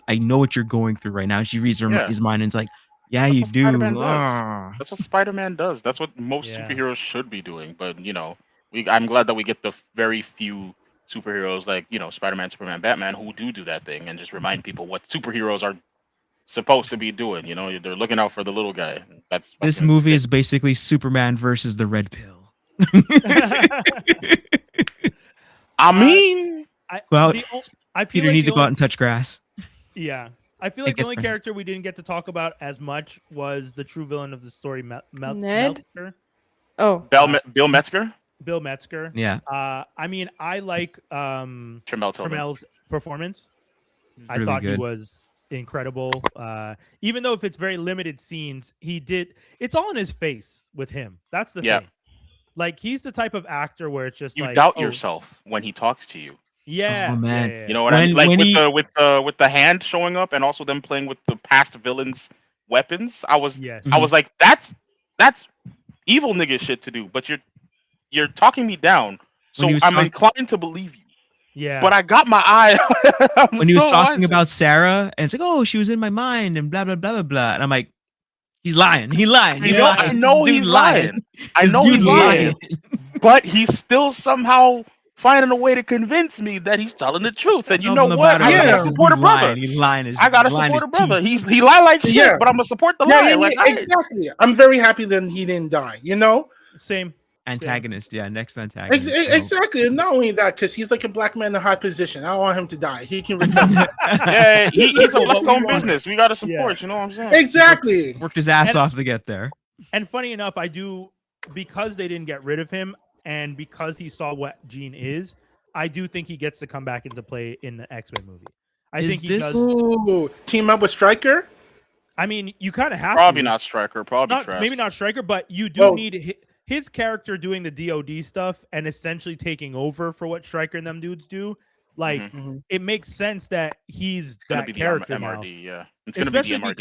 know what you're going through right now. And she reads his mind, and it's like, yeah, you do. That's what Spider-Man does. That's what most superheroes should be doing. But you know, I'm glad that we get the very few superheroes like, you know, Spider-Man, Superman, Batman, who do that thing and just remind people what superheroes are supposed to be doing. You know, they're looking out for the little guy. That's this movie is basically Superman versus the Red Pill. I mean, Peter needs to go out and touch grass. Yeah, I feel like the only character we didn't get to talk about as much was the true villain of the story, Ned. Metzger. Oh, Bill Metzger. Bill Metzger. Yeah. I mean, I like Tremel's performance. I really thought good. he was incredible. Even though if it's very limited scenes, it's all in his face with him. That's the thing. Like he's the type of actor where it's just you like doubt yourself when he talks to you. Yeah. Oh man. Yeah. You know what I mean? Like with the hand showing up and also them playing with the past villains' weapons. I was like, that's evil nigga shit to do, but you're talking me down. So I'm inclined to believe you. Yeah. But I got my eye. When he was talking about Sarah, and it's like, oh, she was in my mind, and blah blah blah blah blah. And I'm like, he's lying. He lying. I know he's lying. I know he's lying. But he's still somehow finding a way to convince me that he's telling the truth. And you know what? I gotta support a brother. I gotta support a brother. He lied like shit, but I'm gonna support the lie. Exactly. I'm very happy that he didn't die. You know. Same. Antagonist, next antagonist. Exactly. And not only that, because he's like a black man in a high position. I don't want him to die. He can recover. He's a black-owned business. We got to support. You know what I'm saying? Exactly. Worked his ass off to get there. And funny enough, because they didn't get rid of him, and because he saw what Jean is, I do think he gets to come back into play in the X-Men movie. I think he does. Team up with Stryker. I mean, you kind of have probably not Stryker. Maybe not Stryker, but you do need his character doing the DOD stuff and essentially taking over for what Stryker and them dudes do. Like it makes sense that he's that character now. Yeah, it's especially be the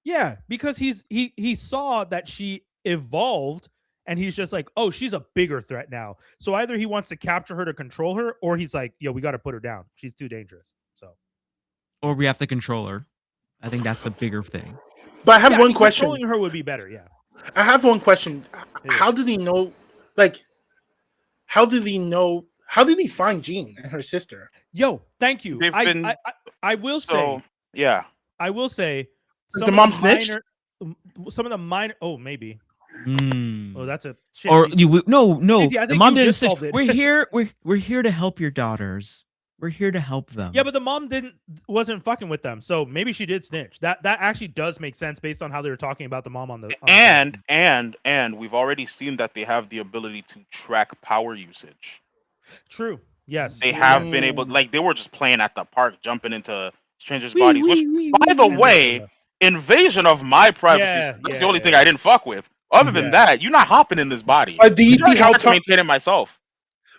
MRD because he saw that she evolved and he's just like, oh, she's a bigger threat now. So either he wants to capture her to control her, or he's like, yo, we got to put her down. She's too dangerous. So, or we have to control her. I think that's the bigger thing. But I have one question. Controlling her would be better. Yeah. I have one question. How did he know? Like, how did he know? How did he find Jean and her sister? Yo, thank you. I will say, yeah, I will say, the mom snitched. Some of the minor. Oh, maybe. Oh, that's a shit. Or you no. Yeah, the mom didn't snitch. We're here. We're here to help your daughters. We're here to help them. Yeah, but the mom wasn't fucking with them, so maybe she did snitch. That actually does make sense based on how they were talking about the mom on the. And we've already seen that they have the ability to track power usage. True. Yes. They have been able, like they were just playing at the park, jumping into strangers' bodies. Which, by the way, invasion of my privacy. That's the only thing I didn't fuck with. Other than that, you're not hopping in this body. Do you see how to maintain it myself?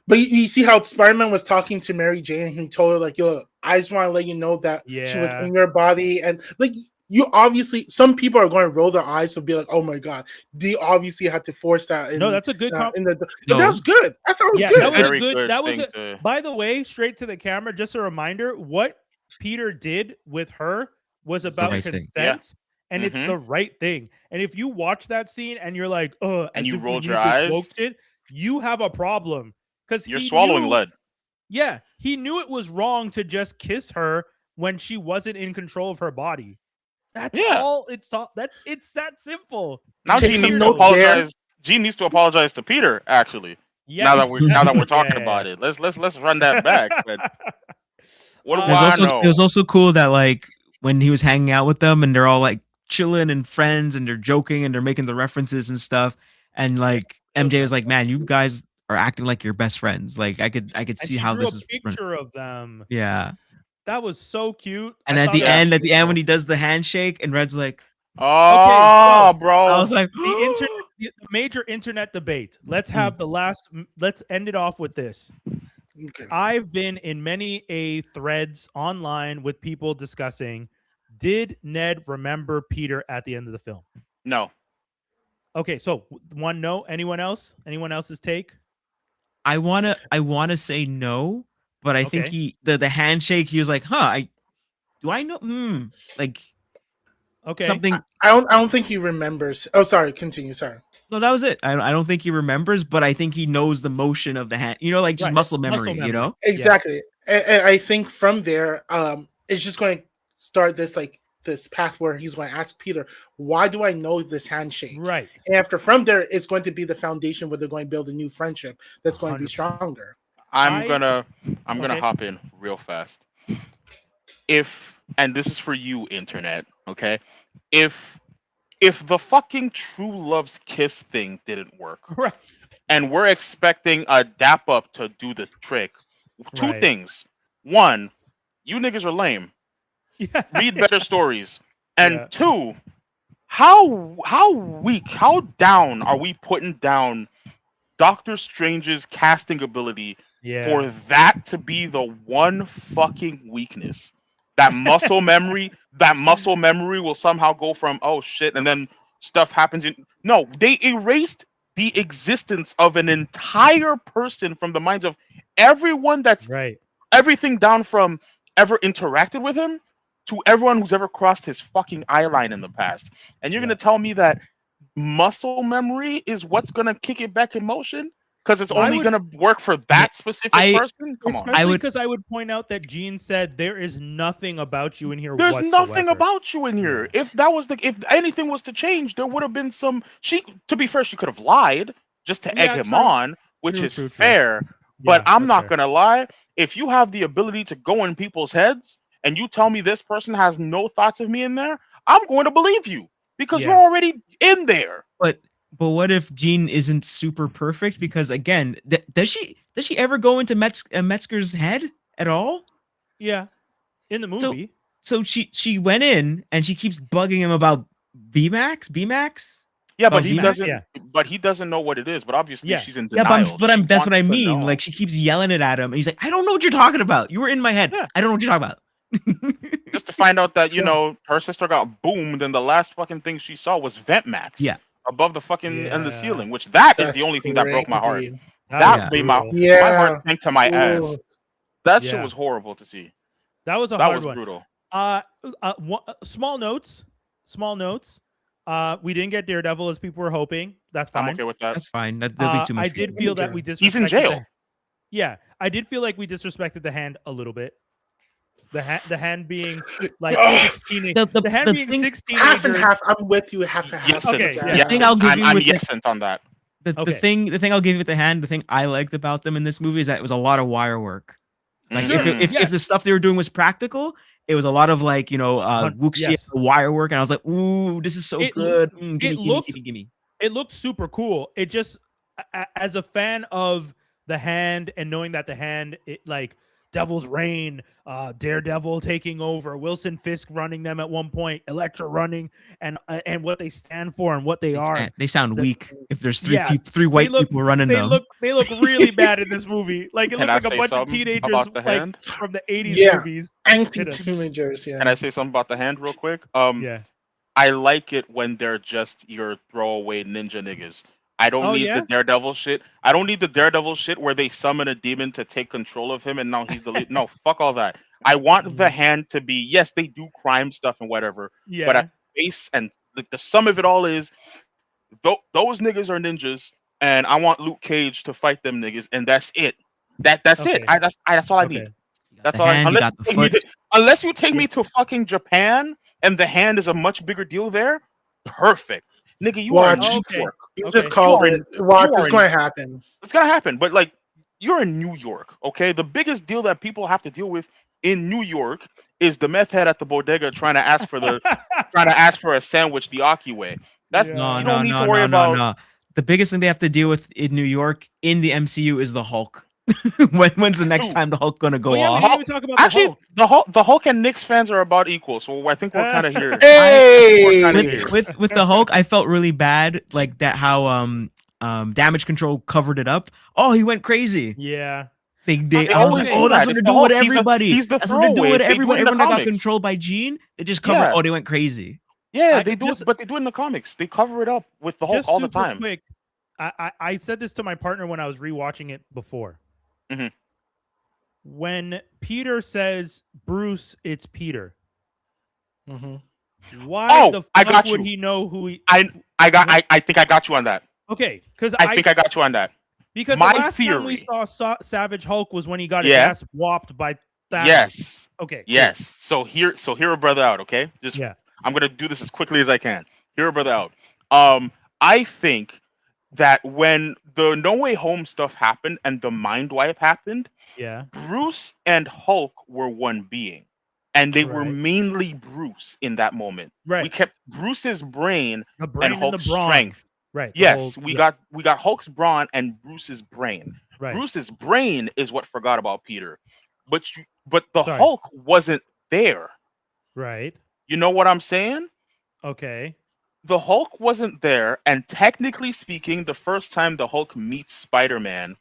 But you see how Spider-Man was talking to Mary Jane and he told her, like, yo, I just want to let you know that she was in your body. And, like, you obviously, some people are going to roll their eyes and be like, oh, my God. They obviously had to force that. No, that's a good But that was good. I thought it was good. That was good. That was by the way, straight to the camera, just a reminder, what Peter did with her was about consent. And it's the right thing. And if you watch that scene and you're like, oh, and you rolled your eyes, you have a problem. Because you're swallowing lead. Yeah, he knew it was wrong to just kiss her when she wasn't in control of her body. That's all. It's that simple. Now Jean needs to apologize. Jean needs to apologize to Peter. Actually, now that we're talking about it, let's run that back. But what do I know? It was also cool that like when he was hanging out with them and they're all like chilling and friends and they're joking and they're making the references and stuff, and like MJ was like, "Man, you guys are acting like your best friends." Like I could see how this is. Picture of them. Yeah, that was so cute. And at the end, when he does the handshake, and Red's like, "Oh, okay, bro!" I was like, the major internet debate. Let's have the last. Let's end it off with this. Okay. I've been in many threads online with people discussing: did Ned remember Peter at the end of the film? No. Okay, so no. Anyone else? Anyone else's take? I wanna say no, but I think the handshake, he was like, do I know? Like, okay, something. I don't think he remembers. Oh, sorry. Continue. Sorry. No, that was it. I don't think he remembers, but I think he knows the motion of the hand. You know, like just muscle memory. You know, exactly. Yeah. And I think from there, it's just going to start this path where he's going to ask Peter, why do I know this handshake? Right. And after from there, it's going to be the foundation where they're going to build a new friendship that's going 100%. To be stronger. I'm gonna hop in real fast. And this is for you, internet, okay? If the fucking true love's kiss thing didn't work, right, and we're expecting a dap up to do the trick, two things. One, you niggas are lame. Read better stories. And two, how weak, how down are we putting down Doctor Strange's casting ability for that to be the one fucking weakness? That muscle memory will somehow go from oh shit, and then stuff happens. No, they erased the existence of an entire person from the minds of everyone that's everything down from ever interacted with him to everyone who's ever crossed his fucking eye line in the past. And you're gonna tell me that muscle memory is what's gonna kick it back in motion? Because it's only going to work for that specific person? Come on. Especially because I would point out that Jean said there is nothing about you in here There's whatsoever. nothing about you in here. If anything was to change, there would have been some... To be fair, she could have lied just to egg him on, which is fair. But I'm not going to lie. If you have the ability to go in people's heads and you tell me this person has no thoughts of me in there, I'm going to believe you because you're already in there. But what if Jean isn't super perfect? Because again, does she ever go into Metzger's head at all? Yeah, in the movie. So she went in and she keeps bugging him about BMAX. Yeah, but he doesn't. Yeah. But he doesn't know what it is. But obviously, she's in denial. Yeah, that's what I mean. Like she keeps yelling it at him, and he's like, "I don't know what you're talking about. You were in my head. I don't know what you're talking about." Just to find out that her sister got boomed, and the last fucking thing she saw was Ventmax. Yeah. Above the fucking and the ceiling, which is the only thing that broke my heart. That made my heart sank to my ass. That shit was horrible to see. That was brutal. Small notes. We didn't get Daredevil as people were hoping. That's fine. I'm okay with that. That's fine. That'll be too much. I did feel that we disrespected. He's in jail. I did feel like we disrespected the Hand a little bit. The hand being like 16. The hand being 16. Half and half. I'm with you. Half and half. Yes, okay. The thing I'll give you I'm with yesent on that. The thing I'll give you with the Hand. The thing I liked about them in this movie is that it was a lot of wire work. Like if the stuff they were doing was practical, it was a lot of like wuxia wire work, and I was like, ooh, this is so good. Gimme. It looked super cool. It just, as a fan of the Hand and knowing that the Hand, Devil's Reign, Daredevil taking over, Wilson Fisk running them at one point, Elektra running, and what they stand for and what they are. They sound weak if there's three white people running them. They look really bad in this movie. Like it looks like a bunch of teenagers from the 80s movies. Anti-teenagers, Can I say something about the Hand real quick? I like it when they're just your throwaway ninja niggas. I don't need the Daredevil shit. I don't need the Daredevil shit where they summon a demon to take control of him and now he's the lead. No, fuck all that. I want the Hand to be, yes, they do crime stuff and whatever. Yeah. But at base and the sum of it all is those niggas are ninjas and I want Luke Cage to fight them niggas and that's it. That's it. That's all I need. That's all. Unless you take me to fucking Japan and the Hand is a much bigger deal there, perfect. Nigga, you are in New York. You just called it. Watch, it's going to happen. It's going to happen. But, like, you're in New York, okay? The biggest deal that people have to deal with in New York is the meth head at the bodega trying to ask for a sandwich the Aki way. That's you don't need to worry about. No. The biggest thing they have to deal with in New York in the MCU is the Hulk. When's the next time the Hulk gonna go off? We talk about the Hulk and Knicks fans are about equal, so I think we're kind of here. With the Hulk, I felt really bad, like that how Damage Control covered it up. Oh, he went crazy. Yeah. They always that's what they're doing with everybody. That's what they're doing with everybody. Everyone that got controlled by Jean, they just cover. Oh, they went crazy. Yeah, they do it, but they do it in the comics. They cover it up with the Hulk all the time. Quick, I said this to my partner when I was rewatching it before. Mm-hmm. When Peter says, Bruce, it's Peter. Mm-hmm. Why the fuck would he know who he... I think I got you on that. Okay, because I think I got you on that. Because the last time we saw Savage Hulk was when he got his ass whopped by Thanos. Yes. Okay. Yes. So hear a brother out, okay? I'm gonna do this as quickly as I can. Hear a brother out. I think that when the No Way Home stuff happened and the mind wipe happened, Bruce and Hulk were one being. And they were mainly Bruce in that moment. Right. We kept Bruce's brain and Hulk's strength. Right. Yes, we got Hulk's brawn and Bruce's brain. Right. Bruce's brain is what forgot about Peter. But the Hulk wasn't there. Right. You know what I'm saying? Okay. The Hulk wasn't there, and technically speaking, the first time the Hulk meets Spider-Man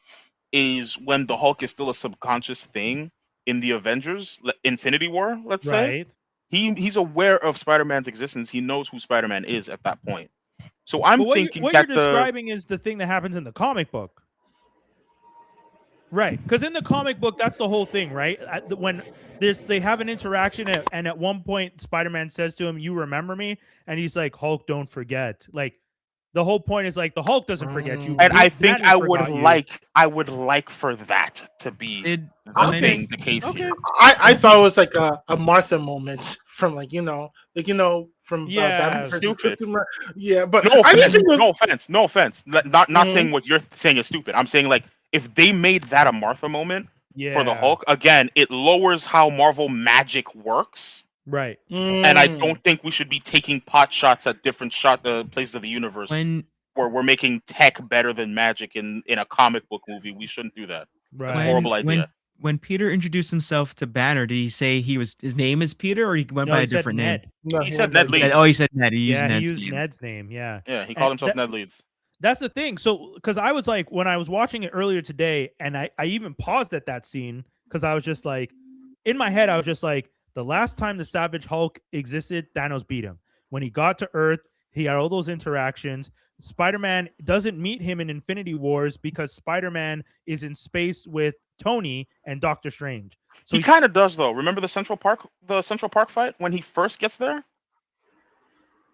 is when the Hulk is still a subconscious thing in the Avengers Infinity War, let's say. Right. He's aware of Spider-Man's existence. He knows who Spider-Man is at that point. So But what you're describing is the thing that happens in the comic book. Right, because in the comic book, that's the whole thing, right? When they have an interaction, and at one point, Spider-Man says to him, "You remember me?" And he's like, "Hulk, don't forget." Like, the whole point is like the Hulk doesn't forget you. And I think I would like for that to be the case here. I thought it was like a Martha moment from from Batman stupid. Yeah, but no offense. Not saying what you're saying is stupid. I'm saying like if they made that a Martha moment for the Hulk, again, it lowers how Marvel magic works. Right. And I don't think we should be taking pot shots at different places of the universe where we're making tech better than magic in a comic book movie. We shouldn't do that. Right. That's a horrible idea. When Peter introduced himself to Banner, did he say his name is Peter, or he went by a different name? No, he said Ned Leeds. Oh, he said Ned. He used Ned's name. Yeah. Yeah, he called himself Ned Leeds. That's the thing. So, because I was like, when I was watching it earlier today, and I even paused at that scene because I was just like, in my head, I was just like, the last time the Savage Hulk existed, Thanos beat him. When he got to Earth, he had all those interactions. Spider-Man doesn't meet him in Infinity Wars because Spider-Man is in space with Tony and Doctor Strange. So he kind of does, though. Remember the Central Park fight when he first gets there?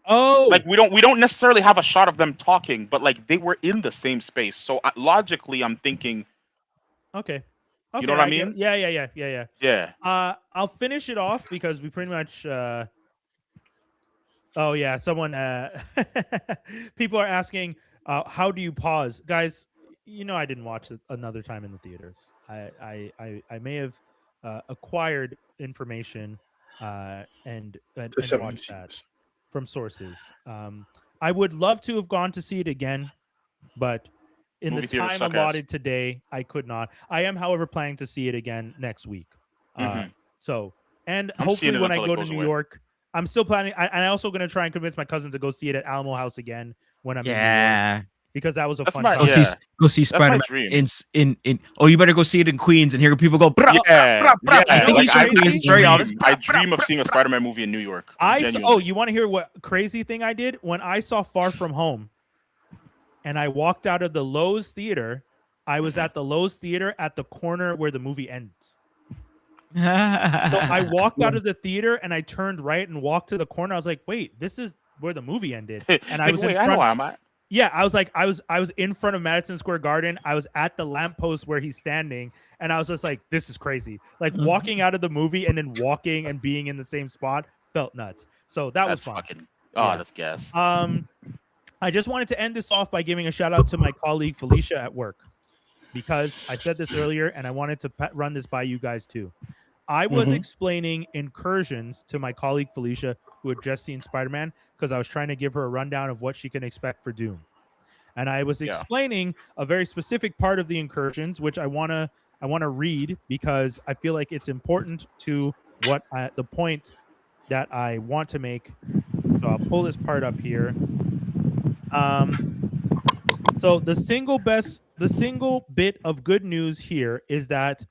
Oh, like we don't necessarily have a shot of them talking, but like they were in the same space. So logically, I'm thinking, okay. You know what I mean? Yeah. I'll finish it off because we pretty much. Oh yeah, someone. People are asking, how do you pause, guys? I didn't watch it another time in the theaters. I may have acquired information and watched that from sources. I would love to have gone to see it again, but in the time allotted today, I could not. I am, however, planning to see it again next week. So, and hopefully when I go to New York, I'm still planning. I'm also going to try and convince my cousins to go see it at Alamo House again when I'm in New York. Because that was a fun time. Go see Spider-Man in oh, you better go see it in Queens and hear people go brah, brah, brah. I dream of seeing a Spider-Man movie in New York. You want to hear what crazy thing I did? When I saw Far From Home and I walked out of the Lowe's Theater, I was at the Lowe's Theater at the corner where the movie ends. So I walked out of the theater and I turned right and walked to the corner. I was like, wait, this is where the movie ended. And I was in front. I know I'm at. Yeah, I was in front of Madison Square Garden. I was at the lamppost where he's standing, and I was just like, this is crazy. Like walking out of the movie and then walking and being in the same spot felt nuts. So that was fun. That's gas. I just wanted to end this off by giving a shout out to my colleague Felicia at work, because I said this earlier and I wanted to run this by you guys too. I was explaining Incursions to my colleague Felicia, who had just seen Spider-Man, because I was trying to give her a rundown of what she can expect for Doom. And I was explaining a very specific part of the Incursions, which I want to read because I feel like it's important to the point that I want to make. So I'll pull this part up here. So the single bit of good news here is that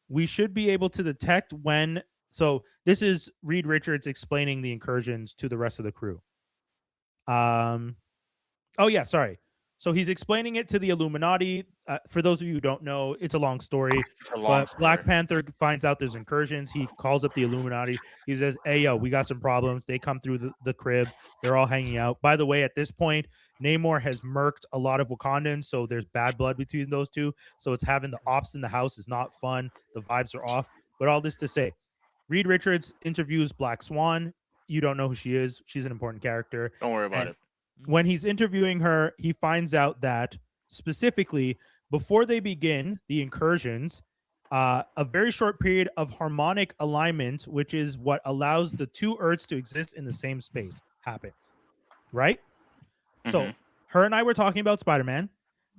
we should be able to detect when. So this is Reed Richards explaining the Incursions to the rest of the crew. So he's explaining it to the Illuminati. For those of you who don't know, it's a long story. Black Panther finds out there's Incursions. He calls up the Illuminati. He says, hey, yo, we got some problems. They come through the crib. They're all hanging out. By the way, at this point, Namor has murked a lot of Wakandans, so there's bad blood between those two. So it's having the ops in the house is not fun. The vibes are off. But all this to say, Reed Richards interviews Black Swan. You don't know who she is. She's an important character. Don't worry about it. When he's interviewing her, he finds out that specifically before they begin the Incursions, a very short period of harmonic alignment, which is what allows the two Earths to exist in the same space, happens. Right? So her and I were talking about Spider-Man.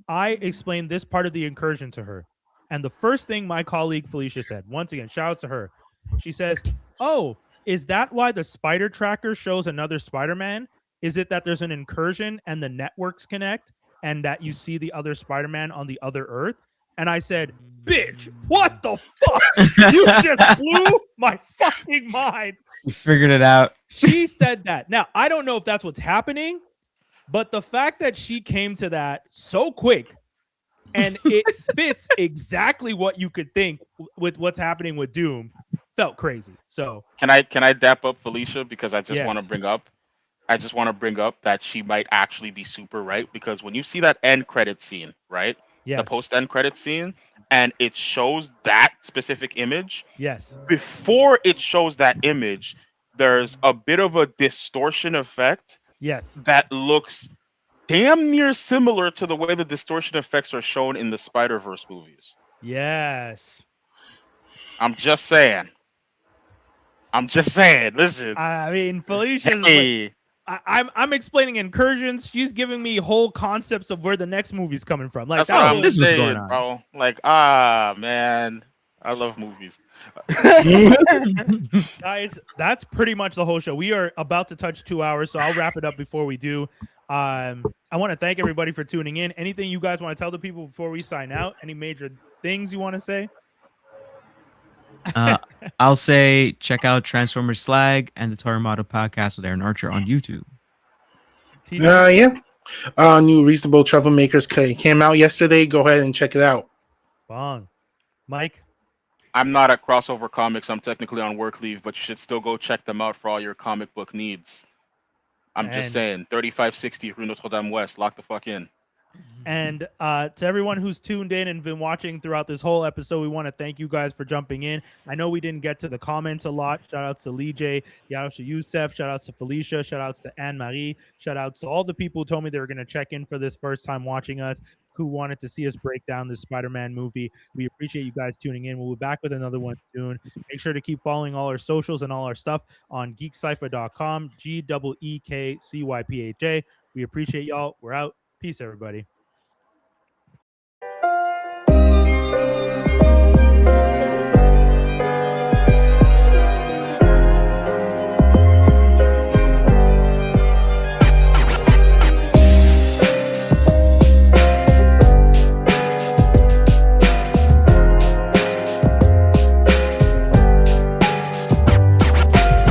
I explained this part of the Incursion to her. And the first thing my colleague Felicia said, once again, shout out to her. She says, oh, is that why the spider tracker shows another Spider-Man? Is it that there's an incursion and the networks connect and that you see the other Spider-Man on the other Earth? And I said, bitch, what the fuck? You just blew my fucking mind. You figured it out. She said that. Now, I don't know if that's what's happening, but the fact that she came to that so quick and it fits exactly what you could think with what's happening with Doom felt crazy. So can I dap up Felicia because I just Yes. want to bring up that she might actually be super right, because when you see that end credit scene, right? Yes. The post end credit scene, and it shows that specific image. Yes. Before it shows that image, there's a bit of a distortion effect. Yes. That looks damn near similar to the way the distortion effects are shown in the Spider-Verse movies. Yes. I'm just saying. Listen. I mean, Felicia's Hey. I'm explaining incursions. She's giving me whole concepts of where the next movie's coming from. Like That's what I'm this was saying, going on. bro. Like, man, I love movies. Guys, that's pretty much the whole show. We are about to touch 2 hours, so I'll wrap it up before we do. I want to thank everybody for tuning in. Anything you guys want to tell the people before we sign out? Any major things you want to say? I'll say check out Transformers Slag and the Toramado podcast with Aaron Archer on YouTube. Yeah. New Reasonable Troublemakers came out yesterday. Go ahead and check it out. Bong. Mike? I'm not at Crossover Comics. I'm technically on work leave, but you should still go check them out for all your comic book needs. I'm just saying, 3560 Rue Notre Dame West. Lock the fuck in. And to everyone who's tuned in and been watching throughout this whole episode, we want to thank you guys for jumping in. I know we didn't get to the comments a lot. Shout outs to Lee J, shout outs to Youssef, shout outs to Felicia, shout outs to Anne-Marie, shout outs to all the people who told me they were going to check in for this first time watching us, who wanted to see us break down this Spider-Man movie. We appreciate you guys tuning in. We'll be back with another one soon. Make sure to keep following all our socials and all our stuff on geekcypher.com, GeekCypha. We appreciate y'all. We're out. Peace, everybody.